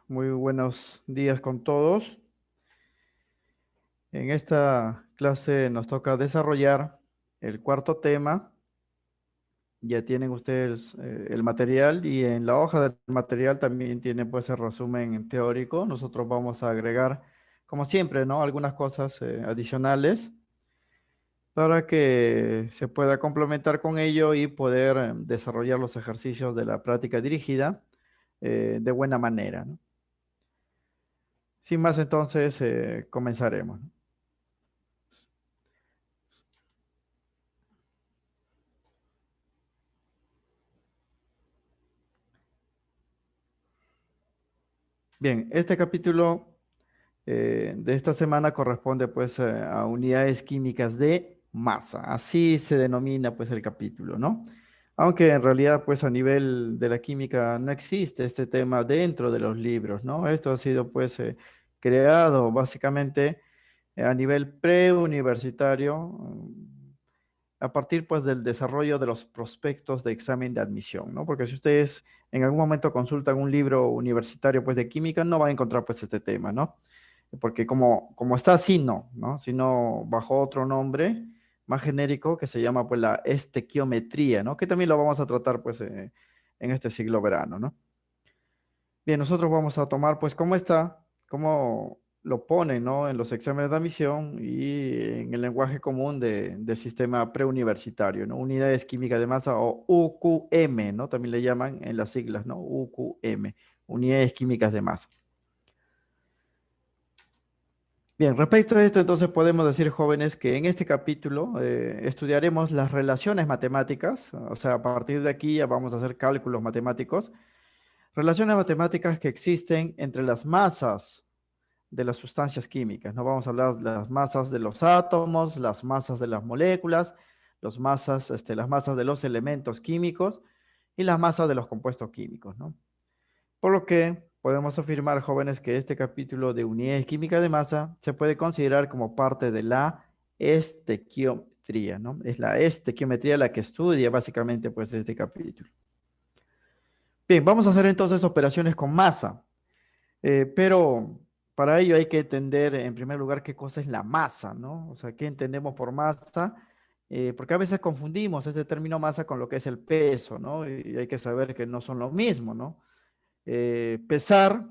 Muy buenos días con todos. En esta clase nos toca desarrollar el cuarto tema. Ya tienen ustedes el material y en la hoja del material también tienen pues el resumen teórico. Nosotros vamos a agregar, como siempre, ¿no? Algunas cosas adicionales para que se pueda complementar con ello y poder desarrollar los ejercicios de la práctica dirigida de buena manera, ¿no? Sin más, entonces comenzaremos. Bien, este capítulo de esta semana corresponde pues a unidades químicas de masa. Así se denomina pues el capítulo, ¿no? Aunque en realidad pues a nivel de la química no existe este tema dentro de los libros, ¿no? Esto ha sido pues creado básicamente a nivel preuniversitario, a partir pues del desarrollo de los prospectos de examen de admisión, ¿no? Porque si ustedes en algún momento consultan un libro universitario pues de química, no van a encontrar pues este tema, ¿no? Porque como está así, no, ¿no? Sino bajo otro nombre más genérico que se llama pues la estequiometría, ¿no? Que también lo vamos a tratar pues en este siglo verano, ¿no? Bien, nosotros vamos a tomar pues cómo está, cómo lo ponen, ¿no? En los exámenes de admisión y en el lenguaje común del sistema preuniversitario, ¿no? Unidades químicas de masa o UQM, ¿no? También le llaman en las siglas, ¿no? UQM, unidades químicas de masa. Bien, respecto a esto, entonces podemos decir, jóvenes, que en este capítulo estudiaremos las relaciones matemáticas, o sea, a partir de aquí ya vamos a hacer cálculos matemáticos, relaciones matemáticas que existen entre las masas de las sustancias químicas. No vamos a hablar de las masas de los átomos, las masas de las moléculas, las masas de los elementos químicos y las masas de los compuestos químicos, ¿no? Por lo que podemos afirmar, jóvenes, que este capítulo de unidades químicas de masa se puede considerar como parte de la estequiometría, ¿no? Es la estequiometría la que estudia básicamente pues este capítulo. Bien, vamos a hacer entonces operaciones con masa. Pero para ello hay que entender en primer lugar qué cosa es la masa, ¿no? O sea, qué entendemos por masa, porque a veces confundimos este término masa con lo que es el peso, ¿no? Y hay que saber que no son lo mismo, ¿no? Pesar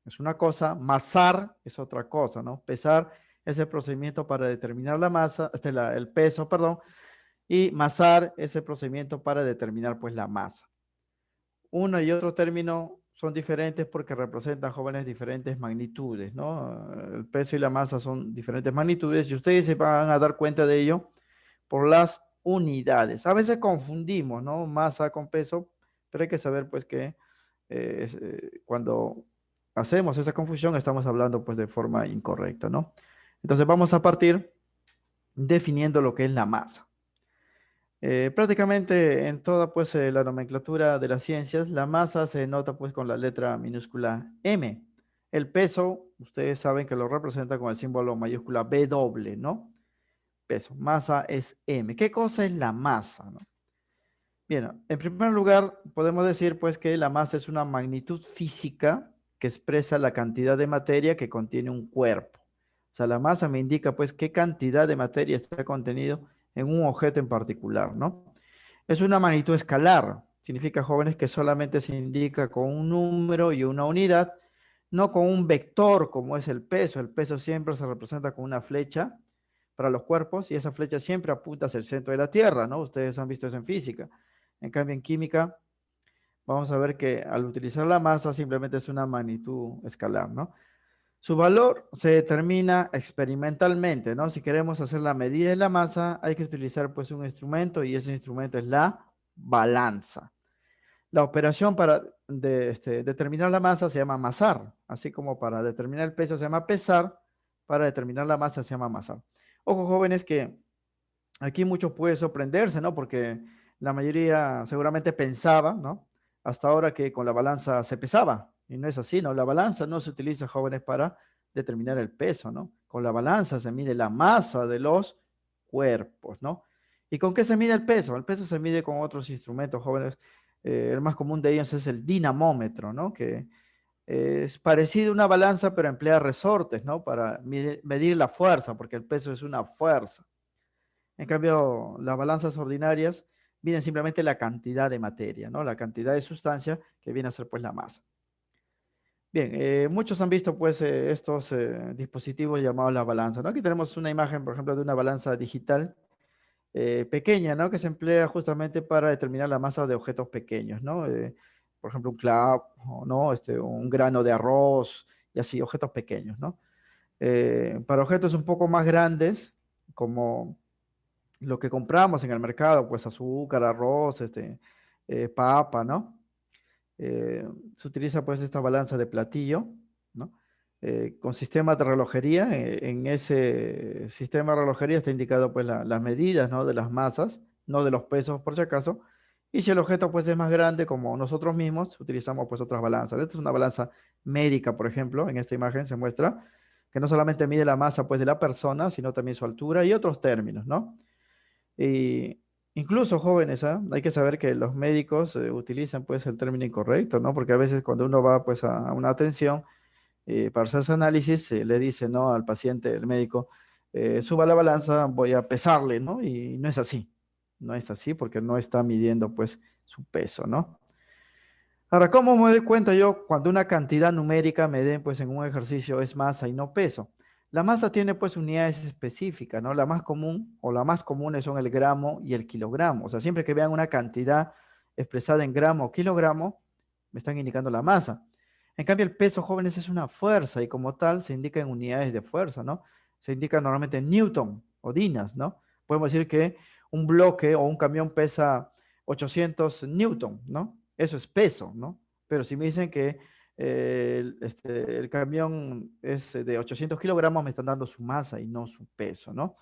es una cosa, masar es otra cosa, ¿no? Pesar es el procedimiento para determinar la masa, el peso, perdón, y masar es el procedimiento para determinar pues la masa. Uno y otro término son diferentes porque representan, jóvenes, diferentes magnitudes, ¿no? El peso y la masa son diferentes magnitudes y ustedes se van a dar cuenta de ello por las unidades. A veces confundimos, ¿no? Masa con peso, pero hay que saber pues que cuando hacemos esa confusión estamos hablando pues de forma incorrecta, ¿no? Entonces vamos a partir definiendo lo que es la masa. Prácticamente en toda pues la nomenclatura de las ciencias, la masa se denota pues con la letra minúscula M. El peso, ustedes saben que lo representa con el símbolo mayúscula W, ¿no? Peso, masa es M. ¿Qué cosa es la masa, no? Bien, en primer lugar podemos decir pues que la masa es una magnitud física que expresa la cantidad de materia que contiene un cuerpo. O sea, la masa me indica pues qué cantidad de materia está contenido en un objeto en particular, ¿no? Es una magnitud escalar. Significa, jóvenes, que solamente se indica con un número y una unidad, no con un vector como es el peso. El peso siempre se representa con una flecha para los cuerpos y esa flecha siempre apunta hacia el centro de la Tierra, ¿no? Ustedes han visto eso en física. En cambio, en química, vamos a ver que al utilizar la masa simplemente es una magnitud escalar, ¿no? Su valor se determina experimentalmente, ¿no? Si queremos hacer la medida de la masa, hay que utilizar pues un instrumento y ese instrumento es la balanza. La operación para determinar la masa se llama masar, así como para determinar el peso se llama pesar, para determinar la masa se llama masar. Ojo, jóvenes, que aquí mucho puede sorprenderse, ¿no? Porque la mayoría seguramente pensaba, ¿no? Hasta ahora que con la balanza se pesaba. Y no es así, ¿no? La balanza no se utiliza, jóvenes, para determinar el peso, ¿no? Con la balanza se mide la masa de los cuerpos, ¿no? ¿Y con qué se mide el peso? El peso se mide con otros instrumentos, jóvenes. El más común de ellos es el dinamómetro, ¿no? Que Es parecido a una balanza, pero emplea resortes, ¿no? Para medir la fuerza, porque el peso es una fuerza. En cambio, las balanzas ordinarias miden simplemente la cantidad de materia, ¿no? La cantidad de sustancia que viene a ser pues la masa. Bien, muchos han visto pues estos dispositivos llamados la balanza, ¿no? Aquí tenemos una imagen, por ejemplo, de una balanza digital pequeña, ¿no? Que se emplea justamente para determinar la masa de objetos pequeños, ¿no? Por ejemplo, un clavo, ¿no? Un grano de arroz y así, objetos pequeños, ¿no? Para objetos un poco más grandes, como lo que compramos en el mercado, pues azúcar, arroz, papa, ¿no? Eh, Se utiliza pues esta balanza de platillo, ¿no? Con sistemas de relojería. En ese sistema de relojería está indicado pues las medidas, ¿no? De las masas, no de los pesos por si acaso. Y si el objeto pues es más grande como nosotros mismos, utilizamos pues otras balanzas. Esta es una balanza médica, por ejemplo. En esta imagen se muestra que no solamente mide la masa pues de la persona, sino también su altura y otros términos, ¿no? Y incluso jóvenes, ¿ah? Hay que saber que los médicos utilizan pues el término incorrecto, ¿no? Porque a veces cuando uno va pues a una atención para hacerse análisis, le dice, ¿no? Al paciente, el médico, suba la balanza, voy a pesarle, ¿no? Y no es así, no es así porque no está midiendo pues su peso, ¿no? Ahora, ¿cómo me doy cuenta yo cuando una cantidad numérica me den pues en un ejercicio es masa y no peso? La masa tiene pues unidades específicas, ¿no? La más común o las más comunes son el gramo y el kilogramo. O sea, siempre que vean una cantidad expresada en gramo o kilogramo, me están indicando la masa. En cambio, el peso, jóvenes, es una fuerza y como tal se indica en unidades de fuerza, ¿no? Se indica normalmente en Newton o dinas, ¿no? Podemos decir que un bloque o un camión pesa 800 Newton, ¿no? Eso es peso, ¿no? Pero si me dicen que el camión es de 800 kilogramos, me están dando su masa y no su peso, ¿no?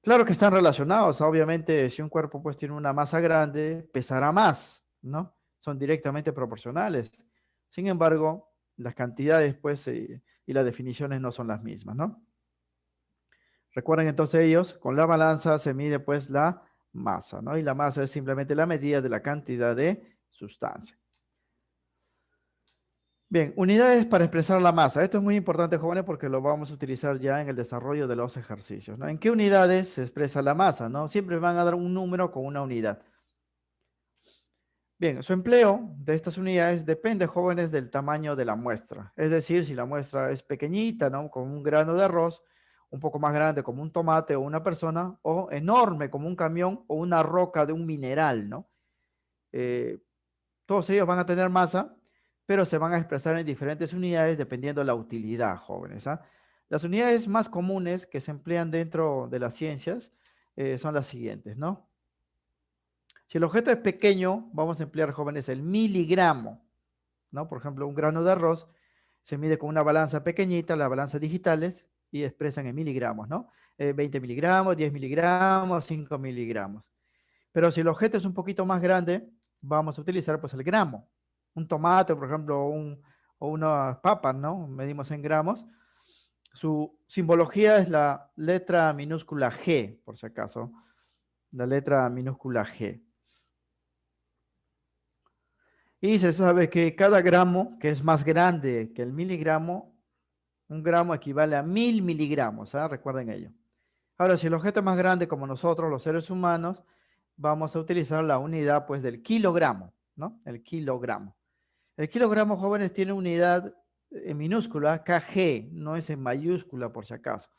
Claro que están relacionados. Obviamente, si un cuerpo pues tiene una masa grande, pesará más, ¿no? Son directamente proporcionales. Sin embargo, las cantidades pues y las definiciones no son las mismas, ¿no? Recuerden entonces ellos, con la balanza se mide pues la masa, ¿no? Y la masa es simplemente la medida de la cantidad de sustancia. Bien, unidades para expresar la masa. Esto es muy importante, jóvenes, porque lo vamos a utilizar ya en el desarrollo de los ejercicios, ¿no? ¿En qué unidades se expresa la masa, no? Siempre van a dar un número con una unidad. Bien, su empleo de estas unidades depende, jóvenes, del tamaño de la muestra. Es decir, si la muestra es pequeñita, ¿no? Como un grano de arroz, un poco más grande como un tomate o una persona, o enorme como un camión o una roca de un mineral, ¿no? Eh, Todos ellos van a tener masa, pero se van a expresar en diferentes unidades dependiendo de la utilidad, jóvenes, ¿ah? Las unidades más comunes que se emplean dentro de las ciencias son las siguientes, ¿no? Si el objeto es pequeño, vamos a emplear, jóvenes, el miligramo, ¿no? Por ejemplo, un grano de arroz se mide con una balanza pequeñita, las balanzas digitales, y expresan en miligramos, ¿no? 20 miligramos, 10 miligramos, 5 miligramos. Pero si el objeto es un poquito más grande, vamos a utilizar pues el gramo. Un tomate, por ejemplo, o unas papas, ¿no? Medimos en gramos. Su simbología es la letra minúscula G, por si acaso. La letra minúscula G. Y se sabe que cada gramo, que es más grande que el miligramo, un gramo equivale a 1000 miligramos, ¿ah? Recuerden ello. Ahora, si el objeto es más grande como nosotros, los seres humanos, vamos a utilizar la unidad pues del kilogramo, ¿no? El kilogramo. El kilogramo, jóvenes, tiene unidad en minúscula, kg, no es en mayúscula por si acaso.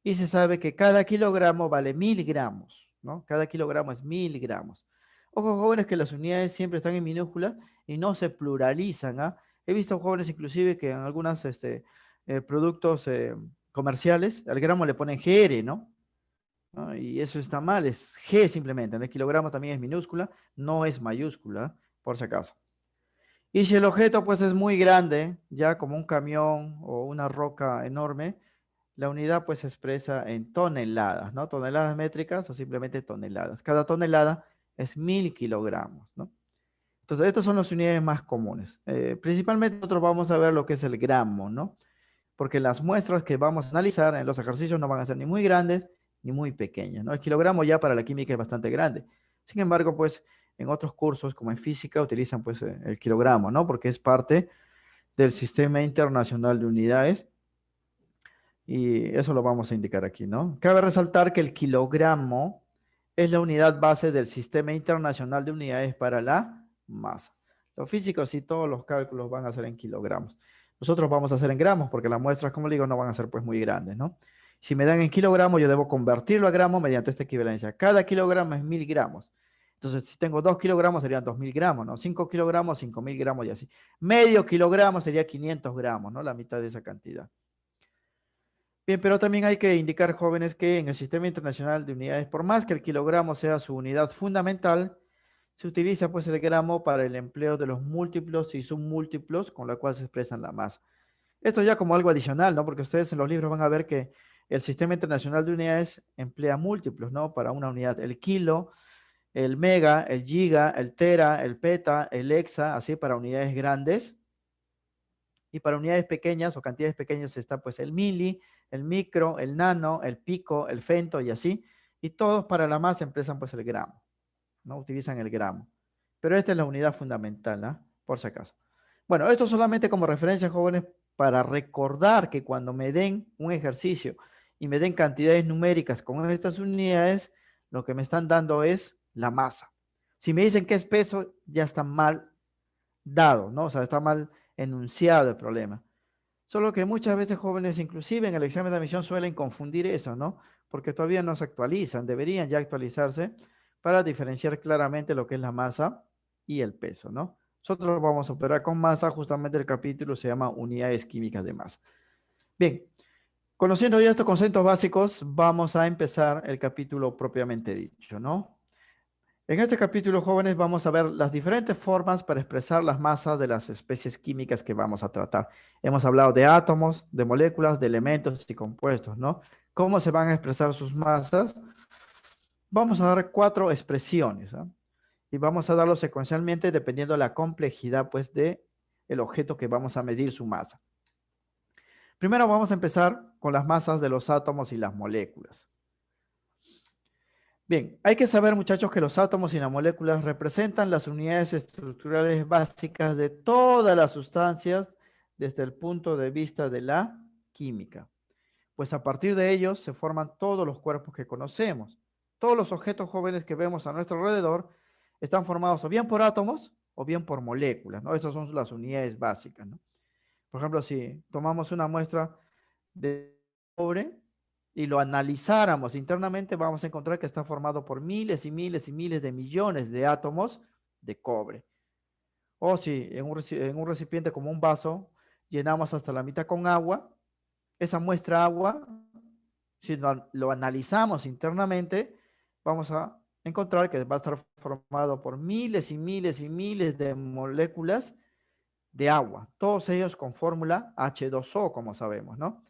Y se sabe que cada kilogramo vale 1000 gramos, ¿no? Cada kilogramo es 1000 gramos. Ojo, jóvenes, que las unidades siempre están en minúscula y no se pluralizan, ¿ah? He visto jóvenes inclusive que en algunos productos comerciales al gramo le ponen GR, ¿no? ¿No? Y eso está mal, es G simplemente. En el kilogramo también es minúscula, no es mayúscula, por si acaso. Y si el objeto pues es muy grande, ya como un camión o una roca enorme, la unidad pues se expresa en toneladas, ¿no? Toneladas métricas o simplemente toneladas. Cada tonelada es 1000 kilogramos, ¿no? Entonces, estas son las unidades más comunes. Principalmente nosotros vamos a ver lo que es el gramo, ¿no? Porque las muestras que vamos a analizar en los ejercicios no van a ser ni muy grandes ni muy pequeñas, ¿no? El kilogramo ya para la química es bastante grande. Sin embargo, pues en otros cursos, como en física, utilizan pues el kilogramo, ¿no? Porque es parte del Sistema Internacional de Unidades. Y eso lo vamos a indicar aquí, ¿no? Cabe resaltar que el kilogramo es la unidad base del Sistema Internacional de Unidades para la masa. Los físicos y todos los cálculos van a ser en kilogramos. Nosotros vamos a hacer en gramos porque las muestras, como le digo, no van a ser pues muy grandes, ¿no? Si me dan en kilogramos, yo debo convertirlo a gramos mediante esta equivalencia. Cada kilogramo es 1000 gramos. Entonces, si tengo 2 kilogramos, serían 2000 gramos, ¿no? 5 kilogramos, 5000 gramos y así. Medio kilogramo sería 500 gramos, ¿no? La mitad de esa cantidad. Bien, pero también hay que indicar, jóvenes, que en el Sistema Internacional de Unidades, por más que el kilogramo sea su unidad fundamental, se utiliza pues el gramo para el empleo de los múltiplos y submúltiplos con la cual se expresan la masa. Esto ya como algo adicional, ¿no? Porque ustedes en los libros van a ver que el Sistema Internacional de Unidades emplea múltiplos, ¿no? Para una unidad, el kilo, el mega, el giga, el tera, el peta, el hexa, así para unidades grandes. Y para unidades pequeñas o cantidades pequeñas está pues el mili, el micro, el nano, el pico, el femto y así. Y todos para la masa empiezan pues el gramo, ¿no? Utilizan el gramo. Pero esta es la unidad fundamental, ¿ah? Por si acaso. Bueno, esto solamente como referencia, jóvenes, para recordar que cuando me den un ejercicio y me den cantidades numéricas con estas unidades, lo que me están dando es la masa. Si me dicen que es peso, ya está mal dado, ¿no? O sea, está mal enunciado el problema. Solo que muchas veces jóvenes, inclusive en el examen de admisión, suelen confundir eso, ¿no? Porque todavía no se actualizan, deberían ya actualizarse para diferenciar claramente lo que es la masa y el peso, ¿no? Nosotros vamos a operar con masa, justamente el capítulo se llama unidades químicas de masa. Bien, conociendo ya estos conceptos básicos, vamos a empezar el capítulo propiamente dicho, ¿no? En este capítulo, jóvenes, vamos a ver las diferentes formas para expresar las masas de las especies químicas que vamos a tratar. Hemos hablado de átomos, de moléculas, de elementos y compuestos, ¿no? ¿Cómo se van a expresar sus masas? Vamos a dar 4 expresiones, ¿ah? Y vamos a darlo secuencialmente dependiendo de la complejidad, pues, de el objeto que vamos a medir su masa. Primero vamos a empezar con las masas de los átomos y las moléculas. Bien, hay que saber, muchachos, que los átomos y las moléculas representan las unidades estructurales básicas de todas las sustancias desde el punto de vista de la química. Pues a partir de ellos se forman todos los cuerpos que conocemos. Todos los objetos jóvenes que vemos a nuestro alrededor están formados o bien por átomos o bien por moléculas, ¿no? Esas son las unidades básicas, ¿no? Por ejemplo, si tomamos una muestra de cobre y lo analizáramos internamente, vamos a encontrar que está formado por miles y miles y miles de millones de átomos de cobre. O si en un recipiente como un vaso llenamos hasta la mitad con agua, esa muestra agua, si lo analizamos internamente, vamos a encontrar que va a estar formado por miles y miles y miles de moléculas de agua, todos ellos con fórmula H2O, como sabemos, ¿no?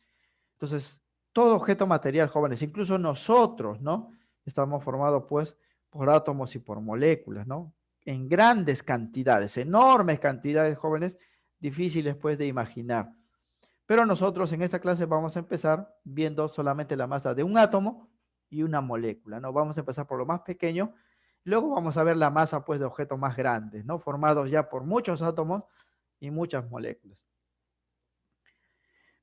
Entonces, todo objeto material, jóvenes, incluso nosotros, ¿no? Estamos formados, pues, por átomos y por moléculas, ¿no? En grandes cantidades, enormes cantidades, jóvenes, difíciles, pues, de imaginar. Pero nosotros en esta clase vamos a empezar viendo solamente la masa de un átomo y una molécula, ¿no? Vamos a empezar por lo más pequeño, luego vamos a ver la masa, pues, de objetos más grandes, ¿no? Formados ya por muchos átomos y muchas moléculas.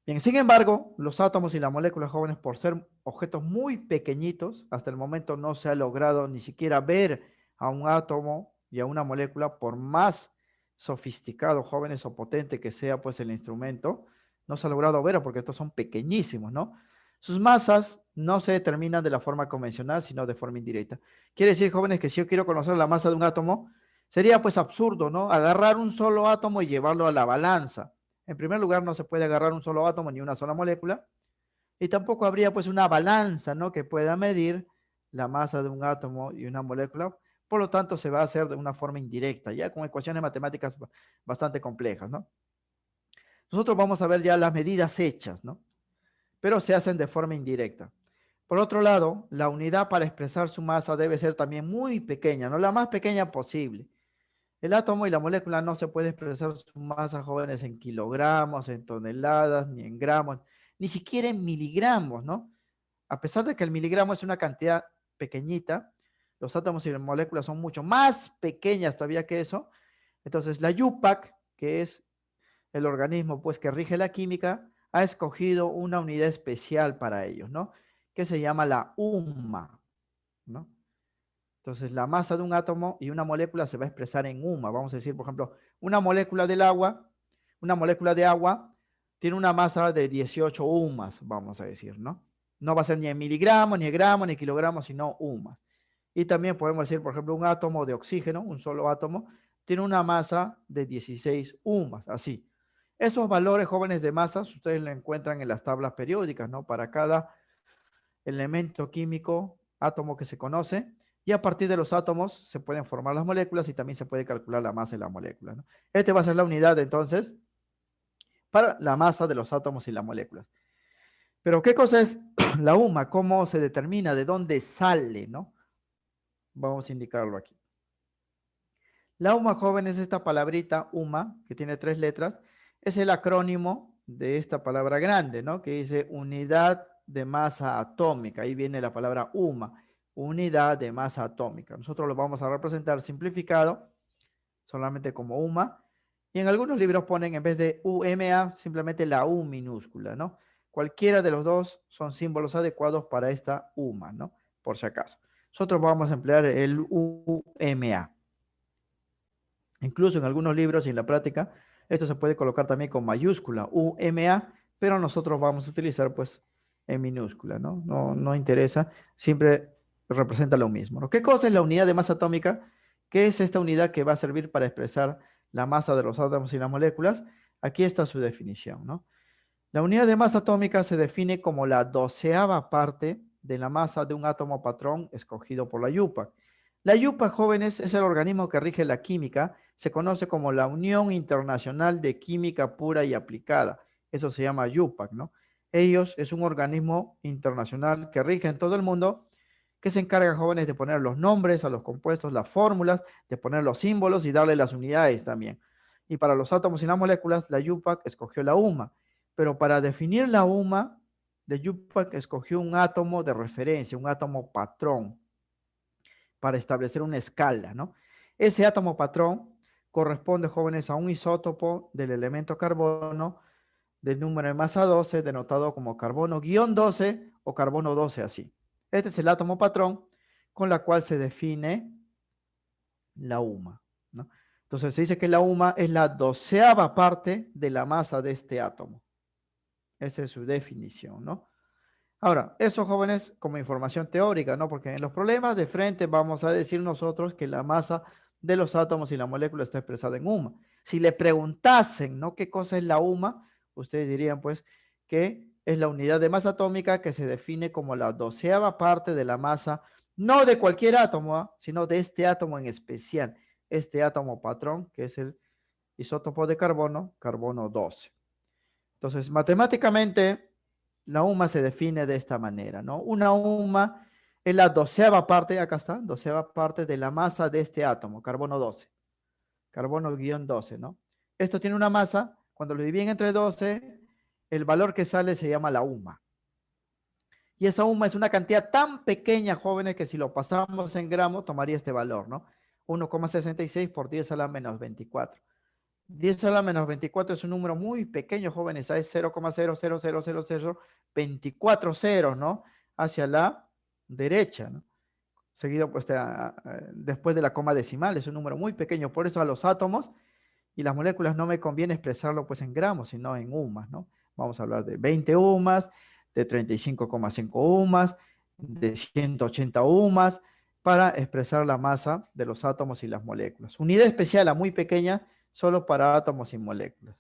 Bien, sin embargo, los átomos y las moléculas jóvenes, por ser objetos muy pequeñitos, hasta el momento no se ha logrado ni siquiera ver a un átomo y a una molécula, por más sofisticado, jóvenes o potente que sea pues el instrumento, no se ha logrado ver porque estos son pequeñísimos, ¿no? Sus masas no se determinan de la forma convencional, sino de forma indirecta. Quiere decir, jóvenes, que si yo quiero conocer la masa de un átomo, sería pues absurdo, ¿no? Agarrar un solo átomo y llevarlo a la balanza. En primer lugar, no se puede agarrar un solo átomo ni una sola molécula, y tampoco habría pues una balanza, ¿no? Que pueda medir la masa de un átomo y una molécula. Por lo tanto, se va a hacer de una forma indirecta, ya con ecuaciones matemáticas bastante complejas, ¿no? Nosotros vamos a ver ya las medidas hechas, ¿no? Pero se hacen de forma indirecta. Por otro lado, la unidad para expresar su masa debe ser también muy pequeña, ¿no? La más pequeña posible. El átomo y la molécula no se puede expresar su masa, jóvenes, en kilogramos, en toneladas, ni en gramos, ni siquiera en miligramos, ¿no? A pesar de que el miligramo es una cantidad pequeñita, los átomos y las moléculas son mucho más pequeñas todavía que eso. Entonces, la UPAC, que es el organismo pues que rige la química, ha escogido una unidad especial para ellos, ¿no? Que se llama la UMA, ¿no? Entonces, la masa de un átomo y una molécula se va a expresar en UMA. Vamos a decir, por ejemplo, una molécula del agua, una molécula de agua tiene una masa de 18 UMAs, vamos a decir, ¿no? No va a ser ni en miligramos, ni en gramos, ni kilogramos, sino UMAs. Y también podemos decir, por ejemplo, un átomo de oxígeno, un solo átomo, tiene una masa de 16 UMAs, así. Esos valores jóvenes de masas ustedes lo encuentran en las tablas periódicas, ¿no? Para cada elemento químico, átomo que se conoce, y a partir de los átomos se pueden formar las moléculas y también se puede calcular la masa de la molécula, ¿no? Este va a ser la unidad entonces para la masa de los átomos y las moléculas. Pero ¿qué cosa es la UMA? ¿Cómo se determina? ¿De dónde sale, no? Vamos a indicarlo aquí. La UMA, joven, es esta palabrita UMA, que tiene 3 letras, es el acrónimo de esta palabra grande, ¿no? Que dice unidad de masa atómica. Ahí viene la palabra UMA, unidad de masa atómica. Nosotros lo vamos a representar simplificado, solamente como UMA. Y en algunos libros ponen en vez de UMA simplemente la U minúscula, ¿no? Cualquiera de los dos son símbolos adecuados para esta UMA, ¿no? Por si acaso. Nosotros vamos a emplear el UMA. Incluso en algunos libros y en la práctica, esto se puede colocar también con mayúscula, UMA, pero nosotros vamos a utilizar pues en minúscula, ¿no? No interesa, siempre representa lo mismo, ¿no? ¿Qué cosa es la unidad de masa atómica? ¿Qué es esta unidad que va a servir para expresar la masa de los átomos y las moléculas? Aquí está su definición, ¿no? La unidad de masa atómica se define como la 12ª parte de la masa de un átomo patrón escogido por la IUPAC. La IUPAC, jóvenes, es el organismo que rige la química, se conoce como la Unión Internacional de Química Pura y Aplicada. Eso se llama IUPAC, ¿no? Ellos es un organismo internacional que rige en todo el mundo, que se encarga, jóvenes, de poner los nombres a los compuestos, las fórmulas, de poner los símbolos y darle las unidades también. Y para los átomos y las moléculas, la IUPAC escogió la UMA. Pero para definir la UMA, de Yupac escogió un átomo de referencia, un átomo patrón, para establecer una escala, ¿no? Ese átomo patrón corresponde, jóvenes, a un isótopo del elemento carbono del número de masa 12, denotado como carbono-12 o carbono 12, así. Este es el átomo patrón con la cual se define la UMA, ¿no? Entonces se dice que la UMA es la 12ª parte de la masa de este átomo. Esa es su definición, ¿no? Ahora, eso, jóvenes, como información teórica, ¿no? Porque en los problemas de frente vamos a decir nosotros que la masa de los átomos y la molécula está expresada en UMA. Si le preguntasen, ¿no? ¿Qué cosa es la UMA? Ustedes dirían, pues, que es la unidad de masa atómica que se define como la 12ª parte de la masa, no de cualquier átomo, ¿ah? Sino de este átomo en especial, este átomo patrón, que es el isótopo de carbono, carbono 12. Entonces, matemáticamente, la UMA se define de esta manera, ¿no? Una UMA es la 12ª parte, acá está, 12ª parte de la masa de este átomo, carbono 12, carbono-12, ¿no? Esto tiene una masa, cuando lo dividen entre 12, el valor que sale se llama la UMA. Y esa UMA es una cantidad tan pequeña, jóvenes, que si lo pasamos en gramos, tomaría este valor, ¿no? 1,66 por 10 a la menos 24. 10 a la menos 24 es un número muy pequeño, jóvenes, es 0,0000024 ceros, ¿no? Hacia la derecha, ¿no? Seguido, pues, después de la coma decimal, es un número muy pequeño. Por eso a los átomos y las moléculas no me conviene expresarlo, pues, en gramos, sino en UMAs, ¿no? Vamos a hablar de 20 UMAs, de 35,5 UMAs, de 180 UMAs, para expresar la masa de los átomos y las moléculas. Unidad especial a muy pequeña, solo para átomos y moléculas.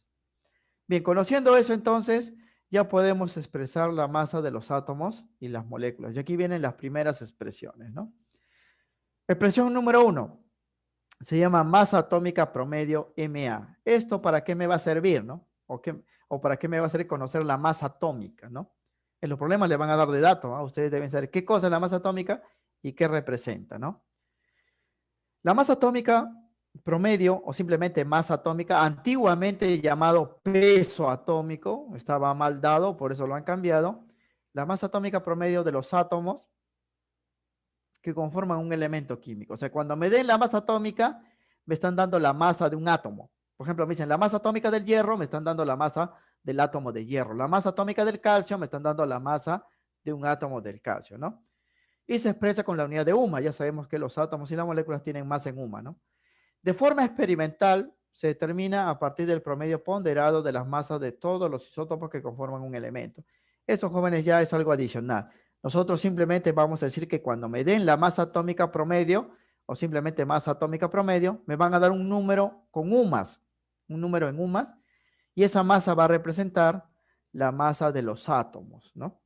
Bien, conociendo eso, entonces ya podemos expresar la masa de los átomos y las moléculas. Y aquí vienen las primeras expresiones, ¿no? Expresión número 1 se llama masa atómica promedio MA. ¿Esto para qué me va a servir, no? O para qué me va a servir conocer la masa atómica, ¿no? En los problemas le van a dar de datos, ¿no? Ustedes deben saber qué cosa es la masa atómica y qué representa, ¿no? La masa atómica promedio o simplemente masa atómica, antiguamente llamado peso atómico, estaba mal dado, por eso lo han cambiado. La masa atómica promedio de los átomos que conforman un elemento químico. O sea, cuando me den la masa atómica, me están dando la masa de un átomo. Por ejemplo, me dicen la masa atómica del hierro, me están dando la masa del átomo de hierro. La masa atómica del calcio, me están dando la masa de un átomo del calcio, ¿no? Y se expresa con la unidad de UMA. Ya sabemos que los átomos y las moléculas tienen masa en UMA, ¿no? De forma experimental, se determina a partir del promedio ponderado de las masas de todos los isótopos que conforman un elemento. Eso, jóvenes, ya es algo adicional. Nosotros simplemente vamos a decir que cuando me den la masa atómica promedio, o simplemente masa atómica promedio, me van a dar un número con UMAS, un número en UMAS, y esa masa va a representar la masa de los átomos, ¿no?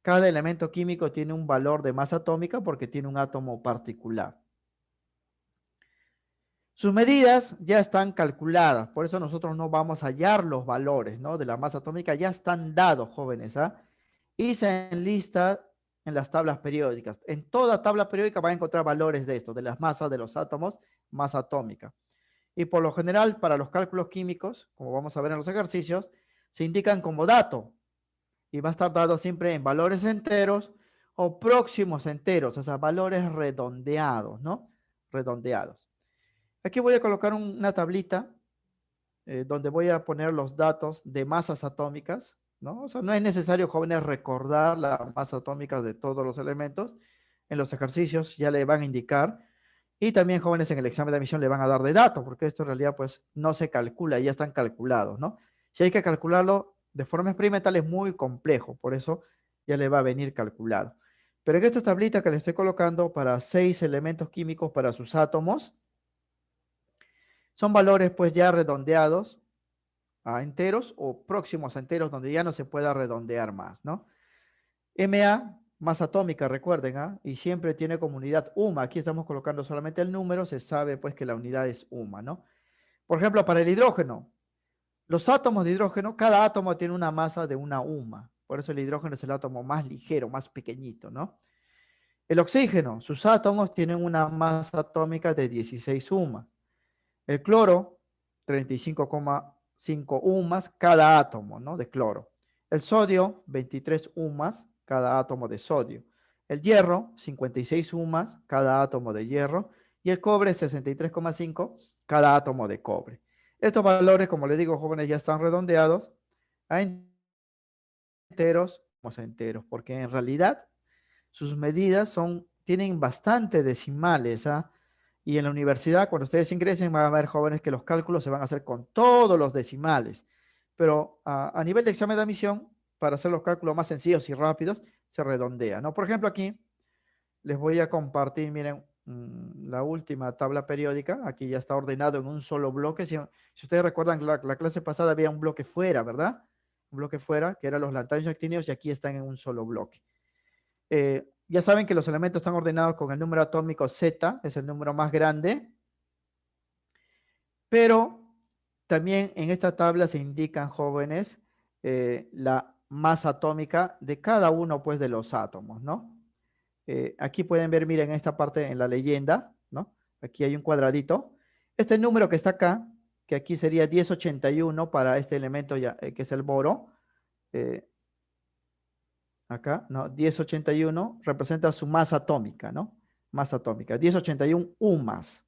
Cada elemento químico tiene un valor de masa atómica porque tiene un átomo particular. Sus medidas ya están calculadas, por eso nosotros no vamos a hallar los valores, ¿no?, de la masa atómica, ya están dados, jóvenes, ¿ah? Y se enlista en las tablas periódicas. En toda tabla periódica va a encontrar valores de esto, de las masas de los átomos, masa atómica. Y por lo general, para los cálculos químicos, como vamos a ver en los ejercicios, se indican como dato y va a estar dado siempre en valores enteros o próximos enteros, o sea, valores redondeados, ¿no? Redondeados. Aquí voy a colocar una tablita donde voy a poner los datos de masas atómicas, ¿no? O sea, no es necesario, jóvenes, recordar la masa atómica de todos los elementos. En los ejercicios ya le van a indicar. Y también, jóvenes, en el examen de admisión le van a dar de datos, porque esto en realidad pues no se calcula, ya están calculados, ¿no? Si hay que calcularlo de forma experimental es muy complejo, por eso ya le va a venir calculado. Pero en esta tablita que le estoy colocando para 6 elementos químicos para sus átomos, son valores pues ya redondeados a enteros o próximos a enteros donde ya no se pueda redondear más, ¿no? Ma, masa atómica, recuerden, ¿ah? Y siempre tiene como unidad UMA. Aquí estamos colocando solamente el número, se sabe pues que la unidad es UMA, ¿no? Por ejemplo, para el hidrógeno, los átomos de hidrógeno, cada átomo tiene una masa de una UMA. Por eso el hidrógeno es el átomo más ligero, más pequeñito, ¿no? El oxígeno, sus átomos tienen una masa atómica de 16 UMA. El cloro, 35,5 UMAS cada átomo, ¿no?, de cloro. El sodio, 23 UMAS cada átomo de sodio. El hierro, 56 UMAS cada átomo de hierro. Y el cobre, 63,5 cada átomo de cobre. Estos valores, como les digo, jóvenes, ya están redondeados a enteros, a enteros, porque en realidad sus medidas tienen bastante decimales, ¿ah? Y en la universidad, cuando ustedes ingresen, van a ver, jóvenes, que los cálculos se van a hacer con todos los decimales. Pero a nivel de examen de admisión, para hacer los cálculos más sencillos y rápidos, se redondea, ¿no? Por ejemplo, aquí les voy a compartir, miren, la última tabla periódica. Aquí ya está ordenado en un solo bloque. Si ustedes recuerdan, la clase pasada había un bloque fuera, ¿verdad? Un bloque fuera, que eran los lantáneos y actinios, y aquí están en un solo bloque. Ya saben que los elementos están ordenados con el número atómico Z, es el número más grande, pero también en esta tabla se indican, jóvenes, la masa atómica de cada uno pues de los átomos, ¿no? Aquí pueden ver, miren, en esta parte en la leyenda, ¿no? Aquí hay un cuadradito. Este número que está acá, que aquí sería 1081 para este elemento ya, que es el boro, eh, acá, ¿no? 1081 representa su masa atómica, ¿no? Masa atómica, 1081 UMAS.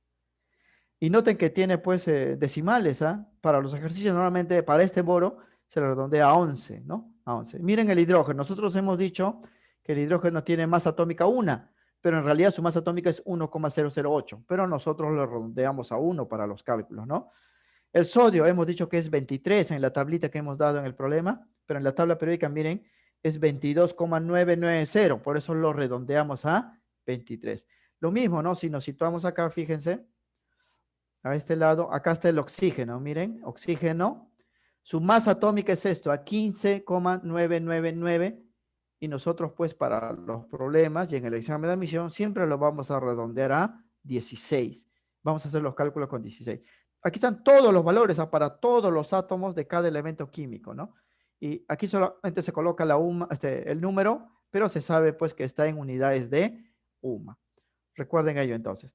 Y noten que tiene pues decimales, ¿ah? Para los ejercicios normalmente para este boro se le redondea a 11, ¿no? A 11. Miren el hidrógeno. Nosotros hemos dicho que el hidrógeno tiene masa atómica 1, pero en realidad su masa atómica es 1,008, pero nosotros lo redondeamos a 1 para los cálculos, ¿no? El sodio hemos dicho que es 23 en la tablita que hemos dado en el problema, pero en la tabla periódica, miren, es 22,990, por eso lo redondeamos a 23. Lo mismo, ¿no? Si nos situamos acá, fíjense, a este lado, acá está el oxígeno, miren, oxígeno, su masa atómica es esto, a 15,999, y nosotros pues para los problemas y en el examen de admisión siempre lo vamos a redondear a 16. Vamos a hacer los cálculos con 16. Aquí están todos los valores, para todos los átomos de cada elemento químico, ¿no? Y aquí solamente se coloca el número, pero se sabe pues que está en unidades de UMA. Recuerden ello entonces.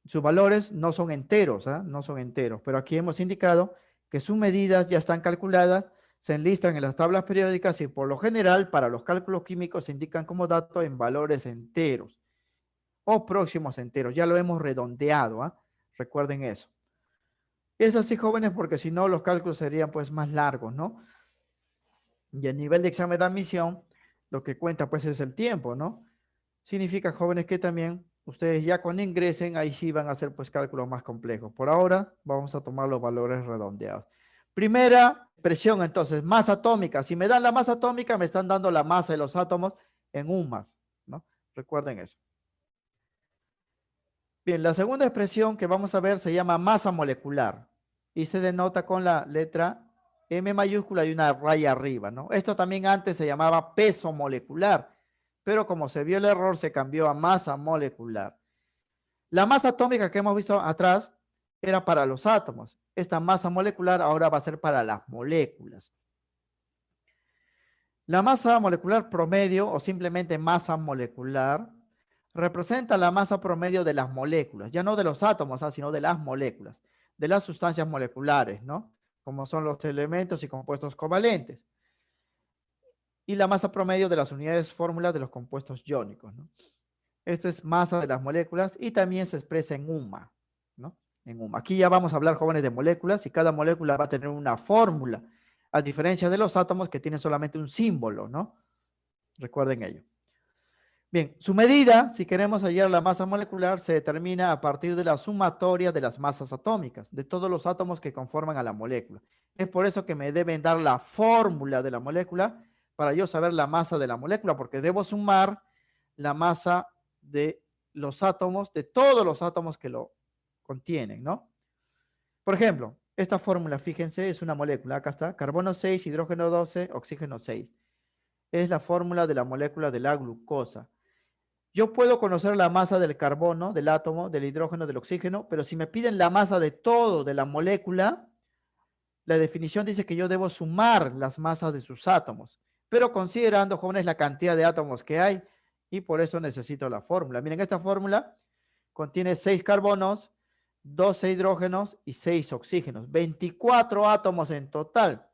Sus valores no son enteros, ¿ah? No son enteros, pero aquí hemos indicado que sus medidas ya están calculadas, se enlistan en las tablas periódicas y por lo general para los cálculos químicos se indican como dato en valores enteros o próximos a enteros. Ya lo hemos redondeado, ¿ah? Recuerden eso. Es así, jóvenes, porque si no los cálculos serían pues más largos, ¿no? Y a nivel de examen de admisión, lo que cuenta pues es el tiempo, ¿no? Significa, jóvenes, que también ustedes ya cuando ingresen, ahí sí van a hacer pues cálculos más complejos. Por ahora vamos a tomar los valores redondeados. Primera expresión, entonces, masa atómica. Si me dan la masa atómica, me están dando la masa de los átomos en un más, ¿no? Recuerden eso. Bien, la segunda expresión que vamos a ver se llama masa molecular y se denota con la letra M mayúscula y una raya arriba, ¿no? Esto también antes se llamaba peso molecular, pero como se vio el error, se cambió a masa molecular. La masa atómica que hemos visto atrás era para los átomos. Esta masa molecular ahora va a ser para las moléculas. La masa molecular promedio o simplemente masa molecular representa la masa promedio de las moléculas, ya no de los átomos, sino de las moléculas, de las sustancias moleculares, ¿no? Como son los elementos y compuestos covalentes. Y la masa promedio de las unidades fórmulas de los compuestos iónicos, ¿no? Esta es masa de las moléculas y también se expresa en UMA, ¿no? En UMA. Aquí ya vamos a hablar, jóvenes, de moléculas y cada molécula va a tener una fórmula, a diferencia de los átomos que tienen solamente un símbolo, ¿no? Recuerden ello. Bien, su medida, si queremos hallar la masa molecular, se determina a partir de la sumatoria de las masas atómicas, de todos los átomos que conforman a la molécula. Es por eso que me deben dar la fórmula de la molécula para yo saber la masa de la molécula, porque debo sumar la masa de los átomos, de todos los átomos que lo contienen, ¿no? Por ejemplo, esta fórmula, fíjense, es una molécula. Acá está, carbono 6, hidrógeno 12, oxígeno 6. Es la fórmula de la molécula de la glucosa. Yo puedo conocer la masa del carbono, del átomo, del hidrógeno, del oxígeno, pero si me piden la masa de todo, de la molécula, la definición dice que yo debo sumar las masas de sus átomos, pero considerando, jóvenes, la cantidad de átomos que hay, y por eso necesito la fórmula. Miren, esta fórmula contiene 6 carbonos, 12 hidrógenos y 6 oxígenos, 24 átomos en total.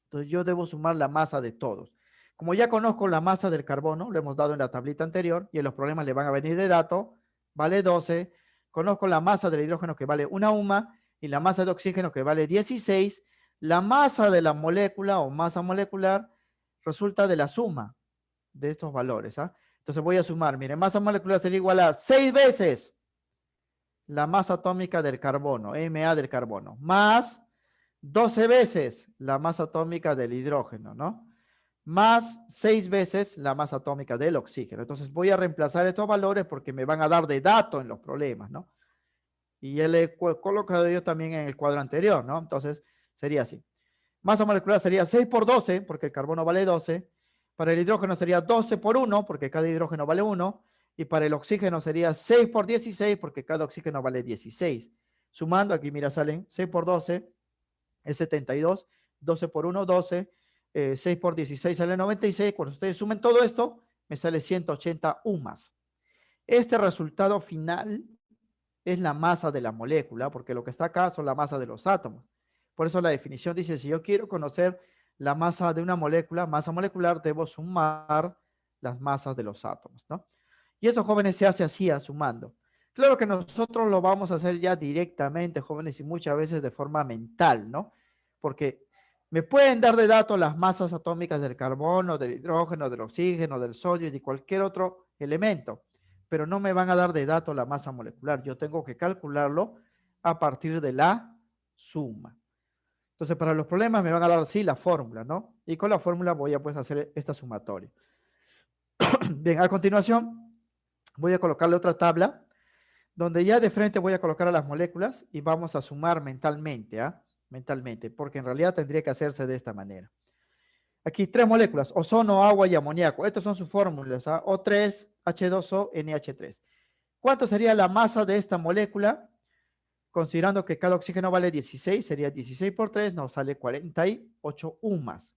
Entonces yo debo sumar la masa de todos. Como ya conozco la masa del carbono, lo hemos dado en la tablita anterior, y en los problemas le van a venir de dato, vale 12. Conozco la masa del hidrógeno que vale 1 UMA, y la masa de oxígeno que vale 16. La masa de la molécula o masa molecular resulta de la suma de estos valores. ¿Ah? Entonces voy a sumar, miren, masa molecular sería igual a 6 veces la masa atómica del carbono, Ma del carbono, más 12 veces la masa atómica del hidrógeno, ¿no? Más 6 veces la masa atómica del oxígeno. Entonces voy a reemplazar estos valores porque me van a dar de dato en los problemas, ¿no? Y ya le he colocado yo también en el cuadro anterior, ¿no? Entonces sería así. Masa molecular sería 6 por 12, porque el carbono vale 12. Para el hidrógeno sería 12 por 1, porque cada hidrógeno vale 1. Y para el oxígeno sería 6 por 16, porque cada oxígeno vale 16. Sumando, aquí mira, salen 6 por 12, es 72. 12 por 1, 12. 6 por 16 sale 96. Cuando ustedes sumen todo esto, me sale 180 UMAS. Este resultado final es la masa de la molécula, porque lo que está acá son la masa de los átomos. Por eso la definición dice, si yo quiero conocer la masa de una molécula, masa molecular, debo sumar las masas de los átomos, ¿no? Y eso, jóvenes, se hace así, sumando. Claro que nosotros lo vamos a hacer ya directamente, jóvenes, y muchas veces de forma mental, ¿no? Porque me pueden dar de datos las masas atómicas del carbono, del hidrógeno, del oxígeno, del sodio y de cualquier otro elemento, pero no me van a dar de datos la masa molecular. Yo tengo que calcularlo a partir de la suma. Entonces, para los problemas me van a dar, sí, la fórmula, ¿no? Y con la fórmula voy a, pues, hacer esta sumatoria. Bien, a continuación voy a colocarle otra tabla donde ya de frente voy a colocar a las moléculas y vamos a sumar mentalmente, ¿ah? Mentalmente, porque en realidad tendría que hacerse de esta manera. Aquí 3 moléculas, ozono, agua y amoníaco. Estas son sus fórmulas, ¿ah? O3, H2O, NH3. ¿Cuánto sería la masa de esta molécula? Considerando que cada oxígeno vale 16, sería 16 por 3, nos sale 48 UMAS.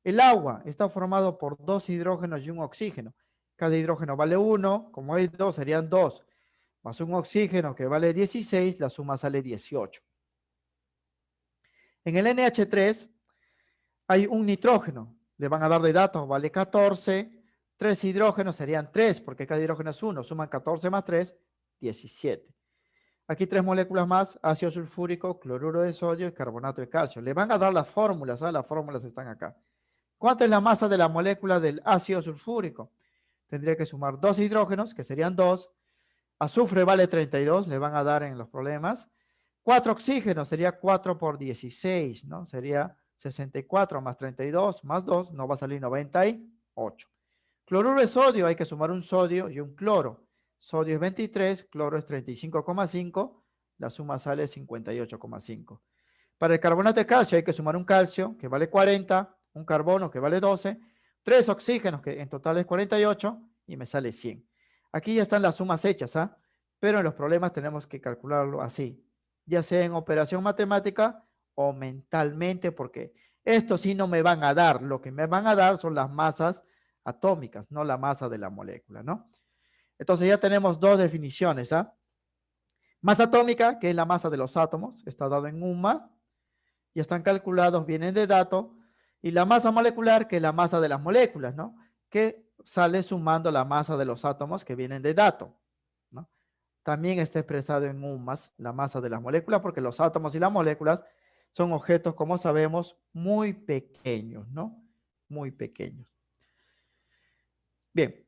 El agua está formado por 2 hidrógenos y un oxígeno. Cada hidrógeno vale 1, como hay 2 serían 2, más un oxígeno que vale 16, la suma sale 18. En el NH3 hay un nitrógeno, le van a dar de datos, vale 14, 3 hidrógenos serían 3, porque cada hidrógeno es 1, suman 14 más 3, 17. Aquí tres moléculas más, ácido sulfúrico, cloruro de sodio y carbonato de calcio. Le van a dar las fórmulas, ¿ah? Las fórmulas están acá. ¿Cuánto es la masa de la molécula del ácido sulfúrico? Tendría que sumar dos hidrógenos, que serían dos. Azufre vale 32, le van a dar en los problemas. 4 oxígenos, sería 4 por 16, ¿no? Sería 64 más 32 más 2, nos va a salir 98. Cloruro de sodio, hay que sumar un sodio y un cloro. Sodio es 23, cloro es 35,5, la suma sale 58,5. Para el carbonato de calcio hay que sumar un calcio, que vale 40, un carbono, que vale 12, tres oxígenos, que en total es 48, y me sale 100. Aquí ya están las sumas hechas, ¿ah? Pero en los problemas tenemos que calcularlo así, ya sea en operación matemática o mentalmente, porque esto sí no me van a dar. Lo que me van a dar son las masas atómicas, no la masa de la molécula, ¿no? Entonces ya tenemos dos definiciones, ¿ah? Masa atómica, que es la masa de los átomos, está dado en un más, ya están calculados, vienen de dato, y la masa molecular, que es la masa de las moléculas, ¿no? Que sale sumando la masa de los átomos que vienen de dato, ¿no? También está expresado en un más la masa de las moléculas, porque los átomos y las moléculas son objetos, como sabemos, muy pequeños, ¿no? Muy pequeños. Bien,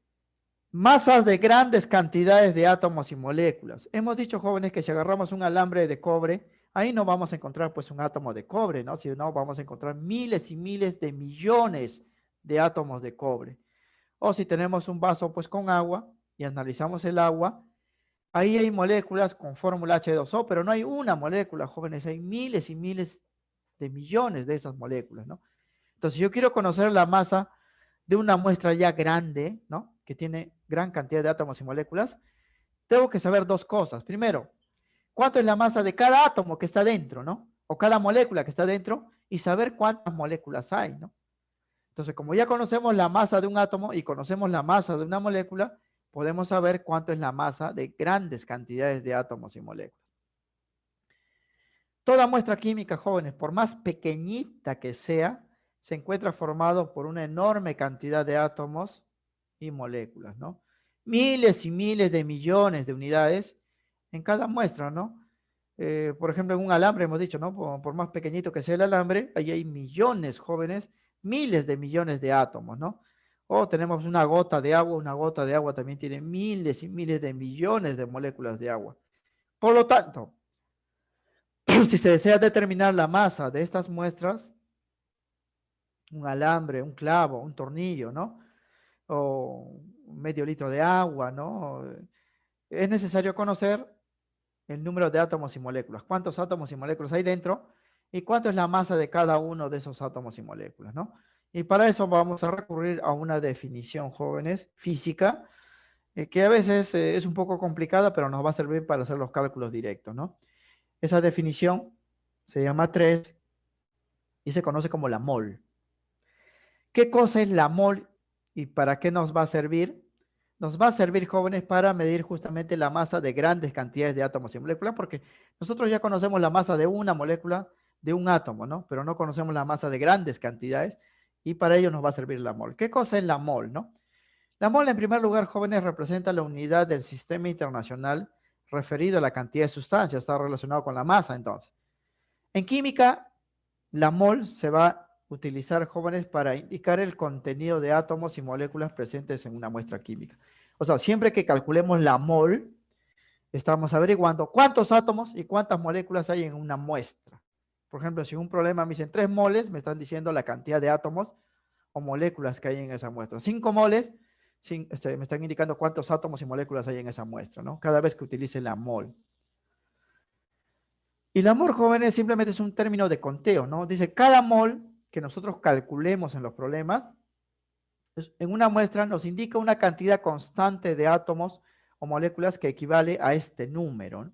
masas de grandes cantidades de átomos y moléculas. Hemos dicho, jóvenes, que si agarramos un alambre de cobre, ahí no vamos a encontrar pues un átomo de cobre, ¿no? Sino vamos a encontrar miles y miles de millones de átomos de cobre. O si tenemos un vaso pues con agua y analizamos el agua, ahí hay moléculas con fórmula H2O, pero no hay una molécula, jóvenes, hay miles y miles de millones de esas moléculas, ¿no? Entonces, yo quiero conocer la masa de una muestra ya grande, ¿no? Que tiene gran cantidad de átomos y moléculas. Tengo que saber dos cosas. Primero, ¿cuánto es la masa de cada átomo que está dentro, ¿no? O cada molécula que está dentro, y saber cuántas moléculas hay, ¿no? Entonces, como ya conocemos la masa de un átomo y conocemos la masa de una molécula, podemos saber cuánto es la masa de grandes cantidades de átomos y moléculas. Toda muestra química, jóvenes, por más pequeñita que sea, se encuentra formado por una enorme cantidad de átomos y moléculas, ¿no? Miles y miles de millones de unidades en cada muestra, ¿no? Por ejemplo, en un alambre hemos dicho, ¿no? Por más pequeñito que sea el alambre, ahí hay millones, jóvenes, miles de millones de átomos, ¿no? O tenemos una gota de agua también tiene miles y miles de millones de moléculas de agua. Por lo tanto, si se desea determinar la masa de estas muestras, un alambre, un clavo, un tornillo, ¿no? O medio litro de agua, ¿no? Es necesario conocer el número de átomos y moléculas, cuántos átomos y moléculas hay dentro y cuánto es la masa de cada uno de esos átomos y moléculas, ¿no? Y para eso vamos a recurrir a una definición, jóvenes, física, que a veces es un poco complicada, pero nos va a servir para hacer los cálculos directos, ¿no? Esa definición se llama 3 y se conoce como la mol. ¿Qué cosa es la mol y para qué nos va a servir? Nos va a servir, jóvenes, para medir justamente la masa de grandes cantidades de átomos y moléculas, porque nosotros ya conocemos la masa de una molécula, de un átomo, ¿no? Pero no conocemos la masa de grandes cantidades y para ello nos va a servir la mol. ¿Qué cosa es la mol, no? La mol, en primer lugar, jóvenes, representa la unidad del sistema internacional referido a la cantidad de sustancias, está relacionado con la masa, entonces. En química, la mol se va a utilizar, jóvenes, para indicar el contenido de átomos y moléculas presentes en una muestra química. O sea, siempre que calculemos la mol, estamos averiguando cuántos átomos y cuántas moléculas hay en una muestra. Por ejemplo, si un problema me dicen 3 moles, me están diciendo la cantidad de átomos o moléculas que hay en esa muestra. 5 moles, me están indicando cuántos átomos y moléculas hay en esa muestra, ¿no? Cada vez que utilice la mol. Y la mol, jóvenes, simplemente es un término de conteo, ¿no? Dice, cada mol que nosotros calculemos en los problemas, en una muestra nos indica una cantidad constante de átomos o moléculas que equivale a este número, ¿no?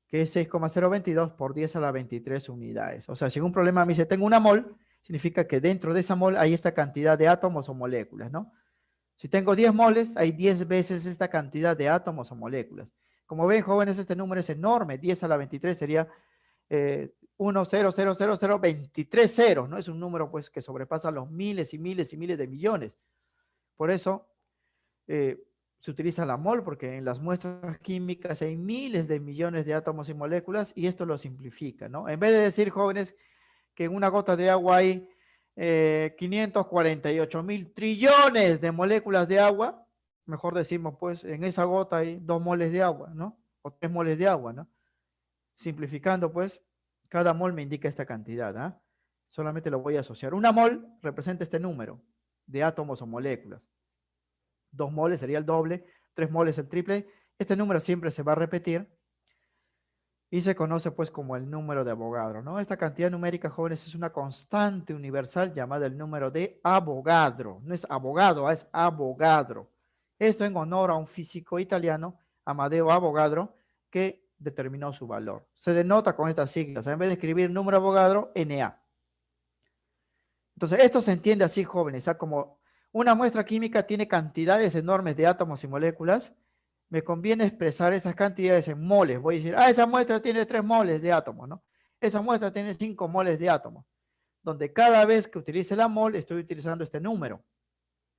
Que es 6,022 por 10 a la 23 unidades. O sea, si en un problema me dice, tengo una mol, significa que dentro de esa mol hay esta cantidad de átomos o moléculas, ¿no? Si tengo 10 moles, hay 10 veces esta cantidad de átomos o moléculas. Como ven, jóvenes, este número es enorme. 10 a la 23 sería 1, 0, 0, 0, 0, 23 ceros, ¿no? Es un número pues que sobrepasa los miles y miles y miles de millones. Por eso, se utiliza la mol porque en las muestras químicas hay miles de millones de átomos y moléculas y esto lo simplifica, ¿no? En vez de decir, jóvenes, que en una gota de agua hay 548 mil trillones de moléculas de agua, mejor decimos, pues, en esa gota hay 2 moles de agua, ¿no? O 3 moles de agua, ¿no? Simplificando, pues, cada mol me indica esta cantidad, ¿ah? Solamente lo voy a asociar. Una mol representa este número de átomos o moléculas. 2 moles sería el doble, 3 moles el triple. Este número siempre se va a repetir y se conoce pues como el número de Avogadro, ¿no? Esta cantidad numérica, jóvenes, es una constante universal llamada el número de Avogadro. No es abogado, es Avogadro. Esto en honor a un físico italiano, Amadeo Avogadro, que determinó su valor. Se denota con estas siglas. En vez de escribir número Avogadro, Na. Entonces, esto se entiende así, jóvenes, como una muestra química tiene cantidades enormes de átomos y moléculas, me conviene expresar esas cantidades en moles. Voy a decir, esa muestra tiene 3 moles de átomos, ¿no? Esa muestra tiene 5 moles de átomos, donde cada vez que utilice la mol, estoy utilizando este número,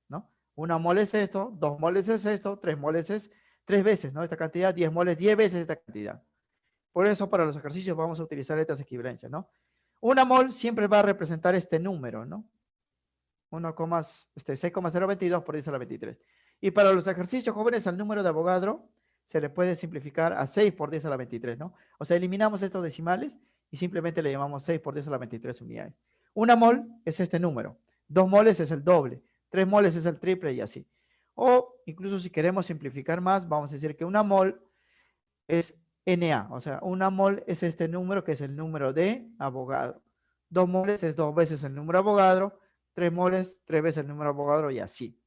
¿no? Una mol es esto, 2 moles es esto, 3 moles es 3 veces, ¿no? Esta cantidad, 10 moles, 10 veces esta cantidad. Por eso, para los ejercicios vamos a utilizar estas equivalencias, ¿no? Una mol siempre va a representar este número, ¿no? 6,022 por 10 a la 23. Y para los ejercicios jóvenes, al número de Avogadro se le puede simplificar a 6 por 10 a la 23, ¿no? O sea, eliminamos estos decimales y simplemente le llamamos 6 por 10 a la 23 unidades. Una mol es este número, 2 moles es el doble, 3 moles es el triple y así. O incluso si queremos simplificar más, vamos a decir que una mol es Na, o sea, una mol es este número que es el número de Avogadro. 2 moles es 2 veces el número de Avogadro, 3 moles, 3 veces el número de Avogadro y así.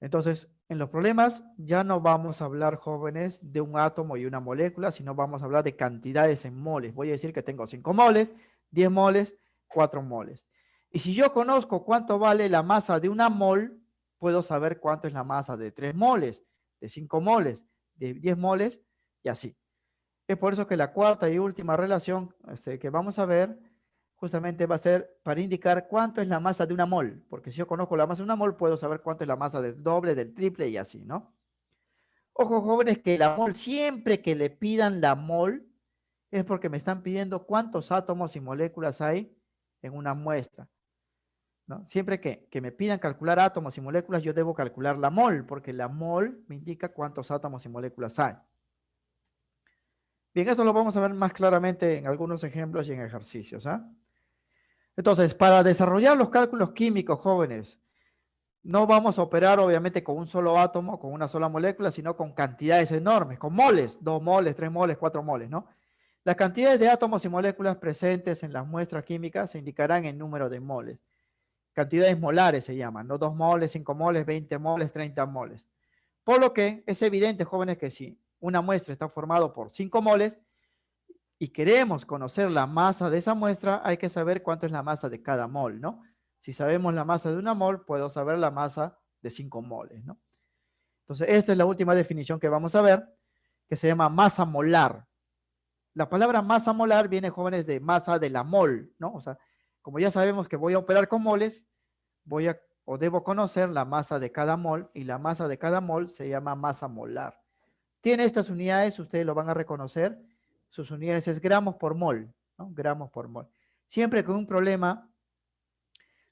Entonces, en los problemas ya no vamos a hablar, jóvenes, de un átomo y una molécula, sino vamos a hablar de cantidades en moles. Voy a decir que tengo 5 moles, 10 moles, 4 moles. Y si yo conozco cuánto vale la masa de una mol, puedo saber cuánto es la masa de 3 moles, de 5 moles, de 10 moles y así. Es por eso que la cuarta y última relación que vamos a ver justamente va a ser para indicar cuánto es la masa de una mol, porque si yo conozco la masa de una mol, puedo saber cuánto es la masa del doble, del triple y así, ¿no? Ojo, jóvenes, que la mol, siempre que le pidan la mol, es porque me están pidiendo cuántos átomos y moléculas hay en una muestra, ¿no? Siempre que me pidan calcular átomos y moléculas, yo debo calcular la mol, porque la mol me indica cuántos átomos y moléculas hay. Bien, eso lo vamos a ver más claramente en algunos ejemplos y en ejercicios, ¿ah? Entonces, para desarrollar los cálculos químicos, jóvenes, no vamos a operar obviamente con un solo átomo, con una sola molécula, sino con cantidades enormes, con moles, 2 moles, 3 moles, 4 moles, ¿no? Las cantidades de átomos y moléculas presentes en las muestras químicas se indicarán en número de moles. Cantidades molares se llaman, ¿no? 2 moles, 5 moles, 20 moles, 30 moles. Por lo que es evidente, jóvenes, que si una muestra está formada por 5 moles, y queremos conocer la masa de esa muestra, hay que saber cuánto es la masa de cada mol, ¿no? Si sabemos la masa de una mol, puedo saber la masa de 5 moles, ¿no? Entonces, esta es la última definición que vamos a ver, que se llama masa molar. La palabra masa molar viene, jóvenes, de masa de la mol, ¿no? O sea, como ya sabemos que voy a operar con moles, o debo conocer la masa de cada mol, y la masa de cada mol se llama masa molar. Tiene estas unidades, ustedes lo van a reconocer. Sus unidades es gramos por mol, ¿no? Gramos por mol. Siempre que un problema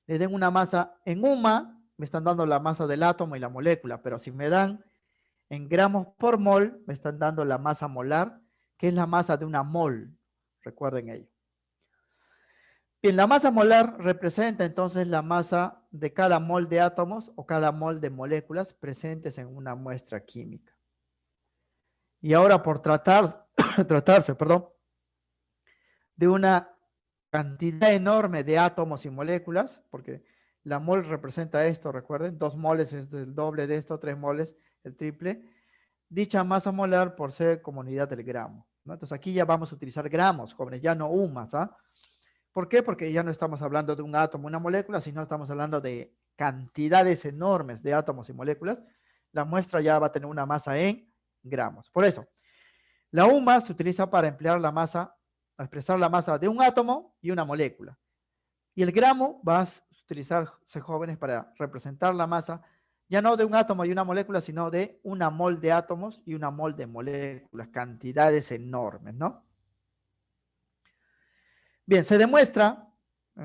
le den una masa en UMA, me están dando la masa del átomo y la molécula, pero si me dan en gramos por mol, me están dando la masa molar, que es la masa de una mol. Recuerden ello. Bien, la masa molar representa entonces la masa de cada mol de átomos o cada mol de moléculas presentes en una muestra química. Y ahora por tratarse, perdón, de una cantidad enorme de átomos y moléculas, porque la mol representa esto, recuerden, 2 moles es el doble de esto, 3 moles el triple. Dicha masa molar por ser comunidad del gramo, ¿no? Entonces aquí ya vamos a utilizar gramos, jóvenes, ya no UMAS, ¿ah? ¿Por qué? Porque ya no estamos hablando de un átomo, una molécula, sino estamos hablando de cantidades enormes de átomos y moléculas. La muestra ya va a tener una masa en gramos. Por eso, la UMA se utiliza para emplear la masa, a expresar la masa de un átomo y una molécula. Y el gramo va a utilizarse, jóvenes, para representar la masa Ya no de un átomo y una molécula, sino de una mol de átomos y una mol de moléculas, cantidades enormes, ¿no? Bien, se demuestra,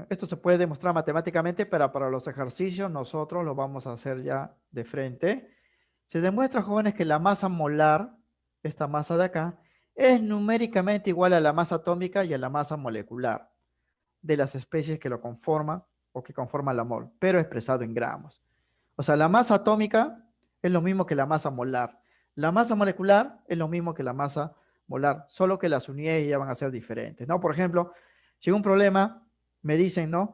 esto se puede demostrar matemáticamente, pero para los ejercicios nosotros lo vamos a hacer ya de frente. Se demuestra, jóvenes, que la masa molar, esta masa de acá, es numéricamente igual a la masa atómica y a la masa molecular de las especies que lo conforman o que conforman la mol, pero expresado en gramos. O sea, la masa atómica es lo mismo que la masa molar. La masa molecular es lo mismo que la masa molar, solo que las unidades ya van a ser diferentes, ¿no? Por ejemplo, si hay un problema, me dicen, ¿no?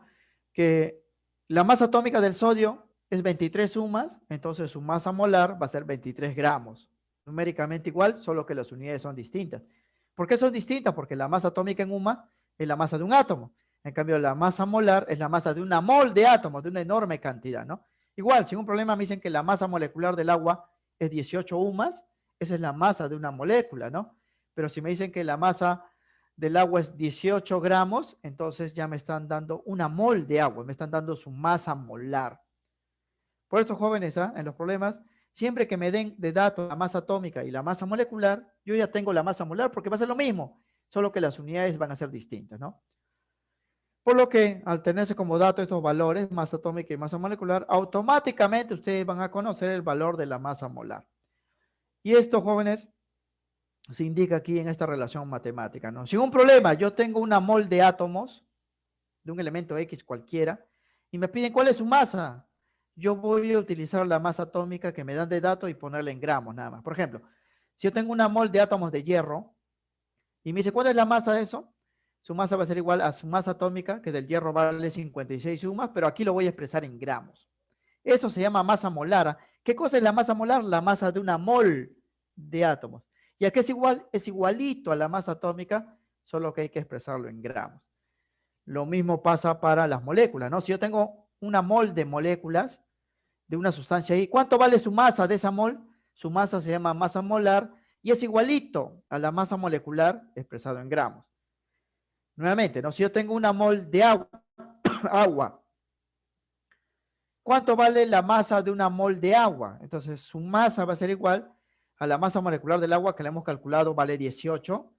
Que la masa atómica del sodio es 23 sumas, entonces su masa molar va a ser 23 gramos. Numéricamente igual, solo que las unidades son distintas. ¿Por qué son distintas? Porque la masa atómica en UMA es la masa de un átomo. En cambio, la masa molar es la masa de una mol de átomos, de una enorme cantidad, ¿no? Igual, sin un problema me dicen que la masa molecular del agua es 18 UMAS, esa es la masa de una molécula, ¿no? Pero si me dicen que la masa del agua es 18 gramos, entonces ya me están dando una mol de agua, me están dando su masa molar. Por eso, jóvenes, en los problemas, siempre que me den de datos la masa atómica y la masa molecular, yo ya tengo la masa molar porque va a ser lo mismo, solo que las unidades van a ser distintas, ¿no? Por lo que, al tenerse como dato estos valores, masa atómica y masa molecular, automáticamente ustedes van a conocer el valor de la masa molar. Y esto, jóvenes, se indica aquí en esta relación matemática, ¿no? Sin un problema, yo tengo una mol de átomos, de un elemento X cualquiera, y me piden cuál es su masa. Yo voy a utilizar la masa atómica que me dan de dato y ponerla en gramos nada más. Por ejemplo, si yo tengo una mol de átomos de hierro, y me dice, ¿cuál es la masa de eso? Su masa va a ser igual a su masa atómica, que del hierro vale 56 sumas, pero aquí lo voy a expresar en gramos. Eso se llama masa molar. ¿Qué cosa es la masa molar? La masa de una mol de átomos. Y aquí es igual, es igualito a la masa atómica, solo que hay que expresarlo en gramos. Lo mismo pasa para las moléculas, ¿no? Si yo tengo una mol de moléculas de una sustancia ahí, ¿cuánto vale su masa de esa mol? Su masa se llama masa molar y es igualito a la masa molecular expresado en gramos. Nuevamente, ¿no? Si yo tengo una mol de agua, agua, ¿cuánto vale la masa de una mol de agua? Entonces, su masa va a ser igual a la masa molecular del agua que le hemos calculado, vale 18,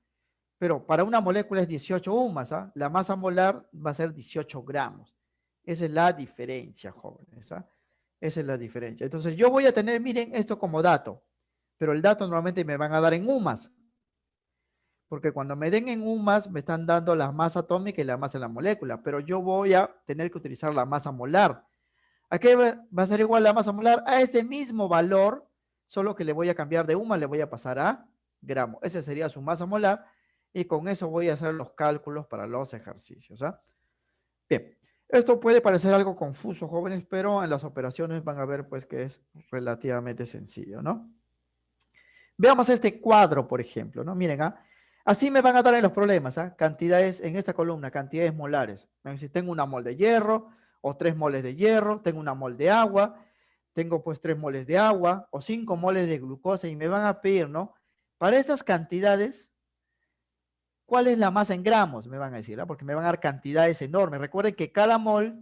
pero para una molécula es 18 UMAS, ¿ah? La masa molar va a ser 18 gramos. Esa es la diferencia, jóvenes, ¿ah? Esa es la diferencia. Entonces, yo voy a tener, miren, esto como dato, pero el dato normalmente me van a dar en UMAS, porque cuando me den en UMAS me están dando la masa atómica y la masa de la molécula, pero yo voy a tener que utilizar la masa molar. ¿A qué va a ser igual la masa molar? A este mismo valor, solo que le voy a cambiar de UMAS, le voy a pasar a gramos. Esa sería su masa molar y con eso voy a hacer los cálculos para los ejercicios. ¿Ah? Bien, esto puede parecer algo confuso, jóvenes, pero en las operaciones van a ver pues que es relativamente sencillo, ¿no? Veamos este cuadro, por ejemplo, ¿no? Miren, así me van a dar en los problemas, cantidades en esta columna, cantidades molares. Si tengo una mol de hierro o 3 moles de hierro, tengo una mol de agua, tengo pues 3 moles de agua o 5 moles de glucosa y me van a pedir, ¿no? Para estas cantidades, ¿cuál es la masa en gramos? Me van a decir, porque me van a dar cantidades enormes. Recuerden que cada mol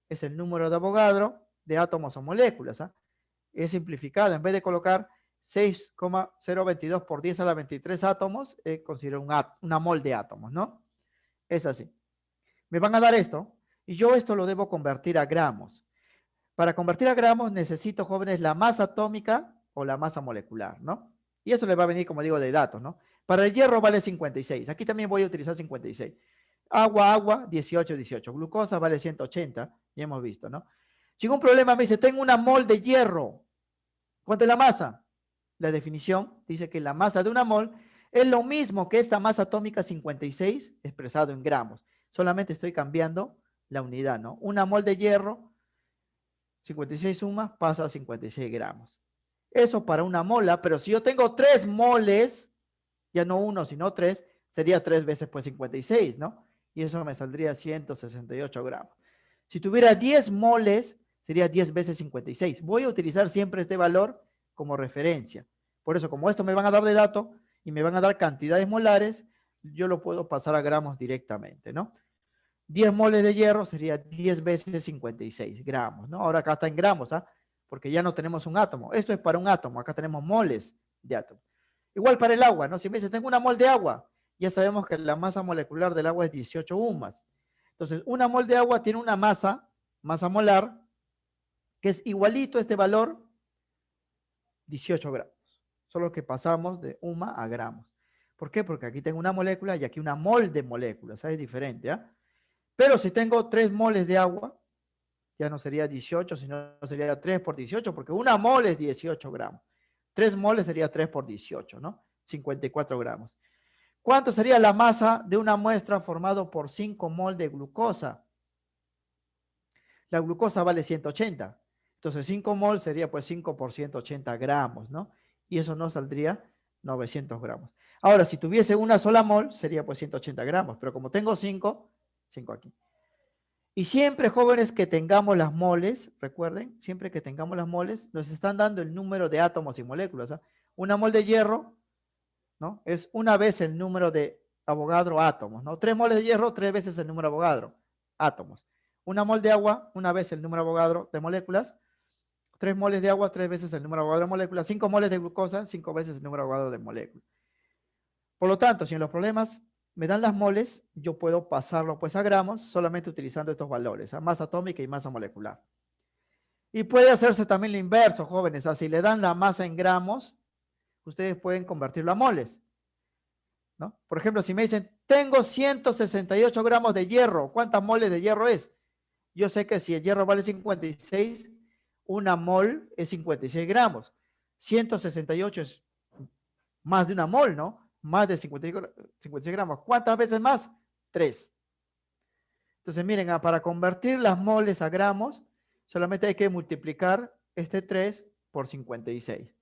es el número de Avogadro de átomos o moléculas. Es simplificado. En vez de colocar 6,022 por 10 a la 23 átomos, considero una mol de átomos, ¿no? Es así. Me van a dar esto y yo esto lo debo convertir a gramos. Para convertir a gramos necesito, jóvenes, la masa atómica o la masa molecular, ¿no? Y eso le va a venir, como digo, de datos, ¿no? Para el hierro vale 56. Aquí también voy a utilizar 56. Agua, agua, 18, 18. Glucosa vale 180. Ya hemos visto, ¿no? Sin un problema me dice, tengo una mol de hierro. ¿Cuánto es la masa? La definición dice que la masa de una mol es lo mismo que esta masa atómica 56 expresado en gramos. Solamente estoy cambiando la unidad, ¿no? Una mol de hierro, 56 sumas, paso a 56 gramos. Eso para una mola, pero si yo tengo 3 moles, ya no uno, sino 3, sería 3 veces pues 56, ¿no? Y eso me saldría 168 gramos. Si tuviera 10 moles, sería 10 veces 56. Voy a utilizar siempre este valor como referencia. Por eso, como esto me van a dar de dato y me van a dar cantidades molares, yo lo puedo pasar a gramos directamente, ¿no? 10 moles de hierro sería 10 veces 56 gramos, ¿no? Ahora acá está en gramos, porque ya no tenemos un átomo. Esto es para un átomo, acá tenemos moles de átomo. Igual para el agua, ¿no? Si me dice, tengo una mol de agua, ya sabemos que la masa molecular del agua es 18 UMAS. Entonces, una mol de agua tiene una masa molar, que es igualito a este valor, 18 gramos. Solo que pasamos de UMA a gramos. ¿Por qué? Porque aquí tengo una molécula y aquí una mol de moléculas, ¿sabes? Es diferente, ¿ah? Pero si tengo 3 moles de agua, ya no sería 18, sino sería 3 por 18, porque una mol es 18 gramos. 3 moles sería 3 por 18, ¿no? 54 gramos. ¿Cuánto sería la masa de una muestra formada por 5 mol de glucosa? La glucosa vale 180. Entonces 5 mol sería pues 5 por 180 gramos, ¿no? Y eso nos saldría 900 gramos. Ahora, si tuviese una sola mol, sería pues 180 gramos. Pero como tengo 5, 5 aquí. Y siempre, jóvenes, que tengamos las moles, recuerden, siempre que tengamos las moles, nos están dando el número de átomos y moléculas. ¿Ah? Una mol de hierro, ¿no? Es una vez el número de Avogadro átomos, ¿no? 3 moles de hierro, 3 veces el número de Avogadro átomos. Una mol de agua, una vez el número de Avogadro de moléculas. 3 moles de agua, 3 veces el número de Avogadro de moléculas. 5 moles de glucosa, 5 veces el número de Avogadro de moléculas. Por lo tanto, si en los problemas me dan las moles, yo puedo pasarlo pues a gramos solamente utilizando estos valores, masa atómica y masa molecular. Y puede hacerse también lo inverso, jóvenes. Si le dan la masa en gramos, ustedes pueden convertirlo a moles, ¿no? Por ejemplo, si me dicen, tengo 168 gramos de hierro, ¿cuántas moles de hierro es? Yo sé que si el hierro vale 56, una mol es 56 gramos. 168 es más de una mol, ¿no? Más de 56 gramos. ¿Cuántas veces más? 3. Entonces, miren, para convertir las moles a gramos, solamente hay que multiplicar este 3 por 56.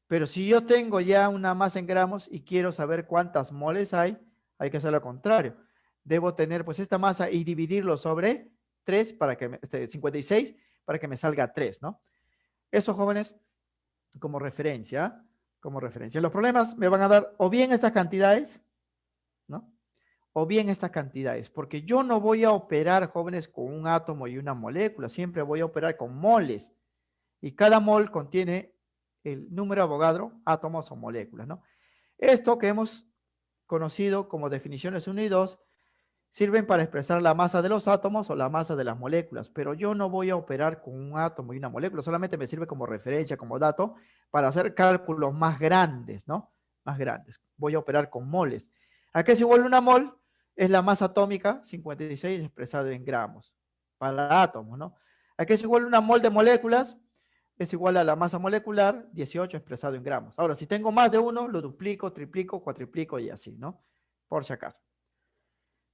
Pero si yo tengo ya una masa en gramos y quiero saber cuántas moles hay que hacer lo contrario. Debo tener pues esta masa y dividirlo sobre 3 para que 56 para que me salga 3, ¿no? Eso, jóvenes, como referencia, como referencia. Los problemas me van a dar o bien estas cantidades, ¿no? O bien estas cantidades, porque yo no voy a operar, jóvenes, con un átomo y una molécula, siempre voy a operar con moles. Y cada mol contiene el número de Avogadro, átomos o moléculas, ¿no? Esto que hemos conocido como definiciones 1 y 2 sirven para expresar la masa de los átomos o la masa de las moléculas, pero yo no voy a operar con un átomo y una molécula, solamente me sirve como referencia, como dato, para hacer cálculos más grandes, ¿no? Más grandes. Voy a operar con moles. ¿A qué es igual una mol? Es la masa atómica, 56, expresado en gramos, para átomos, ¿no? ¿A qué es igual una mol de moléculas? Es igual a la masa molecular, 18 expresado en gramos. Ahora, si tengo más de uno, lo duplico, triplico, cuatriplico y así, ¿no? Por si acaso.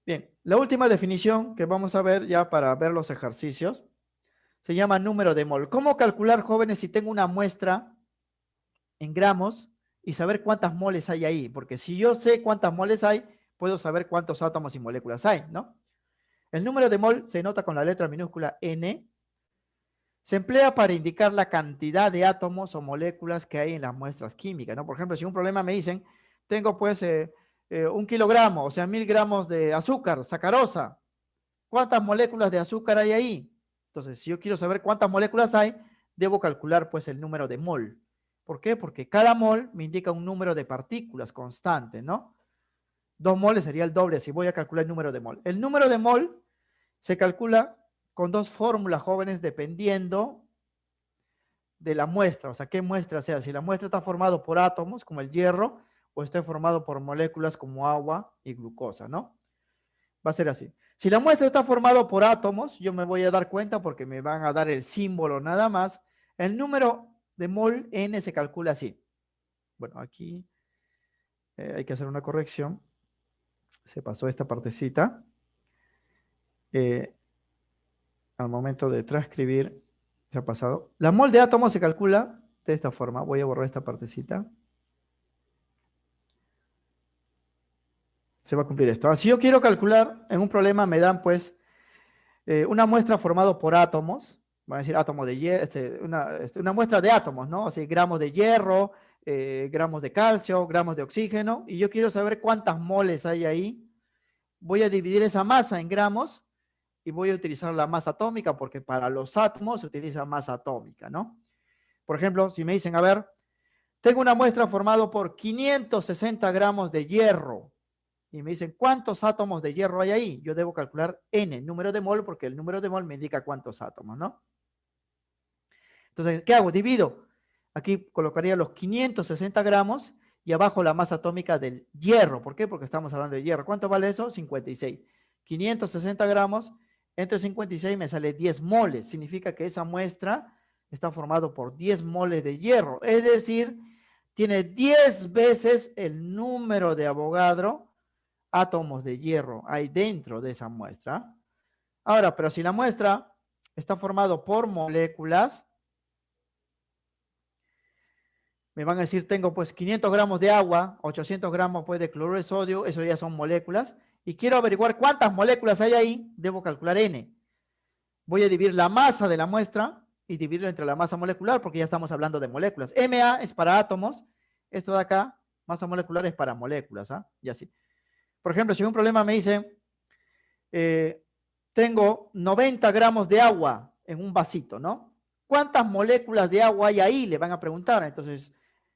Bien, la última definición que vamos a ver ya para ver los ejercicios se llama número de mol. ¿Cómo calcular, jóvenes, si tengo una muestra en gramos y saber cuántas moles hay ahí? Porque si yo sé cuántas moles hay, puedo saber cuántos átomos y moléculas hay, ¿no? El número de mol se nota con la letra minúscula N. Se emplea para indicar la cantidad de átomos o moléculas que hay en las muestras químicas, ¿no? Por ejemplo, si un problema me dicen, tengo pues 1 kilogramo, o sea, 1000 gramos de azúcar, sacarosa. ¿Cuántas moléculas de azúcar hay ahí? Entonces, si yo quiero saber cuántas moléculas hay, debo calcular pues el número de mol. ¿Por qué? Porque cada mol me indica un número de partículas constante, ¿no? 2 moles sería el doble si voy a calcular el número de mol. El número de mol se calcula con 2 fórmulas, jóvenes, dependiendo de la muestra, o sea, qué muestra sea. Si la muestra está formada por átomos, como el hierro, o está formado por moléculas como agua y glucosa, ¿no? Va a ser así. Si la muestra está formada por átomos, yo me voy a dar cuenta porque me van a dar el símbolo nada más. El número de mol N se calcula así. Bueno, aquí hay que hacer una corrección. Se pasó esta partecita. Al momento de transcribir, se ha pasado. La mol de átomos se calcula de esta forma. Voy a borrar esta partecita. Se va a cumplir esto. Si yo quiero calcular, en un problema me dan pues una muestra formada por átomos, van a decir átomos de hierro, una muestra de átomos, ¿no? Así, gramos de hierro, gramos de calcio, gramos de oxígeno, y yo quiero saber cuántas moles hay ahí. Voy a dividir esa masa en gramos y voy a utilizar la masa atómica porque para los átomos se utiliza masa atómica, ¿no? Por ejemplo, si me dicen, a ver, tengo una muestra formada por 560 gramos de hierro. Y me dicen, ¿cuántos átomos de hierro hay ahí? Yo debo calcular N, número de mol, porque el número de mol me indica cuántos átomos, ¿no? Entonces, ¿qué hago? Divido. Aquí colocaría los 560 gramos y abajo la masa atómica del hierro. ¿Por qué? Porque estamos hablando de hierro. ¿Cuánto vale eso? 56. 560 gramos entre 56 me sale 10 moles. Significa que esa muestra está formada por 10 moles de hierro. Es decir, tiene 10 veces el número de Avogadro átomos de hierro hay dentro de esa muestra. Ahora, pero si la muestra está formada por moléculas, me van a decir, tengo pues 500 gramos de agua, 800 gramos pues de cloruro de sodio, eso ya son moléculas, y quiero averiguar cuántas moléculas hay ahí, debo calcular N. Voy a dividir la masa de la muestra y dividirlo entre la masa molecular, porque ya estamos hablando de moléculas. MA es para átomos, esto de acá, masa molecular es para moléculas, ¿ah? Y así. Por ejemplo, si un problema me dice, eh, tengo 90 gramos de agua en un vasito, ¿no? ¿Cuántas moléculas de agua hay ahí? Le van a preguntar. Entonces,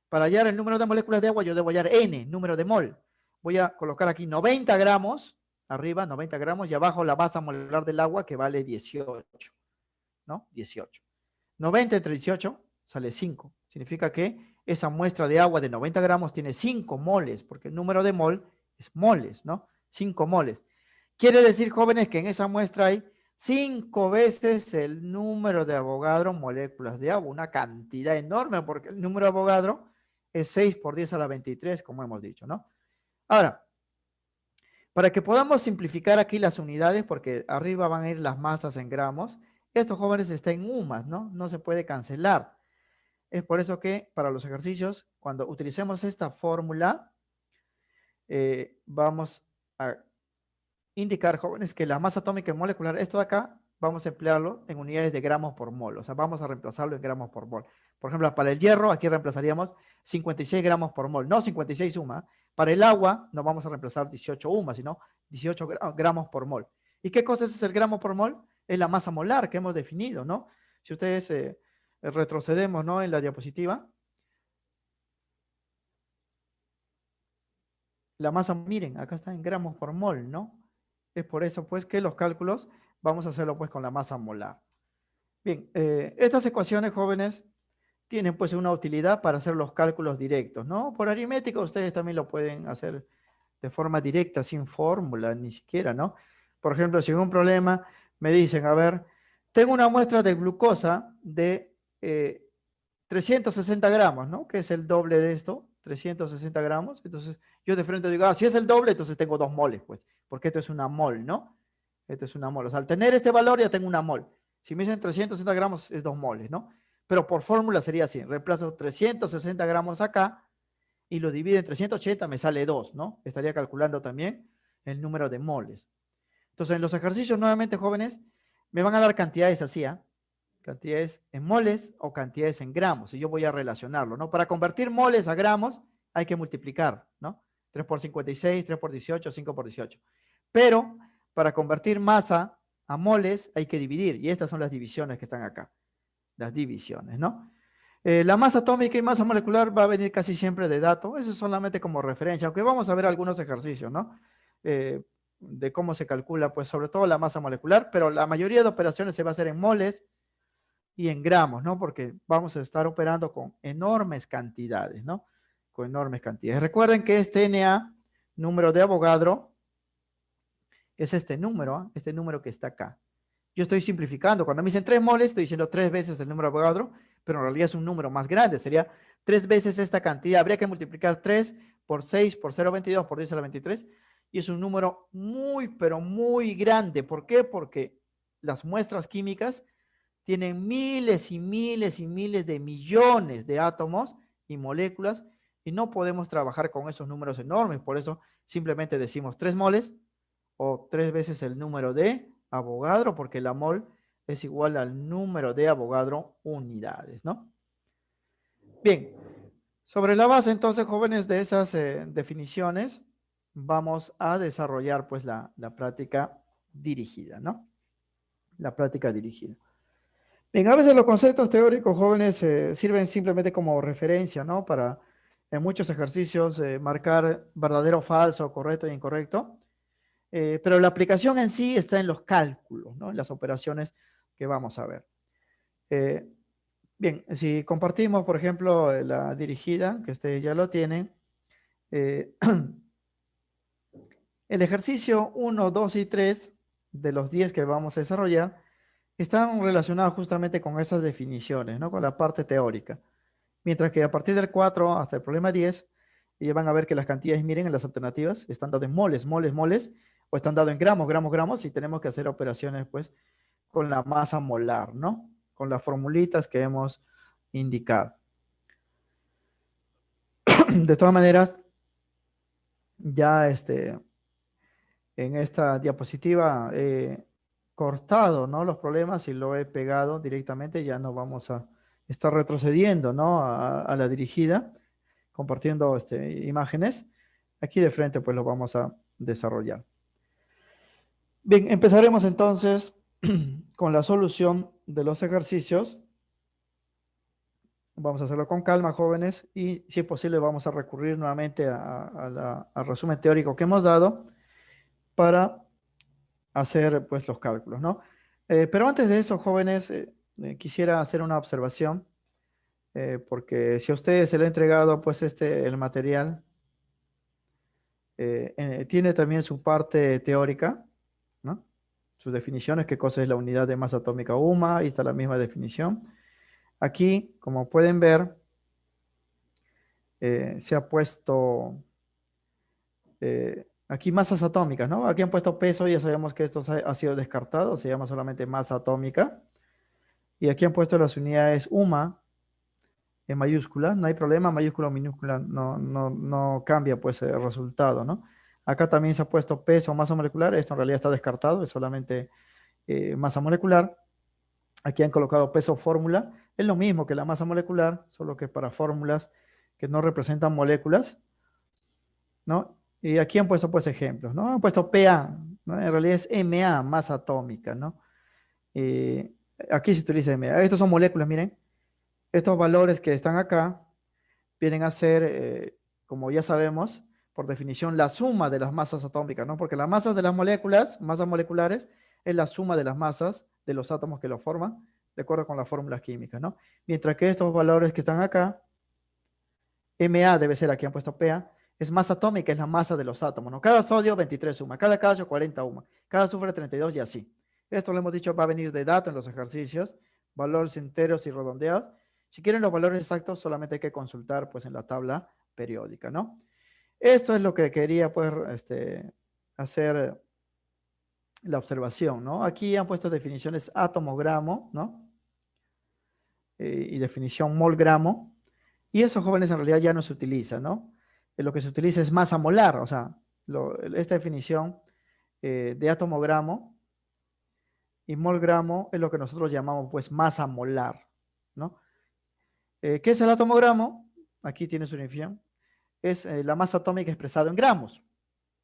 para hallar el número de moléculas de agua, yo debo hallar N, número de mol. Voy a colocar aquí 90 gramos, arriba 90 gramos, y abajo la masa molecular del agua que vale 18, ¿no? 18. 90 entre 18 sale 5. Significa que esa muestra de agua de 90 gramos tiene 5 moles, porque el número de mol es moles, ¿no? 5 moles. Quiere decir, jóvenes, que en esa muestra hay 5 veces el número de Avogadro moléculas de agua, una cantidad enorme, porque el número de Avogadro es 6 por 10 a la 23, como hemos dicho, ¿no? Ahora, para que podamos simplificar aquí las unidades, porque arriba van a ir las masas en gramos, estos jóvenes están en UMAS, ¿no? No se puede cancelar. Es por eso que para los ejercicios, cuando utilicemos esta fórmula, vamos a indicar, jóvenes, que la masa atómica molecular, esto de acá, vamos a emplearlo en unidades de gramos por mol, o sea, vamos a reemplazarlo en gramos por mol. Por ejemplo, para el hierro, aquí reemplazaríamos 56 gramos por mol, no 56 UMA. Para el agua, no vamos a reemplazar 18 UMA, sino 18 gramos por mol. ¿Y qué cosa es el gramo por mol? Es la masa molar que hemos definido, ¿no? Si ustedes retrocedemos, ¿no? En la diapositiva, la masa, miren, acá está en gramos por mol, ¿no? Es por eso, pues, que los cálculos vamos a hacerlo, pues, con la masa molar. Bien, estas ecuaciones, jóvenes, tienen, pues, una utilidad para hacer los cálculos directos, ¿no? Por aritmética ustedes también lo pueden hacer de forma directa, sin fórmula, ni siquiera, ¿no? Por ejemplo, si en un problema me dicen, a ver, tengo una muestra de glucosa de 360 gramos, ¿no? Que es el doble de esto, 360 gramos. Entonces, yo de frente digo, si es el doble, entonces tengo 2 moles, pues, porque esto es una mol, ¿no? Esto es una mol. O sea, al tener este valor ya tengo una mol. Si me dicen 360 gramos, es 2 moles, ¿no? Pero por fórmula sería así, reemplazo 360 gramos acá y lo divido en 380, me sale 2, ¿no? Estaría calculando también el número de moles. Entonces, en los ejercicios, nuevamente, jóvenes, me van a dar cantidades así, ¿ah? Cantidades en moles o cantidades en gramos, y yo voy a relacionarlo, ¿no? Para convertir moles a gramos hay que multiplicar, ¿no? 3 por 56, 3 por 18, 5 por 18. Pero para convertir masa a moles hay que dividir, y estas son las divisiones que están acá, las divisiones, ¿no? La masa atómica y masa molecular va a venir casi siempre de dato, eso es solamente como referencia, aunque vamos a ver algunos ejercicios, ¿no? De cómo se calcula, pues sobre todo la masa molecular, pero la mayoría de operaciones se va a hacer en moles y en gramos, ¿no? Porque vamos a estar operando con enormes cantidades, ¿no? Con enormes cantidades. Recuerden que este Na, número de Avogadro, es este número que está acá. Yo estoy simplificando. Cuando me dicen 3 moles, estoy diciendo 3 veces el número de Avogadro, pero en realidad es un número más grande. Sería 3 veces esta cantidad. Habría que multiplicar 3 por 6, por 0,22, por 10 a la 23. Y es un número muy, pero muy grande. ¿Por qué? Porque las muestras químicas tienen miles y miles y miles de millones de átomos y moléculas y no podemos trabajar con esos números enormes. Por eso simplemente decimos 3 moles o 3 veces el número de Avogadro, porque la mol es igual al número de Avogadro unidades, ¿no? Bien, sobre la base entonces, jóvenes, de esas definiciones, vamos a desarrollar pues la práctica dirigida, ¿no? La práctica dirigida. Bien, a veces los conceptos teóricos jóvenes sirven simplemente como referencia, ¿no? Para en muchos ejercicios marcar verdadero o falso, correcto e incorrecto. Pero la aplicación en sí está en los cálculos, ¿no? En las operaciones que vamos a ver. Eh, bien, si compartimos, por ejemplo, la dirigida, que ustedes ya lo tienen, eh, el ejercicio uno, 2 y 3 de los 10 que vamos a desarrollar están relacionados justamente con esas definiciones, ¿no? Con la parte teórica. Mientras que a partir del 4 hasta el problema 10, ya van a ver que las cantidades, miren, en las alternativas, están dadas en moles, moles, moles, o están dadas en gramos, gramos, gramos, y tenemos que hacer operaciones, pues, con la masa molar, ¿no? Con las formulitas que hemos indicado. De todas maneras, ya en esta diapositiva he cortado, ¿no? Los problemas y lo he pegado directamente, ya no vamos a estar retrocediendo, ¿no? A la dirigida, compartiendo imágenes. Aquí de frente, pues lo vamos a desarrollar. Bien, empezaremos entonces con la solución de los ejercicios. Vamos a hacerlo con calma, jóvenes, y si es posible vamos a recurrir nuevamente al resumen teórico que hemos dado para hacer pues los cálculos, ¿no? Pero antes de eso, jóvenes, quisiera hacer una observación, porque si a ustedes se le ha entregado pues el material, tiene también su parte teórica, ¿no? Sus definiciones, qué cosa es la unidad de masa atómica UMA, ahí está la misma definición. Aquí, como pueden ver, se ha puesto aquí masas atómicas, ¿no? Aquí han puesto peso, ya sabemos que esto ha sido descartado, se llama solamente masa atómica. Y aquí han puesto las unidades UMA en mayúscula, no hay problema, mayúscula o minúscula no cambia pues el resultado, ¿no? Acá también se ha puesto peso o masa molecular, esto en realidad está descartado, es solamente masa molecular. Aquí han colocado peso fórmula, es lo mismo que la masa molecular, solo que para fórmulas que no representan moléculas, ¿no? Y aquí han puesto pues ejemplos, ¿no? Han puesto PA, ¿no? En realidad es MA, masa atómica, ¿no? Eh, Aquí se utiliza MA. Estos son moléculas, miren. Estos valores que están acá vienen a ser, como ya sabemos, por definición, la suma de las masas atómicas, ¿no? Porque las masas de las moléculas, masas moleculares, es la suma de las masas de los átomos que lo forman, de acuerdo con las fórmulas químicas, ¿no? Mientras que estos valores que están acá, Ma debe ser, aquí han puesto Pa, es masa atómica, es la masa de los átomos, ¿no? Cada sodio 23 UMA, cada calcio 40 UMA, cada azufre 32 y así. Esto lo hemos dicho va a venir de dato en los ejercicios, valores enteros y redondeados. Si quieren los valores exactos, solamente hay que consultar pues en la tabla periódica, ¿no? Esto es lo que quería pues hacer la observación, ¿no? Aquí han puesto definiciones átomo-gramo, ¿no? Y definición mol-gramo. Y eso, jóvenes, en realidad ya no se utiliza, ¿no? Lo que se utiliza es masa molar, o sea, esta definición de átomo-gramo y mol-gramo es lo que nosotros llamamos, pues, masa molar, ¿no? ¿Qué es el átomo-gramo? Aquí tiene su definición. Es la masa atómica expresada en gramos,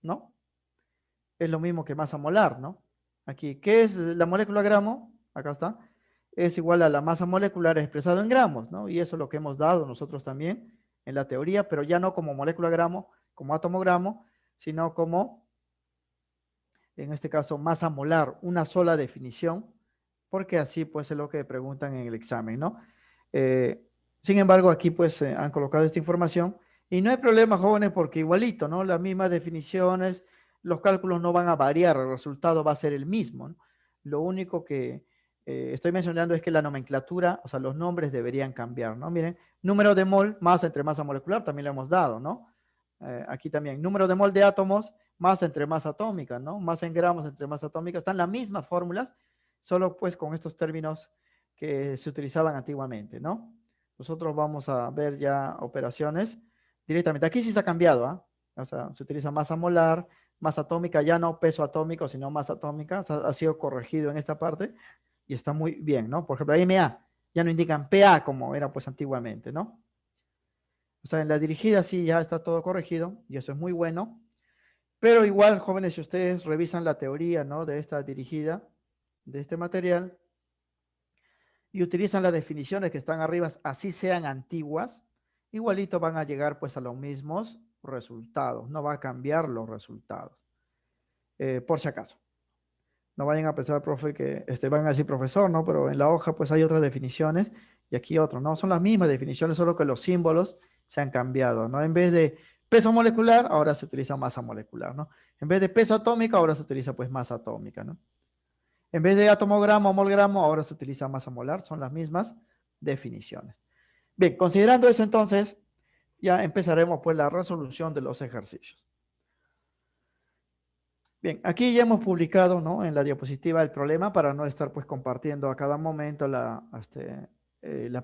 ¿no? Es lo mismo que masa molar, ¿no? Aquí, ¿qué es la molécula gramo? Acá está. Es igual a la masa molecular expresada en gramos, ¿no? Y eso es lo que hemos dado nosotros también en la teoría, pero ya no como molécula gramo, como átomo gramo, sino como, en este caso, masa molar, una sola definición, porque así pues es lo que preguntan en el examen, ¿no? Eh, Sin embargo, aquí pues han colocado esta información y no hay problema, jóvenes, porque igualito, ¿no? Las mismas definiciones, los cálculos no van a variar, el resultado va a ser el mismo, ¿no? Lo único que estoy mencionando es que la nomenclatura, o sea, los nombres deberían cambiar, ¿no? Miren, número de mol, masa entre masa molecular, también lo hemos dado, ¿no? Aquí también, número de mol de átomos, masa entre masa atómica, ¿no? Masa en gramos entre masa atómica, están las mismas fórmulas, solo pues con estos términos que se utilizaban antiguamente, ¿no? Nosotros vamos a ver ya operaciones directamente. Aquí sí se ha cambiado, ¿ah? O sea, se utiliza masa molar, masa atómica, ya no peso atómico, sino masa atómica. O sea, ha sido corregido en esta parte y está muy bien, ¿no? Por ejemplo, Ma, ya no indican Pa como era pues antiguamente, ¿no? O sea, en la dirigida sí ya está todo corregido y eso es muy bueno. Pero igual, jóvenes, si ustedes revisan la teoría, ¿no? De esta dirigida, de este material, y utilizan las definiciones que están arriba, así sean antiguas, igualito van a llegar pues a los mismos resultados, no va a cambiar los resultados, por si acaso. No vayan a pensar, profe, que van a decir profesor, ¿no? Pero en la hoja pues hay otras definiciones y aquí otro, ¿no? Son las mismas definiciones, solo que los símbolos se han cambiado, ¿no? En vez de peso molecular, ahora se utiliza masa molecular, ¿no? En vez de peso atómico, ahora se utiliza pues masa atómica, ¿no? En vez de atomogramo o molgramo, ahora se utiliza masa molar, son las mismas definiciones. Bien, considerando eso entonces, ya empezaremos pues la resolución de los ejercicios. Bien, aquí ya hemos publicado, ¿no?, en la diapositiva el problema para no estar pues compartiendo a cada momento la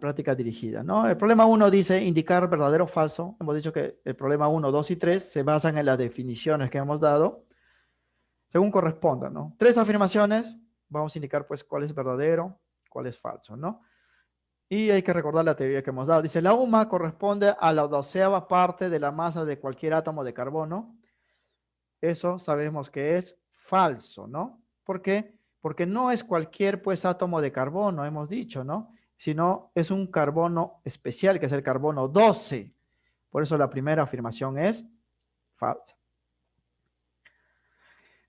práctica dirigida, ¿no? El problema 1 dice indicar verdadero o falso. Hemos dicho que el problema 1, 2 y 3 se basan en las definiciones que hemos dado según corresponda, ¿no? 3 afirmaciones, vamos a indicar pues cuál es verdadero, cuál es falso, ¿no? Y hay que recordar la teoría que hemos dado. Dice, la UMA corresponde a la 12ª parte de la masa de cualquier átomo de carbono. Eso sabemos que es falso, ¿no? ¿Por qué? Porque no es cualquier pues átomo de carbono, hemos dicho, ¿no? Sino es un carbono especial, que es el carbono 12. Por eso la primera afirmación es falsa.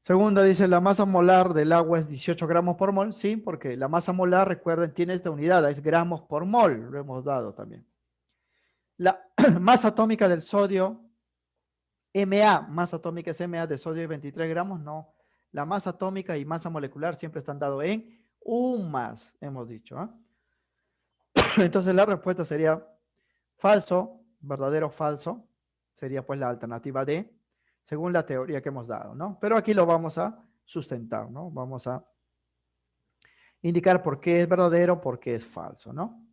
Segunda, dice, la masa molar del agua es 18 gramos por mol. Sí, porque la masa molar, recuerden, tiene esta unidad, es gramos por mol, lo hemos dado también. La masa atómica del sodio, Ma, masa atómica es Ma de sodio de 23 gramos, no. La masa atómica y masa molecular siempre están dados en UMAS, hemos dicho. Entonces la respuesta sería falso, verdadero o falso. Sería pues la alternativa D, según la teoría que hemos dado, ¿no? Pero aquí lo vamos a sustentar, ¿no? Vamos a indicar por qué es verdadero, por qué es falso, ¿no?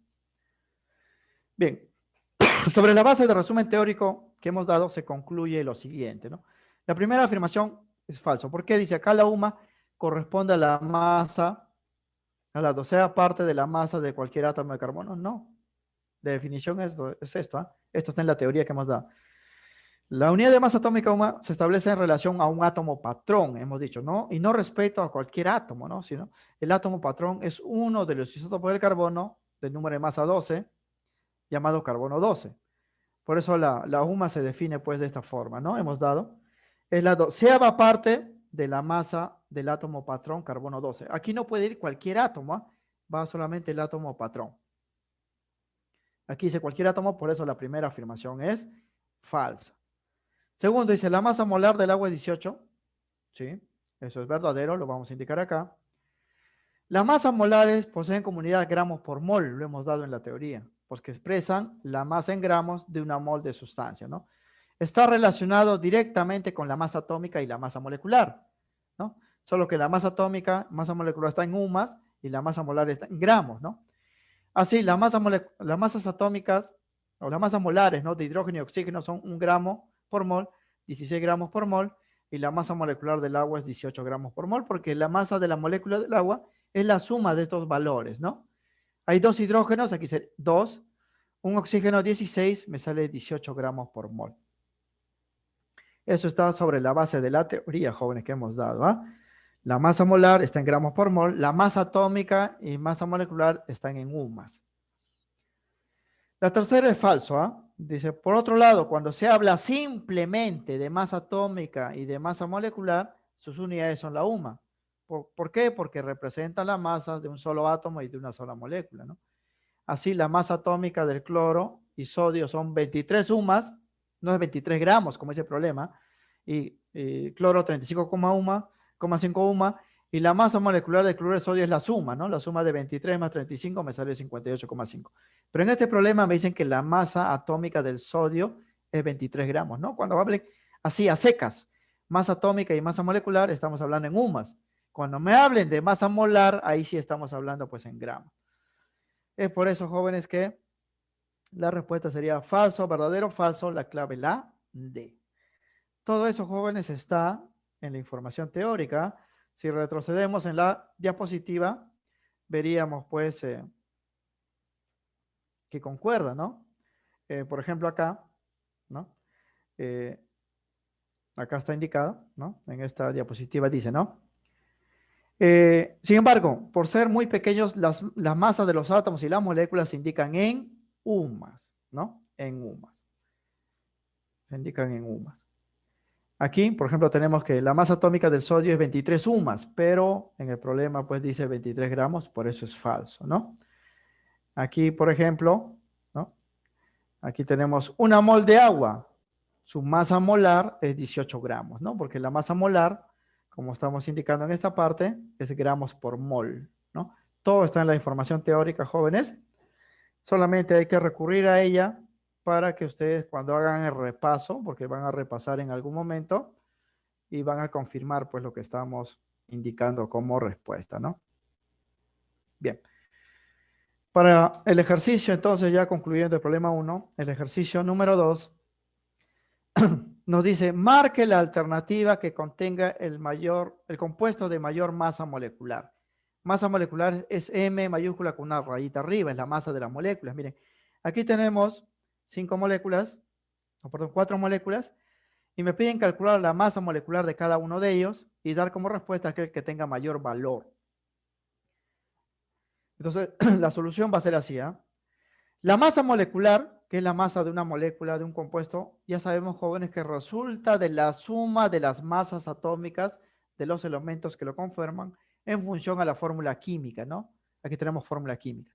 Bien, sobre la base del resumen teórico que hemos dado se concluye lo siguiente, ¿no? La primera afirmación es falso. ¿Por qué? Dice acá la UMA corresponde a la masa, a la 12ª parte de la masa de cualquier átomo de carbono. No. De definición es esto, ¿eh? Esto está en la teoría que hemos dado. La unidad de masa atómica UMA se establece en relación a un átomo patrón, hemos dicho, ¿no? Y no respecto a cualquier átomo, ¿no? Sino el átomo patrón es uno de los isótopos del carbono del número de masa 12, llamado carbono 12. Por eso la UMA se define pues de esta forma, ¿no? Hemos dado. Es la 12ª parte de la masa del átomo patrón carbono 12. Aquí no puede ir cualquier átomo, ¿eh? Va solamente el átomo patrón. Aquí dice cualquier átomo, por eso la primera afirmación es falsa. Segundo, dice la masa molar del agua es 18. Sí, eso es verdadero, lo vamos a indicar acá. Las masas molares poseen como unidad gramos por mol, lo hemos dado en la teoría, porque expresan la masa en gramos de una mol de sustancia, ¿no? Está relacionado directamente con la masa atómica y la masa molecular, ¿no? Solo que la masa atómica, masa molecular está en UMAS y la masa molar está en gramos, ¿no? Así, las masas atómicas o las masas molares, ¿no?, de hidrógeno y oxígeno son 1 gramo por mol, 16 gramos por mol, y la masa molecular del agua es 18 gramos por mol, porque la masa de la molécula del agua es la suma de estos valores, ¿no? Hay 2 hidrógenos, aquí sería 2, un oxígeno 16, me sale 18 gramos por mol. Eso está sobre la base de la teoría, jóvenes, que hemos dado, ¿ah? La masa molar está en gramos por mol, la masa atómica y masa molecular están en UMAS. La tercera es falso, ¿ah? Dice, por otro lado, cuando se habla simplemente de masa atómica y de masa molecular, sus unidades son la UMA. ¿Por qué? Porque representan la masa de un solo átomo y de una sola molécula, ¿no? Así, la masa atómica del cloro y sodio son 23 UMAS, no es 23 gramos, como es el problema, y cloro 35,5 UMA, y la masa molecular del cloruro de sodio es la suma, ¿no? La suma de 23 más 35 me sale 58,5. Pero en este problema me dicen que la masa atómica del sodio es 23 gramos, ¿no? Cuando hablen así a secas, masa atómica y masa molecular, estamos hablando en UMAS. Cuando me hablen de masa molar, ahí sí estamos hablando pues en gramos. Es por eso, jóvenes, que la respuesta sería falso, verdadero, falso, la clave la D. Todo eso, jóvenes, está en la información teórica. Si retrocedemos en la diapositiva, veríamos pues que concuerda, ¿no? Por ejemplo, acá, ¿no? Acá está indicado, ¿no? En esta diapositiva dice, ¿no? Sin embargo, por ser muy pequeños, las masas de los átomos y las moléculas se indican en UMAS, ¿no? En UMAS. Se indican en UMAS. Aquí, por ejemplo, tenemos que la masa atómica del sodio es 23 UMAS, pero en el problema pues dice 23 gramos, por eso es falso, ¿no? Aquí, por ejemplo, ¿no? Aquí tenemos una mol de agua. Su masa molar es 18 gramos, ¿no? Porque la masa molar, como estamos indicando en esta parte, es gramos por mol, ¿no? Todo está en la información teórica, jóvenes. Solamente hay que recurrir a ella para que ustedes cuando hagan el repaso, porque van a repasar en algún momento y van a confirmar pues lo que estamos indicando como respuesta, ¿no? Bien. Para el ejercicio, entonces, ya concluyendo el problema 1, el ejercicio número 2 nos dice, marque la alternativa que contenga el compuesto de mayor masa molecular. Masa molecular es M mayúscula con una rayita arriba, es la masa de las moléculas. Miren, aquí tenemos 5 moléculas, perdón, 4 moléculas, y me piden calcular la masa molecular de cada uno de ellos y dar como respuesta aquel que tenga mayor valor. Entonces, la solución va a ser así, ¿eh? La masa molecular, que es la masa de una molécula, de un compuesto, ya sabemos, jóvenes, que resulta de la suma de las masas atómicas de los elementos que lo conforman en función a la fórmula química, ¿no? Aquí tenemos fórmula química.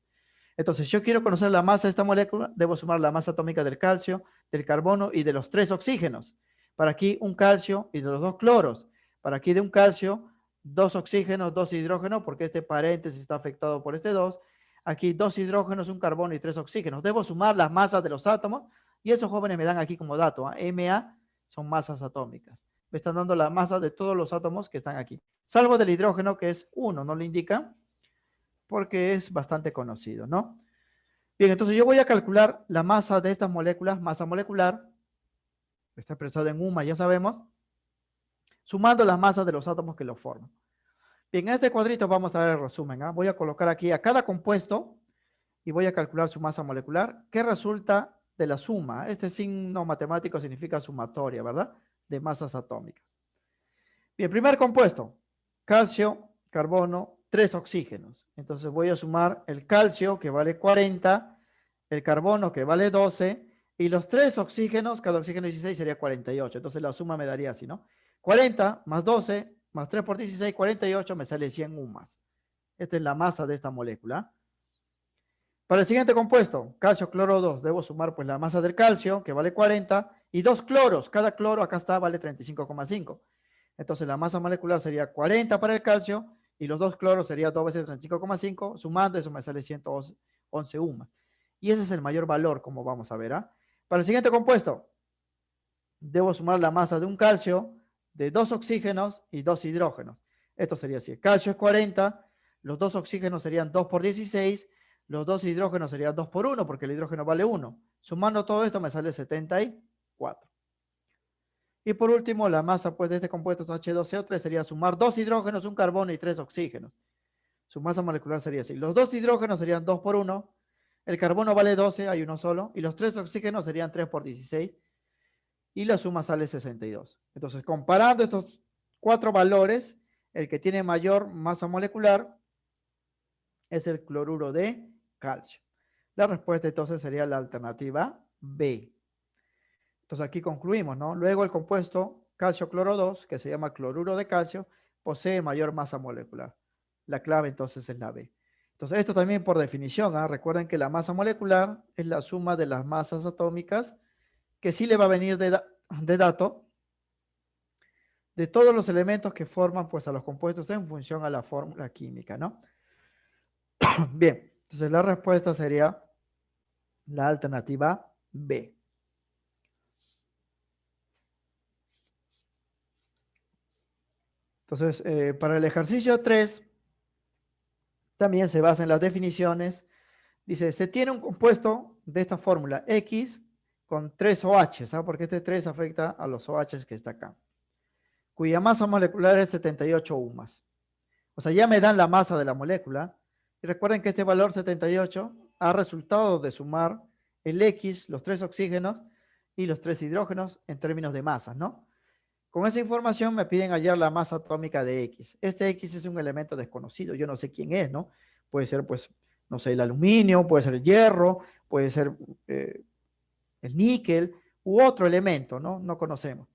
Entonces, si yo quiero conocer la masa de esta molécula, debo sumar la masa atómica del calcio, del carbono y de los 3 oxígenos. Para aquí un calcio y de los 2 cloros. Para aquí de un calcio, 2 oxígenos, 2 hidrógenos, porque este paréntesis está afectado por este 2. Aquí 2 hidrógenos, un carbono y 3 oxígenos. Debo sumar las masas de los átomos y esos jóvenes me dan aquí como dato. Ma son masas atómicas. Me están dando la masa de todos los átomos que están aquí. Salvo del hidrógeno, que es 1, no lo indican porque es bastante conocido, ¿no? Bien, entonces yo voy a calcular la masa de estas moléculas, masa molecular, está expresada en UMA, ya sabemos, sumando las masas de los átomos que lo forman. Bien, en este cuadrito vamos a ver el resumen, ¿eh? Voy a colocar aquí a cada compuesto y voy a calcular su masa molecular, que resulta de la suma. Este signo matemático significa sumatoria, ¿verdad? De masas atómicas. Bien, primer compuesto, calcio, carbono, 3 oxígenos. Entonces voy a sumar el calcio, que vale 40, el carbono, que vale 12, y los 3 oxígenos, cada oxígeno 16 sería 48. Entonces la suma me daría así, ¿no? 40 más 12 más 3 por 16, 48, me sale 100 UMAS. Esta es la masa de esta molécula. Para el siguiente compuesto, calcio cloro 2, debo sumar pues la masa del calcio, que vale 40, y 2 cloros. Cada cloro acá está, vale 35,5. Entonces la masa molecular sería 40 para el calcio y los 2 cloros sería 2 veces 35,5. Sumando eso me sale 111 UMAS. Y ese es el mayor valor, como vamos a ver. ¿Ah? Para el siguiente compuesto, debo sumar la masa de un calcio, de 2 oxígenos y 2 hidrógenos. Esto sería así. El calcio es 40, los 2 oxígenos serían 2 por 16, los 2 hidrógenos serían 2 por 1, porque el hidrógeno vale 1. Sumando todo esto me sale 74. Y por último, la masa pues, de este compuesto es H2CO3 sería sumar 2 hidrógenos, un carbono y 3 oxígenos. Su masa molecular sería así. Los 2 hidrógenos serían 2 por 1, el carbono vale 12, hay uno solo, y los 3 oxígenos serían 3 por 16, y la suma sale 62. Entonces, comparando estos 4 valores, el que tiene mayor masa molecular es el cloruro de calcio. La respuesta entonces sería la alternativa B. Entonces aquí concluimos, ¿no? Luego el compuesto calcio cloro 2, que se llama cloruro de calcio, posee mayor masa molecular. La clave entonces es la B. Entonces esto también por definición, ¿eh? Recuerden que la masa molecular es la suma de las masas atómicas, que sí le va a venir de dato, de todos los elementos que forman pues a los compuestos en función a la fórmula química, ¿no? Bien, entonces la respuesta sería la alternativa B. Entonces, para el ejercicio 3, también se basa en las definiciones. Dice, se tiene un compuesto de esta fórmula X con 3 OH, ¿sabes? Porque este 3 afecta a los OH que está acá, cuya masa molecular es 78 UMAS. O sea, ya me dan la masa de la molécula. Y recuerden que este valor 78 ha resultado de sumar el X, los 3 oxígenos y los 3 hidrógenos en términos de masas, ¿no? Con esa información me piden hallar la masa atómica de X. Este X es un elemento desconocido, yo no sé quién es, ¿no? Puede ser, pues, no sé, el aluminio, puede ser el hierro, puede ser eh, el níquel u otro elemento, ¿no? No conocemos.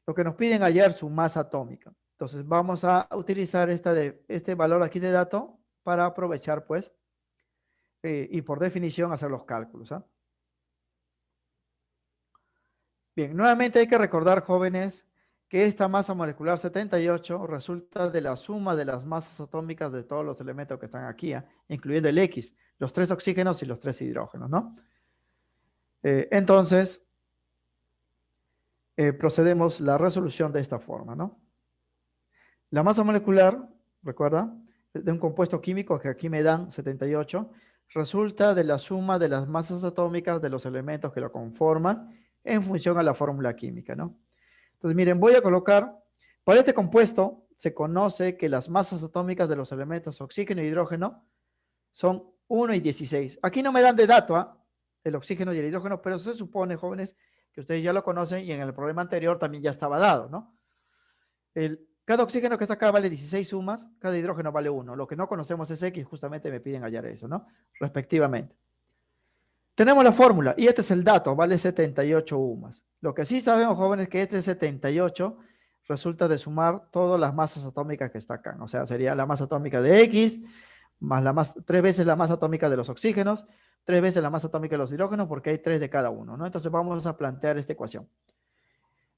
Lo que nos piden hallar su masa atómica. Entonces vamos a utilizar este valor aquí de dato para aprovechar, pues, y por definición hacer los cálculos. ¿Ah? Bien, nuevamente hay que recordar, jóvenes, que esta masa molecular 78 resulta de la suma de las masas atómicas de todos los elementos que están aquí, ¿ah? Incluyendo el X, los 3 oxígenos y los 3 hidrógenos, ¿no? Entonces, procedemos la resolución de esta forma, ¿no? La masa molecular, recuerda, de un compuesto químico que aquí me dan 78, resulta de la suma de las masas atómicas de los elementos que lo conforman en función a la fórmula química, ¿no? Entonces, miren, voy a colocar, para este compuesto se conoce que las masas atómicas de los elementos oxígeno y hidrógeno son 1 y 16. Aquí no me dan de dato, ¿ah? El oxígeno y el hidrógeno, pero se supone, jóvenes, que ustedes ya lo conocen y en el problema anterior también ya estaba dado, ¿no? Cada oxígeno que está acá vale 16 sumas, cada hidrógeno vale 1. Lo que no conocemos es X, justamente me piden hallar eso, ¿no? Respectivamente. Tenemos la fórmula y este es el dato, vale 78 UMAS. Lo que sí sabemos, jóvenes, es que este 78 resulta de sumar todas las masas atómicas que está acá. O sea, sería la masa atómica de X, más tres veces la masa atómica de los oxígenos, tres veces la masa atómica de los hidrógenos, porque hay tres de cada uno, ¿no? Entonces vamos a plantear esta ecuación.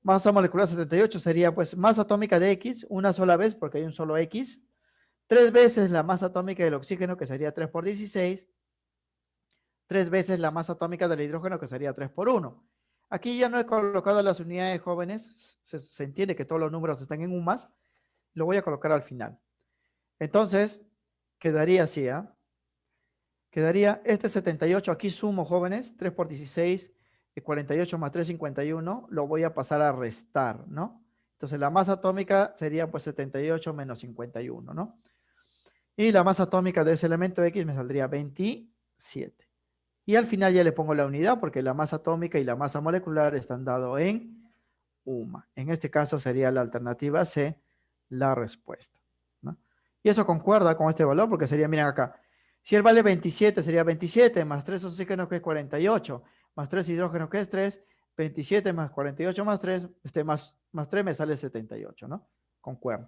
Masa molecular 78 sería pues masa atómica de X, una sola vez porque hay un solo X, tres veces la masa atómica del oxígeno que sería 3 por 16, tres veces la masa atómica del hidrógeno que sería 3 por 1. Aquí ya no he colocado las unidades, jóvenes, se entiende que todos los números están en UMAS, lo voy a colocar al final. Entonces, quedaría así, ¿eh? Quedaría este 78, aquí sumo, jóvenes, 3 por 16, 48 más 3, 51, lo voy a pasar a restar, ¿no? Entonces la masa atómica sería pues 78 menos 51, ¿no? Y la masa atómica de ese elemento X me saldría 27. Y al final ya le pongo la unidad porque la masa atómica y la masa molecular están dados en UMA. En este caso sería la alternativa C, la respuesta, ¿no? Y eso concuerda con este valor porque sería, miren acá, si él vale 27, sería 27 más 3 oxígenos que es 48, más 3 hidrógenos que es 3, 27 más 48 más 3, más 3 me sale 78, ¿no? Concuerda.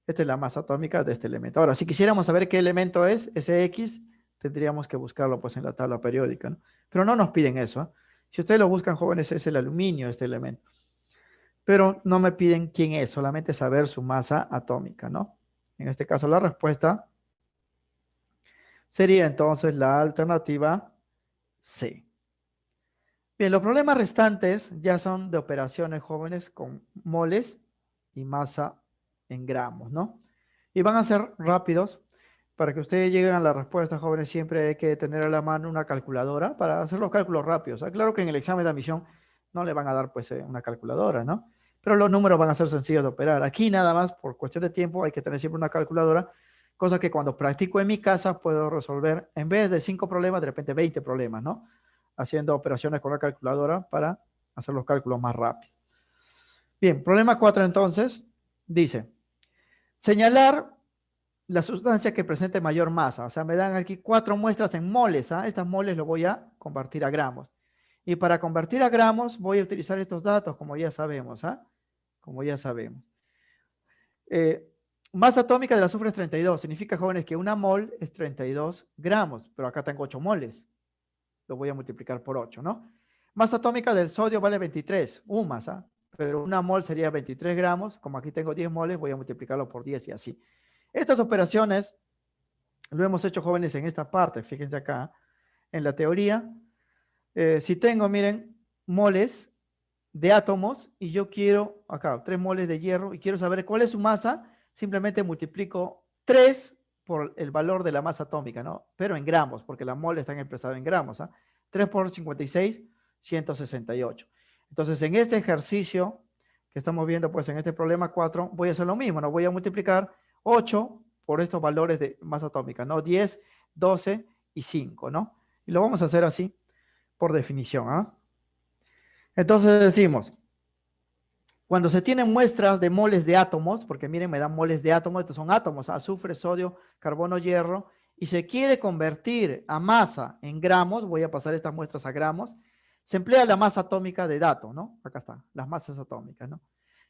Esta es la masa atómica de este elemento. Ahora, si quisiéramos saber qué elemento es ese X, tendríamos que buscarlo pues en la tabla periódica, ¿no? Pero no nos piden eso, ¿eh? Si ustedes lo buscan, jóvenes, es el aluminio, este elemento. Pero no me piden quién es, solamente saber su masa atómica, ¿no? En este caso, la respuesta sería entonces la alternativa C. Bien, los problemas restantes ya son de operaciones, jóvenes, con moles y masa en gramos, ¿no? Y van a ser rápidos. Para que ustedes lleguen a la respuesta, jóvenes, siempre hay que tener a la mano una calculadora para hacer los cálculos rápidos. Claro que en el examen de admisión no le van a dar pues una calculadora, ¿no? Pero los números van a ser sencillos de operar. Aquí nada más, por cuestión de tiempo, hay que tener siempre una calculadora, cosa que cuando practico en mi casa puedo resolver, en vez de 5 problemas, de repente 20 problemas, ¿no? Haciendo operaciones con la calculadora para hacer los cálculos más rápidos. Bien, problema 4 entonces, dice, señalar la sustancia que presente mayor masa. O sea, me dan aquí 4 muestras en moles. ¿Ah? Estas moles lo voy a convertir a gramos. Y para convertir a gramos voy a utilizar estos datos, como ya sabemos. ¿Ah? Como ya sabemos. Masa atómica del azufre es 32. Significa, jóvenes, que una mol es 32 gramos. Pero acá tengo 8 moles. Lo voy a multiplicar por 8, ¿no? Masa atómica del sodio vale 23. ¿Ah? Pero una mol sería 23 gramos. Como aquí tengo 10 moles, voy a multiplicarlo por 10 y así. Estas operaciones lo hemos hecho, jóvenes, en esta parte. Fíjense acá, en la teoría. Si tengo, miren, moles de átomos y yo quiero, acá, 3 moles de hierro y quiero saber cuál es su masa, simplemente multiplico 3 por el valor de la masa atómica, ¿no? Pero en gramos, porque la mole están expresadas en gramos. ¿Ah? 3 por 56, 168. Entonces, en este ejercicio que estamos viendo, pues en este problema 4, voy a hacer lo mismo, ¿no? Voy a multiplicar 8 por estos valores de masa atómica, ¿no? 10, 12 y 5, ¿no? Y lo vamos a hacer así, por definición, ¿ah? Entonces decimos, Cuando se tienen muestras de moles de átomos, porque miren, me dan moles de átomos, estos son átomos, azufre, sodio, carbono, hierro, y se quiere convertir a masa en gramos, voy a pasar estas muestras a gramos, se emplea la masa atómica de dato, ¿no? Acá están, las masas atómicas, ¿no?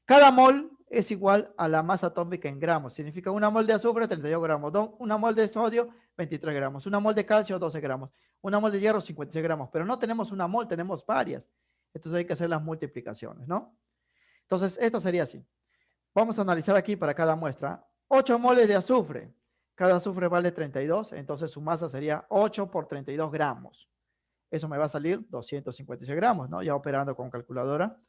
Cada mol es igual a la masa atómica en gramos. Significa una mol de azufre, 32 gramos. Una mol de sodio, 23 gramos. Una mol de calcio, 12 gramos. Una mol de hierro, 56 gramos. Pero no tenemos una mol, tenemos varias. Entonces hay que hacer las multiplicaciones, ¿no? Entonces, esto sería así. Vamos a analizar aquí para cada muestra. 8 moles de azufre. Cada azufre vale 32, entonces su masa sería 8 por 32 gramos. Eso me va a salir 256 gramos, ¿no? Ya operando con calculadora.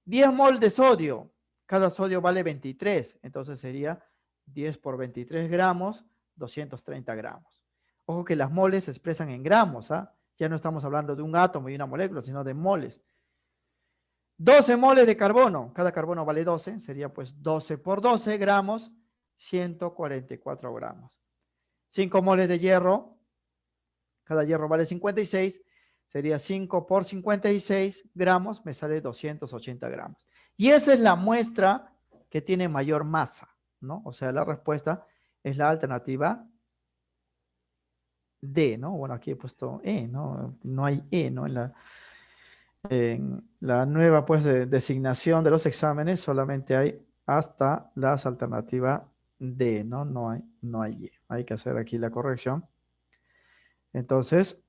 10 mol de sodio. Cada sodio vale 23, entonces sería 10 por 23 gramos, 230 gramos. Ojo que las moles se expresan en gramos, ¿ah? Ya no estamos hablando de un átomo y una molécula, sino de moles. 12 moles de carbono, cada carbono vale 12, sería pues 12 por 12 gramos, 144 gramos. 5 moles de hierro, cada hierro vale 56, sería 5 por 56 gramos, me sale 280 gramos. Y esa es la muestra que tiene mayor masa, ¿no? O sea, la respuesta es la alternativa D, ¿no? Bueno, aquí he puesto E, ¿no? No hay E, ¿no? En la nueva pues designación de los exámenes solamente hay hasta las alternativas D, ¿no? No hay E. Hay que hacer aquí la corrección. Entonces,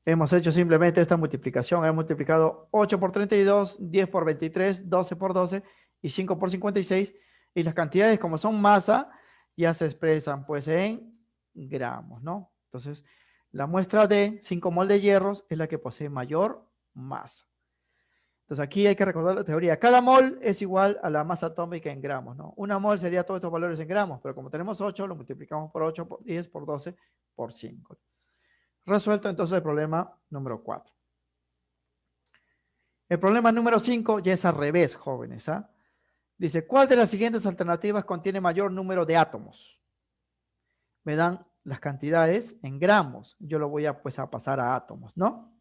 hemos hecho simplemente esta multiplicación. He multiplicado 8 por 32, 10 por 23, 12 por 12 y 5 por 56. Y las cantidades como son masa ya se expresan pues en gramos, ¿no? Entonces, la muestra de 5 mol de hierros es la que posee mayor masa. Entonces aquí hay que recordar la teoría. Cada mol es igual a la masa atómica en gramos, ¿no? Una mol sería todos estos valores en gramos, pero como tenemos 8, lo multiplicamos por 8, por 10, por 12, por 5. Resuelto entonces el problema número 4. El problema número 5 ya es al revés, jóvenes, ¿ah? Dice, ¿cuál de las siguientes alternativas contiene mayor número de átomos? Me dan las cantidades en gramos. Yo lo voy a, pues, a pasar a átomos, ¿no?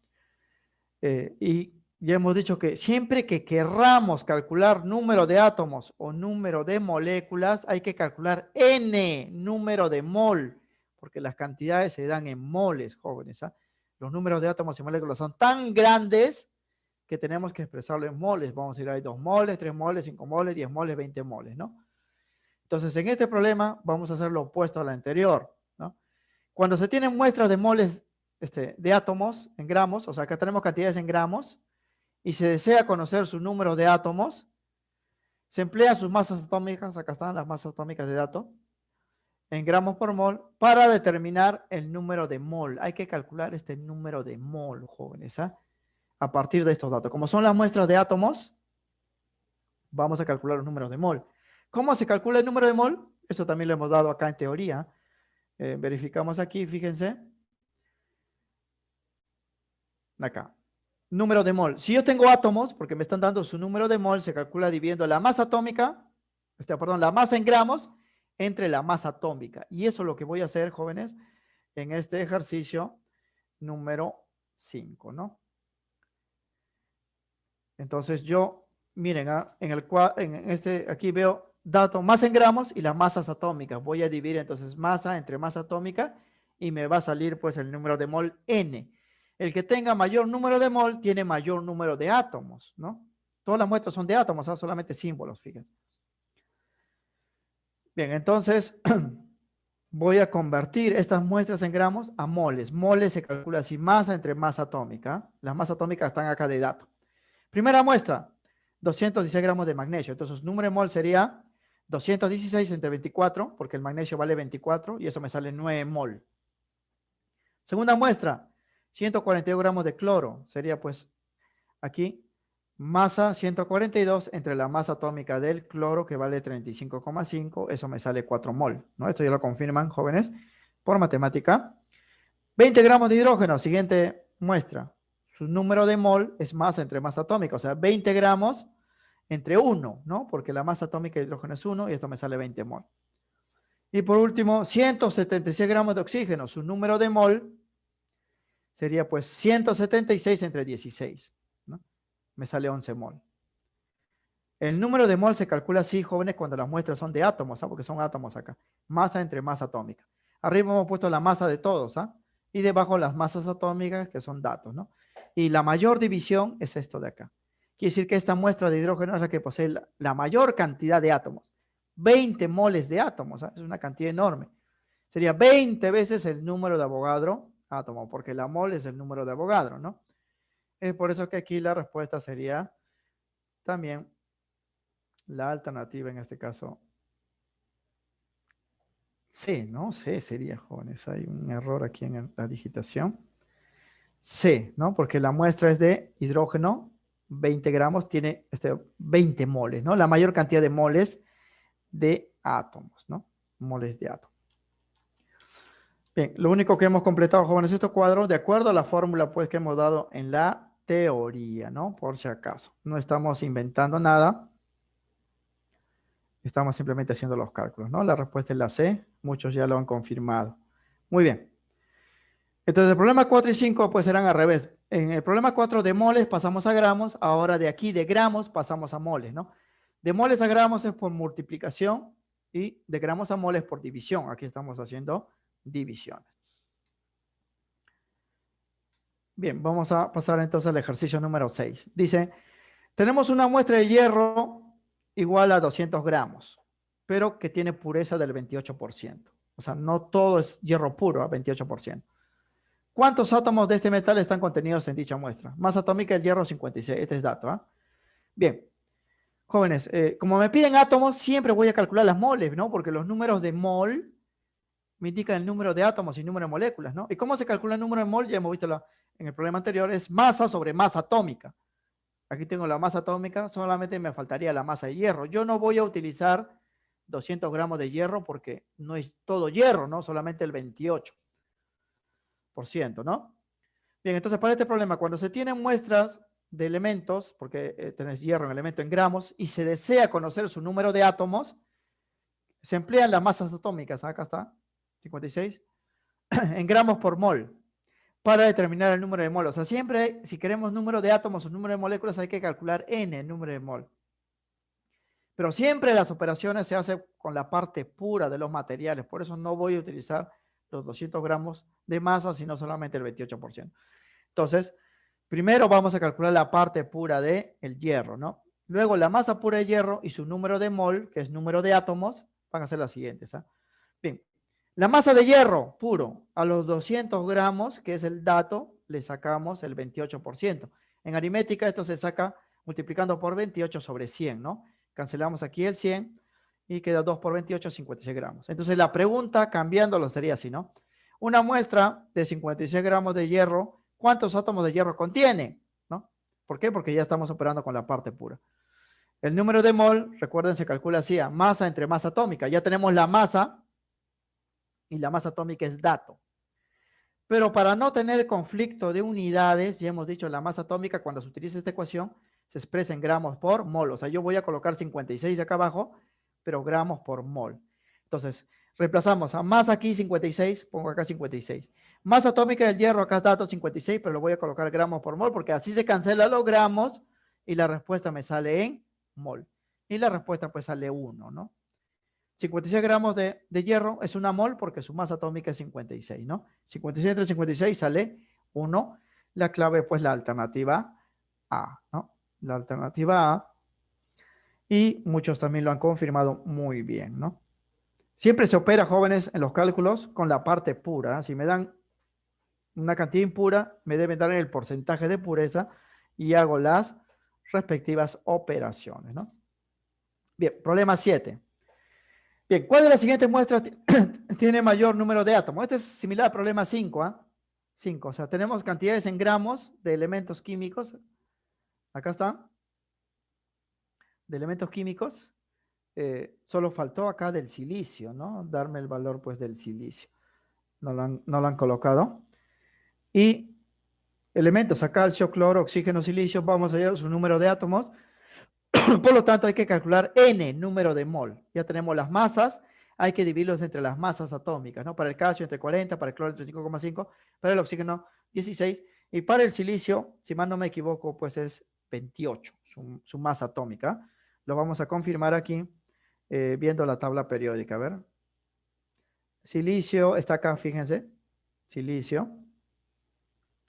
Y ya hemos dicho que siempre que querramos calcular número de átomos o número de moléculas, hay que calcular n, número de mol, porque las cantidades se dan en moles, jóvenes, ¿ah? Los números de átomos y moléculas son tan grandes que tenemos que expresarlo en moles. Vamos a ir ahí 2 moles, 3 moles, 5 moles, 10 moles, 20 moles, ¿no? Entonces, en este problema vamos a hacer lo opuesto al anterior, ¿no? Cuando se tienen muestras de moles de átomos en gramos, o sea, acá tenemos cantidades en gramos, y se desea conocer su número de átomos, se emplean sus masas atómicas, acá están las masas atómicas de dato, en gramos por mol, para determinar el número de mol. Hay que calcular este número de mol, jóvenes, ¿ah? A partir de estos datos. Como son las muestras de átomos, vamos a calcular los números de mol. ¿Cómo se calcula el número de mol? Esto también lo hemos dado acá en teoría. Verificamos aquí, fíjense. Acá. Número de mol. Si yo tengo átomos, porque me están dando su número de mol, se calcula dividiendo la masa atómica, la masa en gramos, entre la masa atómica. Y eso es lo que voy a hacer, jóvenes, en este ejercicio número 5, ¿no? Entonces yo, miren, aquí veo datos más en gramos y las masas atómicas. Voy a dividir entonces masa entre masa atómica y me va a salir pues el número de mol N. El que tenga mayor número de mol tiene mayor número de átomos, ¿no? Todas las muestras son de átomos, son solamente símbolos, fíjense. Bien, entonces voy a convertir estas muestras en gramos a moles. Moles se calcula así, masa entre masa atómica. Las masas atómicas están acá de dato. Primera muestra, 216 gramos de magnesio. Entonces, número de mol sería 216 entre 24, porque el magnesio vale 24, y eso me sale 9 mol. Segunda muestra, 142 gramos de cloro. Sería pues aquí masa 142 entre la masa atómica del cloro, que vale 35,5. Eso me sale 4 mol, ¿no? Esto ya lo confirman, jóvenes, por matemática. 20 gramos de hidrógeno, siguiente muestra. Su número de mol es masa entre masa atómica, o sea, 20 gramos entre 1, ¿no? Porque la masa atómica de hidrógeno es 1 y esto me sale 20 mol. Y por último, 176 gramos de oxígeno. Su número de mol sería pues 176 entre 16, ¿no? Me sale 11 mol. El número de mol se calcula así, jóvenes, cuando las muestras son de átomos, ¿ah? Porque son átomos acá. Masa entre masa atómica. Arriba hemos puesto la masa de todos, ¿ah? Y debajo las masas atómicas, que son datos, ¿no? Y la mayor división es esto de acá. Quiere decir que esta muestra de hidrógeno es la que posee la mayor cantidad de átomos. 20 moles de átomos, ¿ah? Es una cantidad enorme. Sería 20 veces el número de Avogadro átomo, porque la mol es el número de Avogadro, ¿no? Es por eso que aquí la respuesta sería también la alternativa en este caso. C, ¿no? C sería, jóvenes. Hay un error aquí en la digitación. C, ¿no? Porque la muestra es de hidrógeno, 20 gramos, tiene 20 moles, ¿no? La mayor cantidad de moles de átomos, ¿no? Moles de átomos. Bien, lo único que hemos completado, jóvenes, estos cuadros, de acuerdo a la fórmula, pues, que hemos dado en la teoría, ¿no? Por si acaso. No estamos inventando nada. Estamos simplemente haciendo los cálculos, ¿no? La respuesta es la C. Muchos ya lo han confirmado. Muy bien. Entonces, el problema 4 y 5 pues serán al revés. En el problema 4 de moles pasamos a gramos. Ahora de aquí de gramos pasamos a moles, ¿no? De moles a gramos es por multiplicación y de gramos a moles por división. Aquí estamos haciendo divisiones. Bien, vamos a pasar entonces al ejercicio número 6. Dice, tenemos una muestra de hierro igual a 200 gramos, pero que tiene pureza del 28%. O sea, no todo es hierro puro, a 28%. ¿Cuántos átomos de este metal están contenidos en dicha muestra? Masa atómica del hierro 56. Este es dato, ¿ah? Bien. Jóvenes, como me piden átomos, siempre voy a calcular las moles, ¿no? Porque los números de mol me indican el número de átomos y número de moléculas, ¿no? ¿Y cómo se calcula el número de mol? Ya hemos visto en el problema anterior, es masa sobre masa atómica. Aquí tengo la masa atómica, solamente me faltaría la masa de hierro. Yo no voy a utilizar 200 gramos de hierro porque no es todo hierro, ¿no? Solamente el 28%, ¿no? Bien, entonces para este problema, cuando se tienen muestras de elementos, porque tenés hierro en elemento en gramos, y se desea conocer su número de átomos, se emplean las masas atómicas, acá está, 56, en gramos por mol, para determinar el número de mol. O sea, siempre si queremos número de átomos o número de moléculas hay que calcular n, el número de mol. Pero siempre las operaciones se hacen con la parte pura de los materiales, por eso no voy a utilizar los 200 gramos de masa, sino solamente el 28%. Entonces, primero vamos a calcular la parte pura del hierro, ¿no? Luego la masa pura de hierro y su número de mol, que es número de átomos, van a ser las siguientes. ¿Ah? Bien, la masa de hierro puro a los 200 gramos, que es el dato, le sacamos el 28%. En aritmética esto se saca multiplicando por 28 sobre 100, ¿no? Cancelamos aquí el 100 y queda 2 por 28, 56 gramos. Entonces la pregunta, cambiándolo, sería así, ¿no? Una muestra de 56 gramos de hierro, ¿cuántos átomos de hierro contiene? ¿No? ¿Por qué? Porque ya estamos operando con la parte pura. El número de mol, recuerden, se calcula así, a masa entre masa atómica. Ya tenemos la masa y la masa atómica es dato. Pero para no tener conflicto de unidades, ya hemos dicho, la masa atómica, cuando se utiliza esta ecuación, se expresa en gramos por mol. O sea, yo voy a colocar 56 acá abajo, pero gramos por mol. Entonces, reemplazamos a masa aquí 56, pongo acá 56. Masa atómica del hierro, acá está dato 56, pero lo voy a colocar gramos por mol, porque así se cancelan los gramos y la respuesta me sale en mol. Y la respuesta pues sale 1, ¿no? 56 gramos de hierro es una mol porque su masa atómica es 56, ¿no? 56 entre 56 sale 1. La clave pues la alternativa A, ¿no? La alternativa A. Y muchos también lo han confirmado muy bien, ¿no? Siempre se opera, jóvenes, en los cálculos con la parte pura. Si me dan una cantidad impura, me deben dar el porcentaje de pureza y hago las respectivas operaciones, ¿no? Bien, problema 7. Bien, ¿cuál de las siguientes muestras tiene mayor número de átomos? Este es similar al problema 5, ¿ah? 5, o sea, tenemos cantidades en gramos de elementos químicos. Acá está. De elementos químicos. Solo faltó acá del silicio, ¿no? Darme el valor, pues, del silicio. No lo han colocado. Y elementos a calcio, cloro, oxígeno, silicio, vamos a hallar su número de átomos. Por lo tanto, hay que calcular n, número de mol. Ya tenemos las masas, hay que dividirlos entre las masas atómicas, ¿no? Para el calcio entre 40, para el cloro entre 5,5, para el oxígeno 16, y para el silicio, si más no me equivoco, pues es 28, su masa atómica. Lo vamos a confirmar aquí viendo la tabla periódica. A ver. Silicio está acá, fíjense. Silicio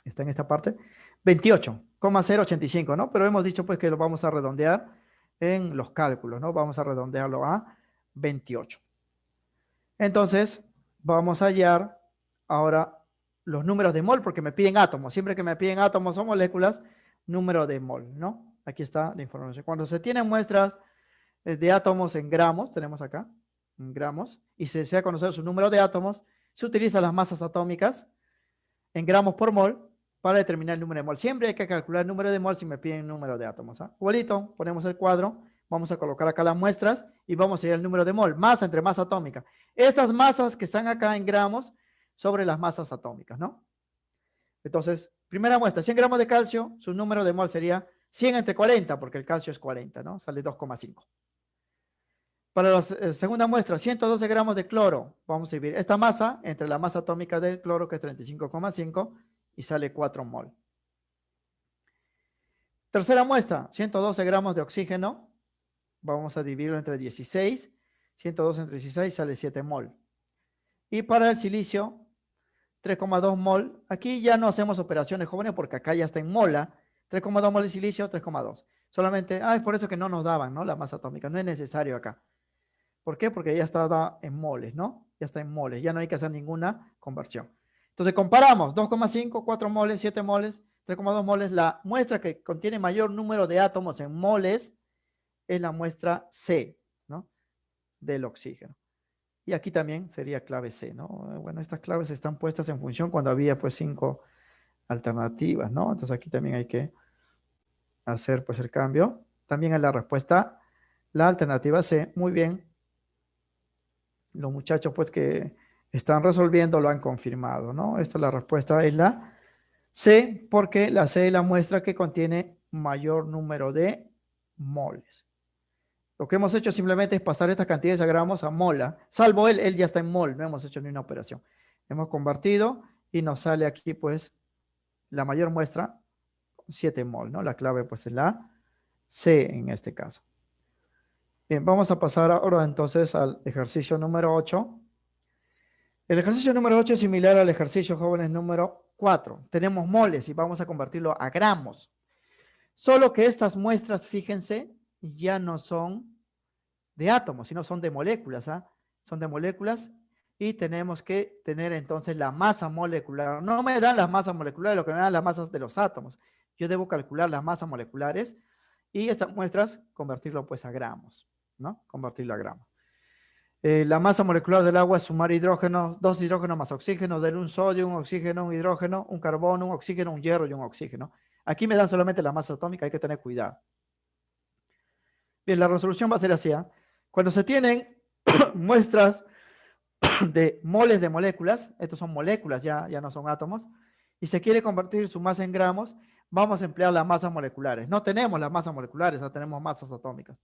está en esta parte. 28,085, ¿no? Pero hemos dicho pues que lo vamos a redondear en los cálculos, ¿no? Vamos a redondearlo a 28. Entonces, vamos a hallar ahora los números de mol, porque me piden átomos. Siempre que me piden átomos o moléculas, número de mol, ¿no? Aquí está la información. Cuando se tienen muestras de átomos en gramos, tenemos acá, en gramos, y se desea conocer su número de átomos, se utilizan las masas atómicas en gramos por mol para determinar el número de mol. Siempre hay que calcular el número de mol si me piden el número de átomos. ¿Ah? Igualito, ponemos el cuadro, vamos a colocar acá las muestras y vamos a ir al número de mol, masa entre masa atómica. Estas masas que están acá en gramos sobre las masas atómicas, ¿no? Entonces, primera muestra, 100 gramos de calcio, su número de mol sería 100 entre 40, porque el calcio es 40, ¿no? Sale 2,5. Para la segunda muestra, 112 gramos de cloro. Vamos a dividir esta masa entre la masa atómica del cloro, que es 35,5, y sale 4 mol. Tercera muestra, 112 gramos de oxígeno. Vamos a dividirlo entre 16. 112 entre 16 sale 7 mol. Y para el silicio, 3,2 mol. Aquí ya no hacemos operaciones jóvenes porque acá ya está en mola. 3,2 mol de silicio, 3,2. Solamente, es por eso que no nos daban, ¿no? La masa atómica. No es necesario acá. ¿Por qué? Porque ya está en moles, ¿no? Ya está en moles, ya no hay que hacer ninguna conversión. Entonces comparamos 2,5, 4 moles, 7 moles, 3,2 moles. La muestra que contiene mayor número de átomos en moles es la muestra C, ¿no? Del oxígeno. Y aquí también sería clave C, ¿no? Bueno, estas claves están puestas en función cuando había pues 5 alternativas, ¿no? Entonces aquí también hay que hacer pues el cambio. También en la respuesta, la alternativa C, muy bien. Los muchachos pues que están resolviendo lo han confirmado, ¿no? Esta la respuesta es la C, porque la C es la muestra que contiene mayor número de moles. Lo que hemos hecho simplemente es pasar estas cantidades a gramos a mola, salvo él ya está en mol, no hemos hecho ni una operación. Hemos convertido y nos sale aquí pues la mayor muestra, 7 mol, ¿no? La clave pues es la C en este caso. Bien, vamos a pasar ahora entonces al ejercicio número 8. El ejercicio número 8 es similar al ejercicio jóvenes número 4. Tenemos moles y vamos a convertirlo a gramos. Solo que estas muestras, fíjense, ya no son de átomos, sino son de moléculas. Son de moléculas y tenemos que tener entonces la masa molecular. No me dan las masas moleculares, lo que me dan las masas de los átomos. Yo debo calcular las masas moleculares y estas muestras convertirlo pues a gramos, ¿no? Convertirlo a gramos. La masa molecular del agua es sumar hidrógeno, 2 hidrógenos más oxígeno, del un sodio, un oxígeno, un hidrógeno, un carbono, un oxígeno, un hierro y un oxígeno. Aquí me dan solamente la masa atómica, hay que tener cuidado. Bien, la resolución va a ser así. Cuando se tienen muestras de moles de moléculas, estos son moléculas, ya no son átomos, y se quiere convertir su masa en gramos, vamos a emplear las masas moleculares. No tenemos las masas moleculares, no tenemos masas atómicas.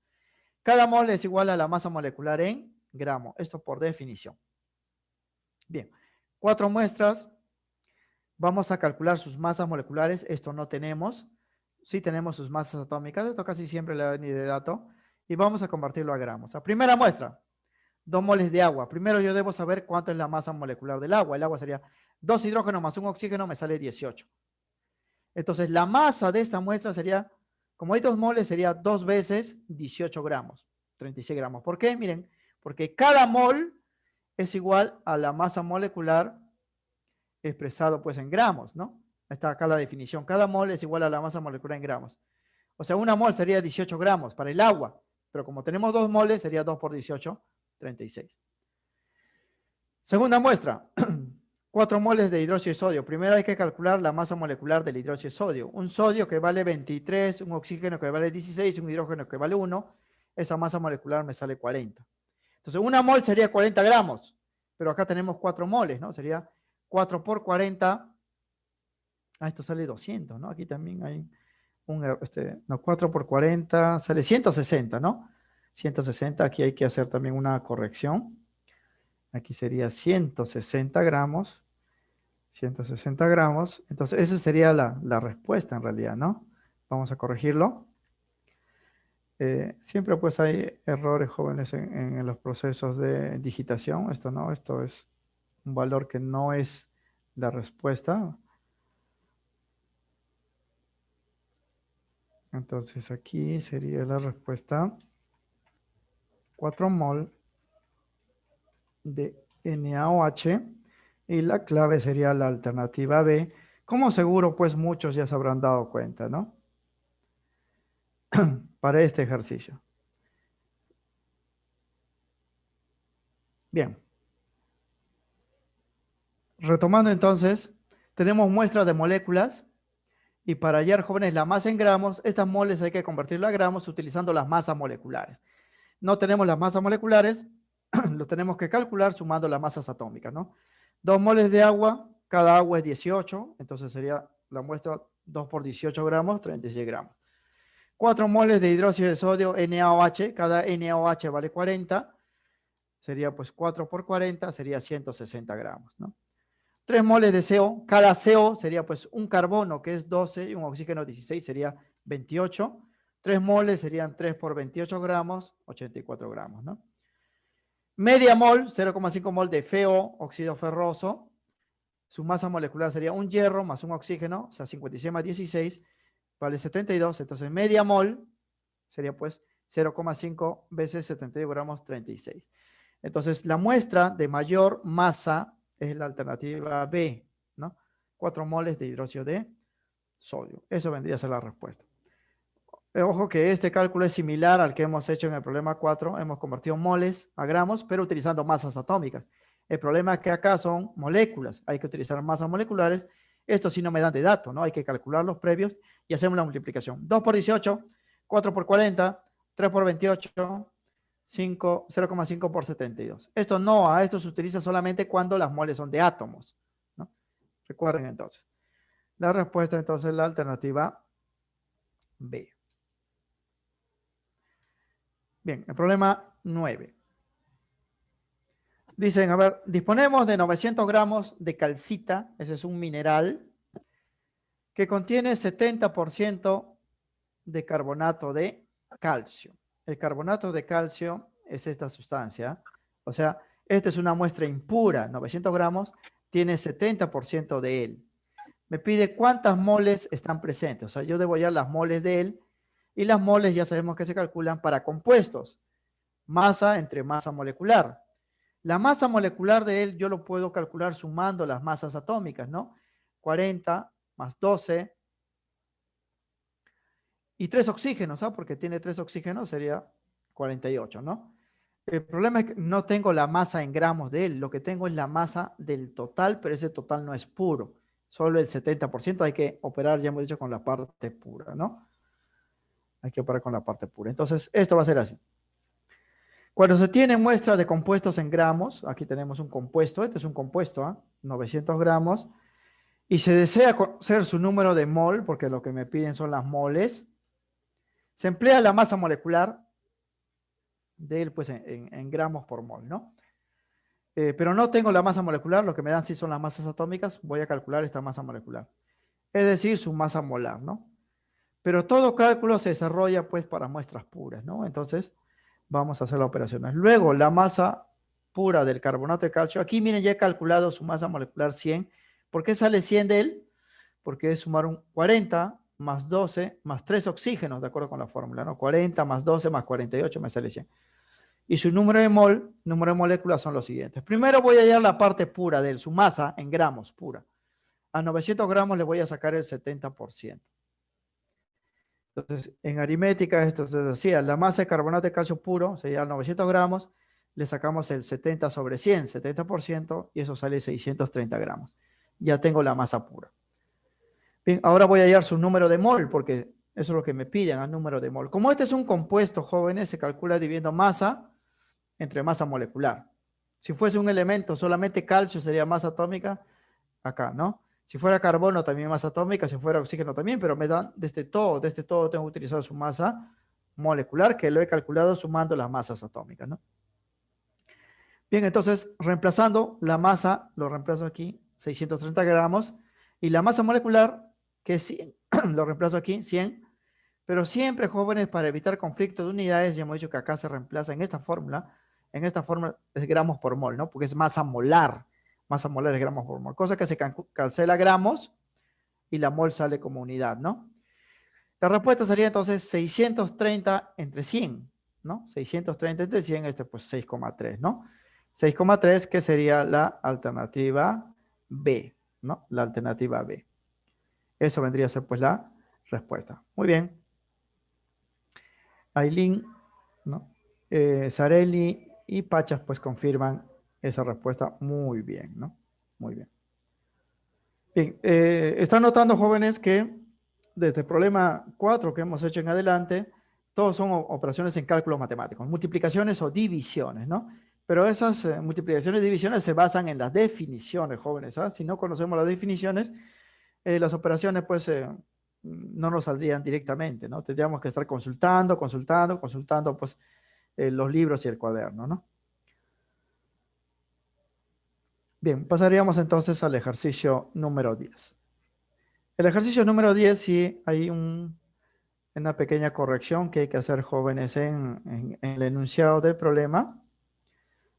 Cada mol es igual a la masa molecular en gramo, esto por definición. Bien, 4 muestras, vamos a calcular sus masas moleculares, esto no tenemos, sí tenemos sus masas atómicas, esto casi siempre le da ni de dato, y vamos a convertirlo a gramos. La primera muestra, 2 moles de agua. Primero yo debo saber cuánto es la masa molecular del agua. El agua sería 2 hidrógenos más un oxígeno, me sale 18. Entonces la masa de esta muestra sería, como hay 2 moles, sería 2 veces 18 gramos, 36 gramos. ¿Por qué? Miren, porque cada mol es igual a la masa molecular expresado pues en gramos, ¿no? Está acá la definición. Cada mol es igual a la masa molecular en gramos. O sea, una mol sería 18 gramos para el agua, pero como tenemos 2 moles, sería 2 por 18, 36. Segunda muestra, 4 moles de hidróxido de sodio. Primero hay que calcular la masa molecular del hidróxido de sodio. Un sodio que vale 23, un oxígeno que vale 16, un hidrógeno que vale 1. Esa masa molecular me sale 40. Entonces, una mol sería 40 gramos, pero acá tenemos 4 moles, ¿no? Sería 4 por 40. Esto sale 200, ¿no? Aquí también hay un, 4 por 40 sale 160, ¿no? 160, aquí hay que hacer también una corrección. Aquí sería 160 gramos. 160 gramos. Entonces, esa sería la respuesta en realidad, ¿no? Vamos a corregirlo. Siempre pues hay errores jóvenes en los procesos de digitación. Esto no, esto es un valor que no es la respuesta. Entonces aquí sería la respuesta 4 mol de NaOH y la clave sería la alternativa B. Como seguro pues muchos ya se habrán dado cuenta, ¿no? Para este ejercicio. Bien. Retomando entonces, tenemos muestras de moléculas y para hallar, jóvenes, la masa en gramos, estas moles hay que convertirlo a gramos utilizando las masas moleculares. No tenemos las masas moleculares, lo tenemos que calcular sumando las masas atómicas, ¿no? 2 moles de agua, cada agua es 18, entonces sería la muestra 2 por 18 gramos, 36 gramos. 4 moles de hidróxido de sodio, NaOH, cada NaOH vale 40, sería pues 4 por 40, sería 160 gramos, ¿no? 3 moles de CO, cada CO sería pues un carbono que es 12 y un oxígeno 16 sería 28. 3 moles serían 3 por 28 gramos, 84 gramos, ¿no? Media mol, 0,5 mol de FeO, óxido ferroso. Su masa molecular sería un hierro más un oxígeno, o sea, 56 más 16, vale 72. Entonces, media mol sería pues 0,5 veces 72 gramos, 36. Entonces, la muestra de mayor masa es la alternativa B, ¿no? 4 moles de hidróxido de sodio. Eso vendría a ser la respuesta. Ojo que este cálculo es similar al que hemos hecho en el problema 4. Hemos convertido moles a gramos, pero utilizando masas atómicas. El problema es que acá son moléculas. Hay que utilizar masas moleculares. Esto sí no me dan de datos, ¿no? Hay que calcular los previos y hacemos la multiplicación. 2 por 18, 4 por 40, 3 por 28, 0,5 por 72. Esto no, a esto se utiliza solamente cuando las moles son de átomos, ¿no? Recuerden entonces. La respuesta entonces es la alternativa B. Bien, el problema 9. Dicen, a ver, disponemos de 900 gramos de calcita, ese es un mineral, que contiene 70% de carbonato de calcio. El carbonato de calcio es esta sustancia, o sea, esta es una muestra impura, 900 gramos, tiene 70% de él. Me pide cuántas moles están presentes, o sea, yo debo hallar las moles de él, y las moles ya sabemos que se calculan para compuestos, masa entre masa molecular. La masa molecular de él yo lo puedo calcular sumando las masas atómicas, ¿no? 40 más 12 y 3 oxígenos, ¿ah? Porque tiene 3 oxígenos, sería 48, ¿no? El problema es que no tengo la masa en gramos de él, lo que tengo es la masa del total, pero ese total no es puro, solo el 70%, hay que operar, ya hemos dicho, con la parte pura, ¿no? Hay que operar con la parte pura. Entonces, esto va a ser así. Cuando se tiene muestra de compuestos en gramos, aquí tenemos un compuesto, este es un compuesto, ¿eh? 900 gramos, y se desea conocer su número de mol, porque lo que me piden son las moles, se emplea la masa molecular de él pues, en gramos por mol, ¿no? Pero no tengo la masa molecular, lo que me dan sí son las masas atómicas, voy a calcular esta masa molecular, es decir, su masa molar, ¿no? Pero todo cálculo se desarrolla pues para muestras puras, ¿no? Entonces, vamos a hacer las operaciones. Luego, la masa pura del carbonato de calcio. Aquí, miren, ya he calculado su masa molecular 100. ¿Por qué sale 100 de él? Porque es sumar un 40 más 12 más 3 oxígenos, de acuerdo con la fórmula, ¿no? 40 más 12 más 48 me sale 100. Y su número de mol, número de moléculas son los siguientes. Primero voy a hallar la parte pura de él, su masa en gramos pura. A 900 gramos le voy a sacar el 70%. Entonces, en aritmética esto se decía, la masa de carbonato de calcio puro sería 900 gramos, le sacamos el 70 sobre 100, 70%, y eso sale 630 gramos. Ya tengo la masa pura. Bien, ahora voy a hallar su número de mol, porque eso es lo que me piden, el número de mol. Como este es un compuesto, jóvenes, se calcula dividiendo masa entre masa molecular. Si fuese un elemento, solamente calcio sería masa atómica, acá, ¿no? Si fuera carbono, también masa atómica, si fuera oxígeno también, pero me dan de este todo tengo que utilizar su masa molecular, que lo he calculado sumando las masas atómicas, ¿no? Bien, entonces, reemplazando la masa, lo reemplazo aquí, 630 gramos, y la masa molecular, que es 100, lo reemplazo aquí, 100, Pero siempre, jóvenes, para evitar conflicto de unidades, ya hemos dicho que acá se reemplaza en esta fórmula es gramos por mol, ¿no? Porque es masa molar es gramos por mol, cosa que se cancela gramos y la mol sale como unidad, ¿no? La respuesta sería entonces 630 entre 100, ¿no? 630 entre 100, pues 6,3, ¿no? 6,3 que sería la alternativa B, ¿no? La alternativa B. Eso vendría a ser pues la respuesta. Muy bien. Aileen, ¿no? Sareli y Pachas pues confirman esa respuesta muy bien, ¿no? Muy bien. Bien, están notando, jóvenes, que desde el problema 4 que hemos hecho en adelante, todos son operaciones en cálculos matemáticos, multiplicaciones o divisiones, ¿no? Pero esas multiplicaciones y divisiones se basan en las definiciones, jóvenes, ¿ah? Si no conocemos las definiciones, las operaciones, pues, no nos saldrían directamente, ¿no? Tendríamos que estar consultando, pues, los libros y el cuaderno, ¿no? Bien, pasaríamos entonces al ejercicio número 10. El ejercicio número 10, sí, hay una pequeña corrección que hay que hacer, jóvenes, en el enunciado del problema.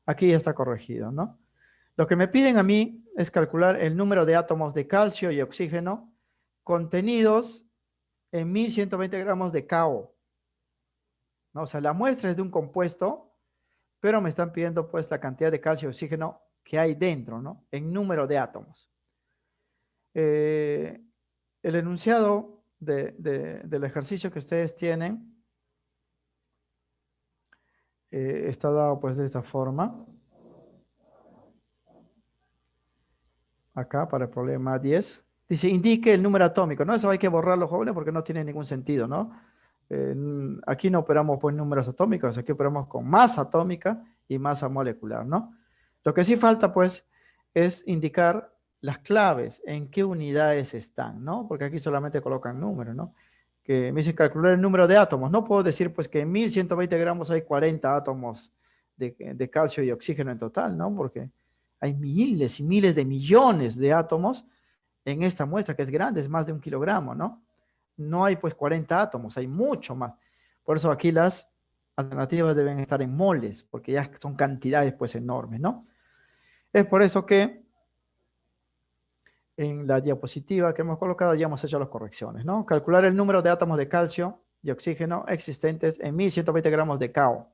Aquí ya está corregido, ¿no? Lo que me piden a mí es calcular el número de átomos de calcio y oxígeno contenidos en 1120 gramos de cao, ¿no? O sea, la muestra es de un compuesto, pero me están pidiendo pues la cantidad de calcio y oxígeno que hay dentro, ¿no? En número de átomos. El enunciado del ejercicio que ustedes tienen está dado pues de esta forma. Acá para el problema 10. Dice, indique el número atómico, ¿no? Eso hay que borrarlo, jóvenes, porque no tiene ningún sentido, ¿no? Aquí no operamos pues números atómicos, aquí operamos con masa atómica y masa molecular, ¿no? Lo que sí falta pues es indicar las claves, en qué unidades están, ¿no? Porque aquí solamente colocan números, ¿no? Que me dicen calcular el número de átomos. No puedo decir pues que en 1120 gramos hay 40 átomos de calcio y oxígeno en total, ¿no? Porque hay miles y miles de millones de átomos en esta muestra que es grande, es más de 1 kilogramo, ¿no? No hay pues 40 átomos, hay mucho más. Por eso aquí las alternativas deben estar en moles, porque ya son cantidades pues enormes, ¿no? Es por eso que en la diapositiva que hemos colocado ya hemos hecho las correcciones, ¿no? Calcular el número de átomos de calcio y oxígeno existentes en 1120 gramos de cao.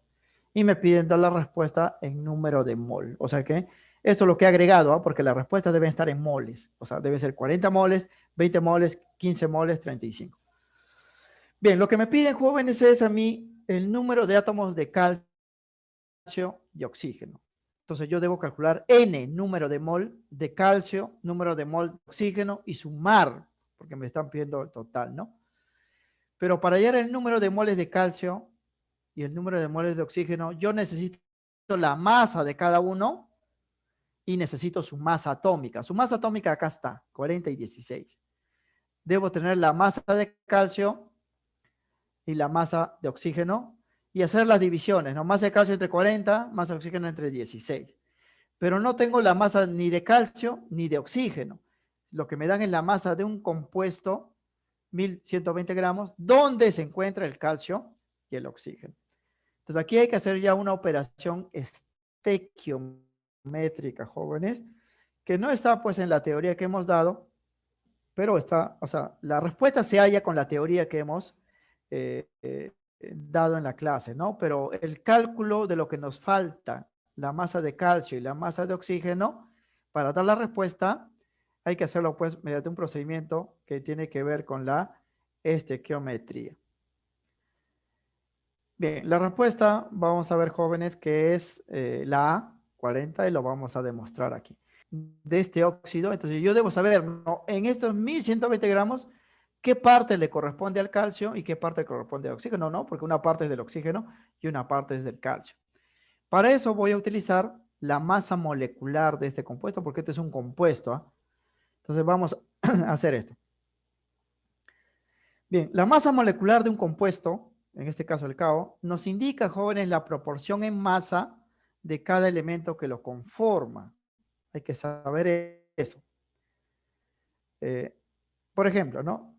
Y me piden dar la respuesta en número de mol. O sea que esto es lo que he agregado, ¿ah? Porque las respuestas deben estar en moles. O sea, deben ser 40 moles, 20 moles, 15 moles, 35. Bien, lo que me piden, jóvenes, es a mí el número de átomos de calcio y oxígeno. Entonces yo debo calcular N, número de mol de calcio, número de mol de oxígeno y sumar, porque me están pidiendo el total, ¿no? Pero para hallar el número de moles de calcio y el número de moles de oxígeno, yo necesito la masa de cada uno y necesito su masa atómica. Su masa atómica acá está, 40 y 16. Debo tener la masa de calcio y la masa de oxígeno y hacer las divisiones, ¿no? Masa de calcio entre 40, masa de oxígeno entre 16. Pero no tengo la masa ni de calcio ni de oxígeno. Lo que me dan es la masa de un compuesto, 1120 gramos, donde se encuentra el calcio y el oxígeno. Entonces aquí hay que hacer ya una operación estequiométrica, jóvenes, que no está pues en la teoría que hemos dado, pero está, o sea, la respuesta se halla con la teoría que hemos dado en la clase, ¿no? Pero el cálculo de lo que nos falta, la masa de calcio y la masa de oxígeno, para dar la respuesta, hay que hacerlo pues mediante un procedimiento que tiene que ver con la estequiometría. Bien, la respuesta, vamos a ver, jóvenes, que es la A, 40, y lo vamos a demostrar aquí. De este óxido, entonces yo debo saber, ¿no? En estos 1120 gramos, qué parte le corresponde al calcio y qué parte le corresponde al oxígeno, ¿no? Porque una parte es del oxígeno y una parte es del calcio. Para eso voy a utilizar la masa molecular de este compuesto, porque este es un compuesto, ¿ah? Entonces vamos a hacer esto. Bien, la masa molecular de un compuesto, en este caso el cao, nos indica, jóvenes, la proporción en masa de cada elemento que lo conforma. Hay que saber eso. Por ejemplo, ¿no?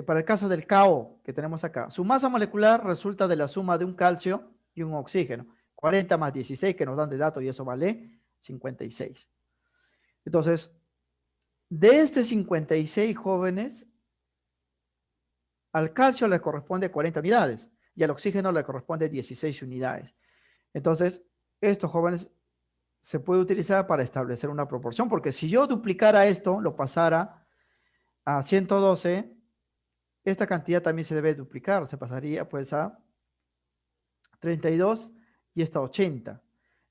para el caso del KO que tenemos acá, su masa molecular resulta de la suma de un calcio y un oxígeno. 40 más 16 que nos dan de datos y eso vale 56. Entonces, de este 56 jóvenes, al calcio le corresponde 40 unidades y al oxígeno le corresponde 16 unidades. Entonces, estos jóvenes se puede utilizar para establecer una proporción, porque si yo duplicara esto, lo pasara a 112, esta cantidad también se debe duplicar, se pasaría pues a 32 y esta 80.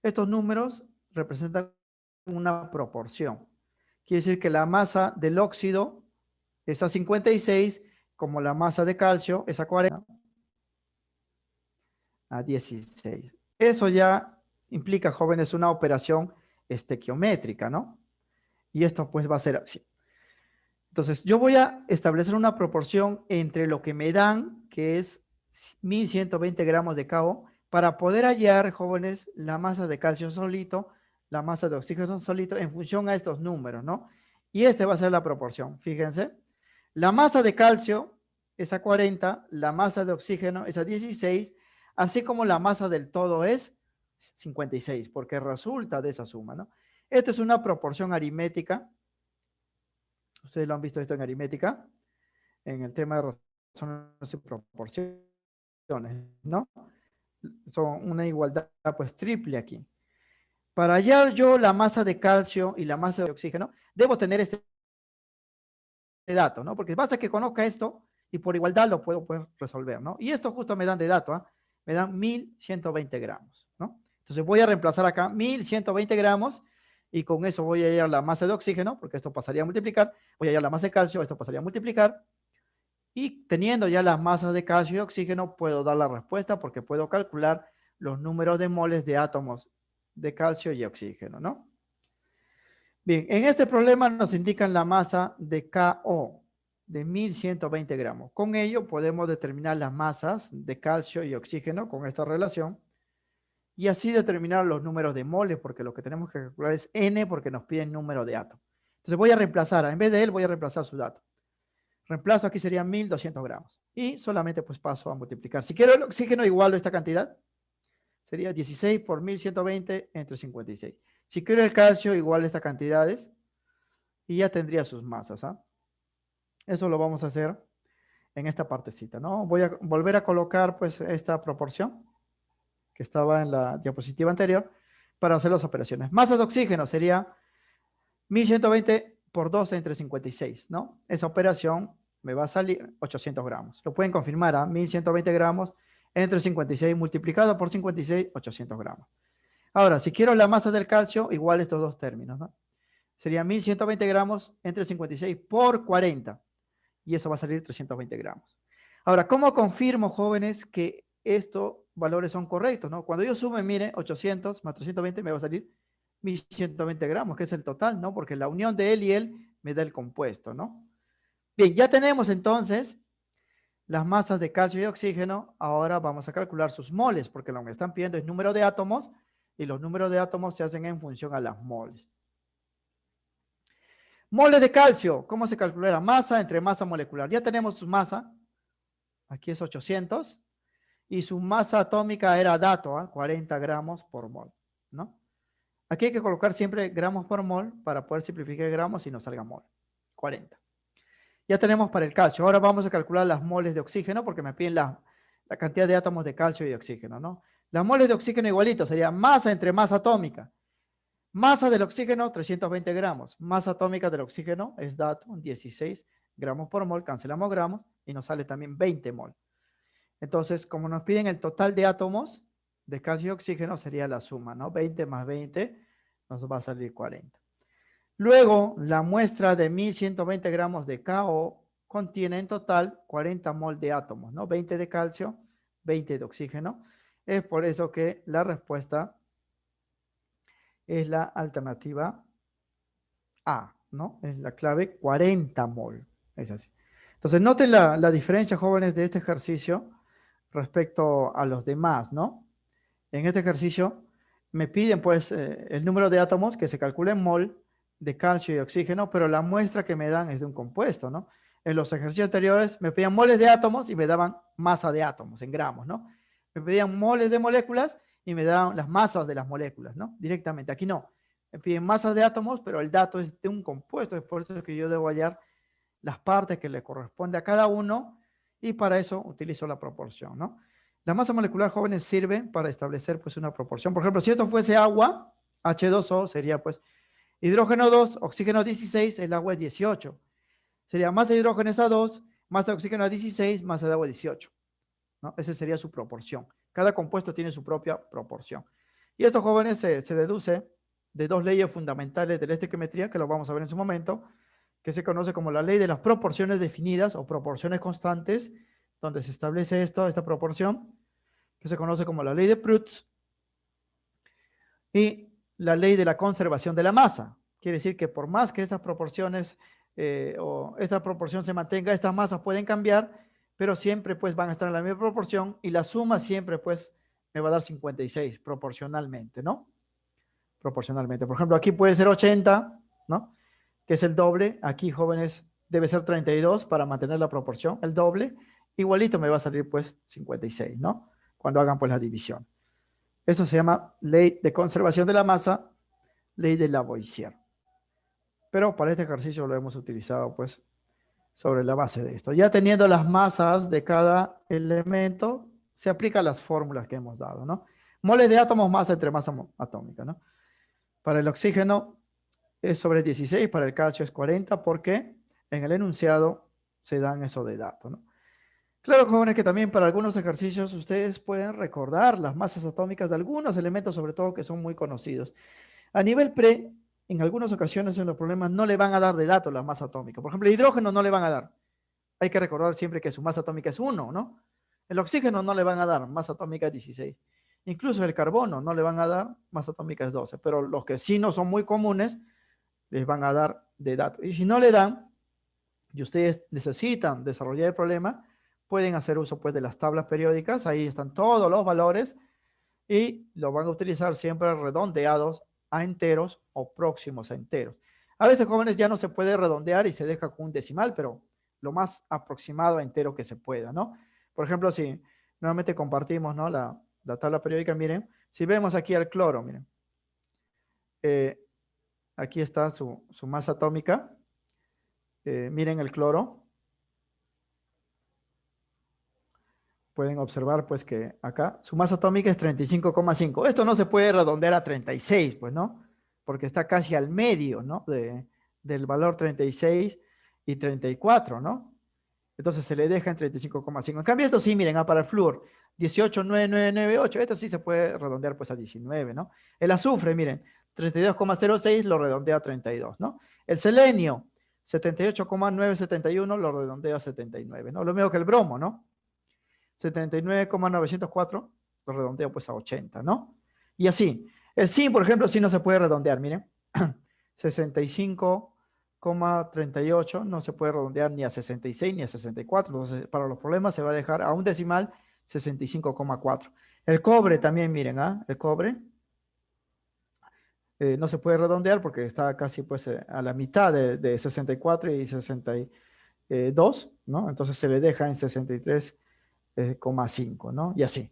Estos números representan una proporción. Quiere decir que la masa del óxido es a 56, como la masa de calcio es a 40, a 16. Eso ya implica, jóvenes, una operación estequiométrica, ¿no? Y esto pues va a ser así. Entonces, yo voy a establecer una proporción entre lo que me dan, que es 1120 gramos de KO, para poder hallar, jóvenes, la masa de calcio solito, la masa de oxígeno solito, en función a estos números, ¿no? Y este va a ser la proporción, fíjense. La masa de calcio es a 40, la masa de oxígeno es a 16, así como la masa del todo es 56, porque resulta de esa suma, ¿no? Esto es una proporción aritmética. Ustedes lo han visto esto en aritmética, en el tema de razones y proporciones, ¿no? Son una igualdad pues triple aquí. Para hallar yo la masa de calcio y la masa de oxígeno, debo tener este dato, ¿no? Porque basta que conozca esto y por igualdad lo puedo resolver, ¿no? Y esto justo me dan de dato, ¿eh? Me dan 1120 gramos, ¿no? Entonces voy a reemplazar acá 1120 gramos y con eso voy a hallar la masa de oxígeno, porque esto pasaría a multiplicar, voy a hallar la masa de calcio, esto pasaría a multiplicar, y teniendo ya las masas de calcio y oxígeno, puedo dar la respuesta porque puedo calcular los números de moles de átomos de calcio y oxígeno, ¿no? Bien, en este problema nos indican la masa de KO de 1120 gramos. Con ello podemos determinar las masas de calcio y oxígeno con esta relación y así determinar los números de moles, porque lo que tenemos que calcular es N porque nos piden número de átomos. Entonces voy a reemplazar, en vez de él voy a reemplazar su dato. Reemplazo aquí serían 1200 gramos y solamente pues paso a multiplicar. Si quiero el oxígeno igual a esta cantidad, sería 16 por 1120 entre 56. Si quiero el calcio igual a estas cantidades, y ya tendría sus masas. ¿Ah? Eso lo vamos a hacer en esta partecita, ¿no? Voy a volver a colocar pues esta proporción que estaba en la diapositiva anterior para hacer las operaciones. Masa de oxígeno sería 1120 por 12 entre 56, ¿no? Esa operación me va a salir 800 gramos. Lo pueden confirmar, a 1120 gramos entre 56 multiplicado por 56, 800 gramos. Ahora, si quiero la masa del calcio, igual estos dos términos, ¿no? Sería 1120 gramos entre 56 por 40. Y eso va a salir 320 gramos. Ahora, ¿cómo confirmo, jóvenes, que estos valores son correctos? ¿No? Cuando yo sume, mire, 800 más 320 me va a salir 1120 gramos, que es el total, ¿no? Porque la unión de él y él me da el compuesto, ¿no? Bien, ya tenemos entonces las masas de calcio y oxígeno. Ahora vamos a calcular sus moles, porque lo que me están pidiendo es número de átomos y los números de átomos se hacen en función a las moles. Moles de calcio, ¿cómo se calcula la masa entre masa molecular? Ya tenemos su masa, aquí es 800, y su masa atómica era dato, ¿eh? 40 gramos por mol, ¿no? Aquí hay que colocar siempre gramos por mol para poder simplificar gramos y nos salga mol, 40. Ya tenemos para el calcio. Ahora vamos a calcular las moles de oxígeno porque me piden la cantidad de átomos de calcio y oxígeno, ¿no? Las moles de oxígeno igualito, sería masa entre masa atómica. Masa del oxígeno, 320 gramos. Masa atómica del oxígeno es dato, 16 gramos por mol, cancelamos gramos y nos sale también 20 mol. Entonces, como nos piden el total de átomos de calcio y oxígeno, sería la suma, ¿no? 20 más 20 nos va a salir 40. Luego, la muestra de 1120 gramos de KO contiene en total 40 mol de átomos, ¿no? 20 de calcio, 20 de oxígeno. Es por eso que la respuesta es la alternativa A, ¿no? Es la clave 40 mol. Es así. Entonces, noten la diferencia, jóvenes, de este ejercicio respecto a los demás, ¿no? En este ejercicio me piden, pues, el número de átomos que se calcula en mol de calcio y oxígeno, pero la muestra que me dan es de un compuesto, ¿no? En los ejercicios anteriores me pedían moles de átomos y me daban masa de átomos en gramos, ¿no? Me pedían moles de moléculas y me daban las masas de las moléculas, ¿no? Directamente. Aquí no. Me piden masas de átomos, pero el dato es de un compuesto, es por eso que yo debo hallar las partes que le corresponde a cada uno y para eso utilizo la proporción, ¿no? La masa molecular, jóvenes, sirve para establecer pues una proporción. Por ejemplo, si esto fuese agua, H2O sería pues hidrógeno 2, oxígeno 16, el agua es 18. Sería masa de hidrógeno es A2, masa de oxígeno a 16, masa de agua 18, ¿no? Esa sería su proporción. Cada compuesto tiene su propia proporción. Y esto, jóvenes, se deduce de dos leyes fundamentales de la estequiometría, que lo vamos a ver en su momento, que se conoce como la ley de las proporciones definidas o proporciones constantes, donde se establece esta proporción, que se conoce como la ley de Proust, y la ley de la conservación de la masa. Quiere decir que por más que estas proporciones o esta proporción se mantenga, estas masas pueden cambiar, pero siempre pues van a estar en la misma proporción y la suma siempre pues me va a dar 56 proporcionalmente, ¿no? Proporcionalmente. Por ejemplo, aquí puede ser 80, ¿no? Que es el doble. Aquí, jóvenes, debe ser 32 para mantener la proporción, el doble. Igualito me va a salir pues 56, ¿no? Cuando hagan pues la división. Eso se llama ley de conservación de la masa, ley de Lavoisier. Pero para este ejercicio lo hemos utilizado pues sobre la base de esto. Ya teniendo las masas de cada elemento, se aplican las fórmulas que hemos dado, ¿no? Moles de átomos, masa entre masa atómica, ¿no? Para el oxígeno es sobre 16, para el calcio es 40, porque en el enunciado se dan eso de datos, ¿no? Claro, jóvenes, que también para algunos ejercicios ustedes pueden recordar las masas atómicas de algunos elementos, sobre todo que son muy conocidos. A nivel pre, en algunas ocasiones en los problemas no le van a dar de datos la masa atómica. Por ejemplo, el hidrógeno no le van a dar. Hay que recordar siempre que su masa atómica es 1, ¿no? El oxígeno no le van a dar, masa atómica es 16. Incluso el carbono no le van a dar, masa atómica es 12. Pero los que sí no son muy comunes, les van a dar de datos. Y si no le dan, y ustedes necesitan desarrollar el problema, pueden hacer uso pues de las tablas periódicas, ahí están todos los valores y lo van a utilizar siempre redondeados a enteros o próximos a enteros. A veces, jóvenes, ya no se puede redondear y se deja con un decimal, pero lo más aproximado a entero que se pueda, ¿no? Por ejemplo, si nuevamente compartimos, ¿no? La tabla periódica, miren, si vemos aquí al cloro, miren, aquí está su masa atómica, miren el cloro, pueden observar pues que acá su masa atómica es 35,5. Esto no se puede redondear a 36, pues, ¿no? Porque está casi al medio, ¿no? Del valor 36 y 34, ¿no? Entonces se le deja en 35,5. En cambio, esto sí, miren, para el flúor, 18,9998, esto sí se puede redondear pues a 19, ¿no? El azufre, miren, 32,06 lo redondea a 32, ¿no? El selenio, 78,971 lo redondea a 79, ¿no? Lo mismo que el bromo, ¿no? 79,904 lo redondeo pues a 80, ¿no? Y así. El zinc, por ejemplo, sí no se puede redondear, miren. 65,38 no se puede redondear ni a 66 ni a 64. Entonces, para los problemas se va a dejar a un decimal 65,4. El cobre también, miren, ¿ah? El cobre no se puede redondear porque está casi pues a la mitad de 64 y 62, ¿no? Entonces se le deja en 63,5, ¿no? Y así.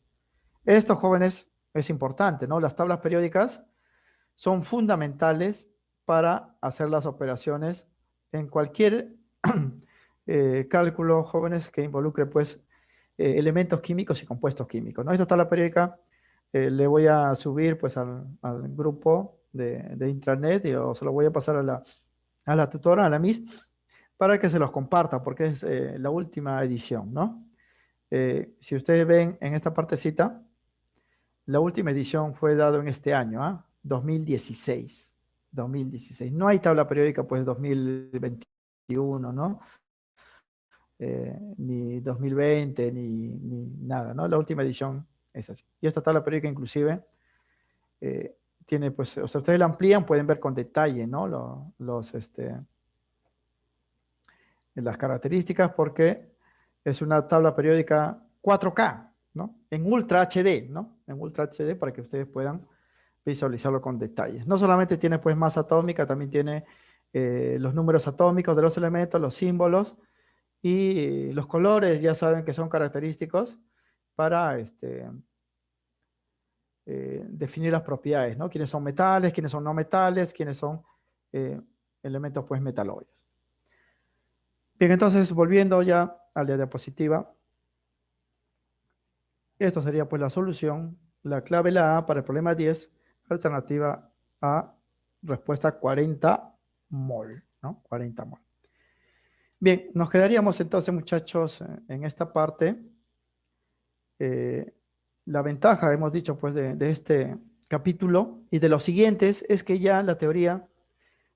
Esto, jóvenes, es importante, ¿no? Las tablas periódicas son fundamentales para hacer las operaciones en cualquier cálculo, jóvenes, que involucre, pues, elementos químicos y compuestos químicos, ¿no? Esta tabla periódica le voy a subir, pues, al grupo de intranet y se lo voy a pasar a la tutora, a la Miss, para que se los comparta, porque es la última edición, ¿no? Si ustedes ven en esta partecita, la última edición fue dado en este año, ¿ah? 2016. 2016. No hay tabla periódica, pues, 2021, ¿no? Ni 2020, ni nada, ¿no? La última edición es así. Y esta tabla periódica, inclusive, tiene, pues, o sea, ustedes la amplían, pueden ver con detalle, ¿no? Las características, porque es una tabla periódica 4K, ¿no? En Ultra HD, ¿no? En Ultra HD para que ustedes puedan visualizarlo con detalles. No solamente tiene pues masa atómica, también tiene los números atómicos de los elementos, los símbolos Y los colores ya saben que son característicos para definir las propiedades, ¿no? Quiénes son metales, quiénes son no metales, quiénes son eh, elementos pues metaloides. Bien, entonces volviendo ya a la diapositiva, esto sería pues la solución, la clave la A para el problema 10, alternativa A, respuesta 40 mol, ¿no? 40 mol. Bien, nos quedaríamos entonces, muchachos, en esta parte. Eh, la ventaja, hemos dicho, pues, de este capítulo y de los siguientes es que ya la teoría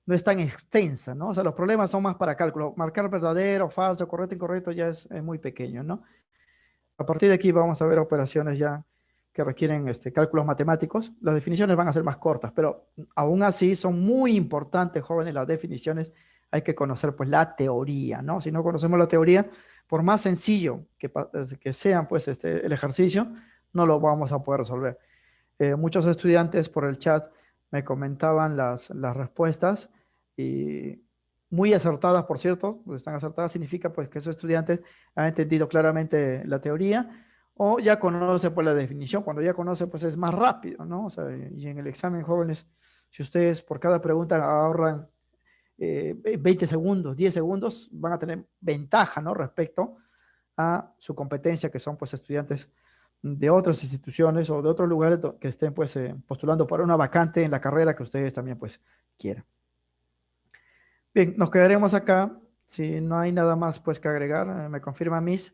no es tan extensa, ¿no? O sea, los problemas son más para cálculo. Marcar verdadero, falso, correcto, incorrecto ya es muy pequeño, ¿no? A partir de aquí vamos a ver operaciones ya que requieren cálculos matemáticos. Las definiciones van a ser más cortas, pero aún así son muy importantes, jóvenes, las definiciones. Hay que conocer pues la teoría, ¿no? Si no conocemos la teoría, por más sencillo que sea pues el ejercicio, no lo vamos a poder resolver. Muchos estudiantes por el chat me comentaban las respuestas y muy acertadas, por cierto, pues están acertadas, significa pues que esos estudiantes han entendido claramente la teoría o ya conoce pues la definición. Cuando ya conoce pues es más rápido, ¿no? O sea, y en el examen, jóvenes, si ustedes por cada pregunta ahorran 20 segundos, 10 segundos, van a tener ventaja, ¿no? Respecto a su competencia, que son pues estudiantes de otras instituciones o de otros lugares que estén pues postulando para una vacante en la carrera que ustedes también pues quieran. Bien, nos quedaremos acá. Si no hay nada más pues que agregar, me confirma Miss.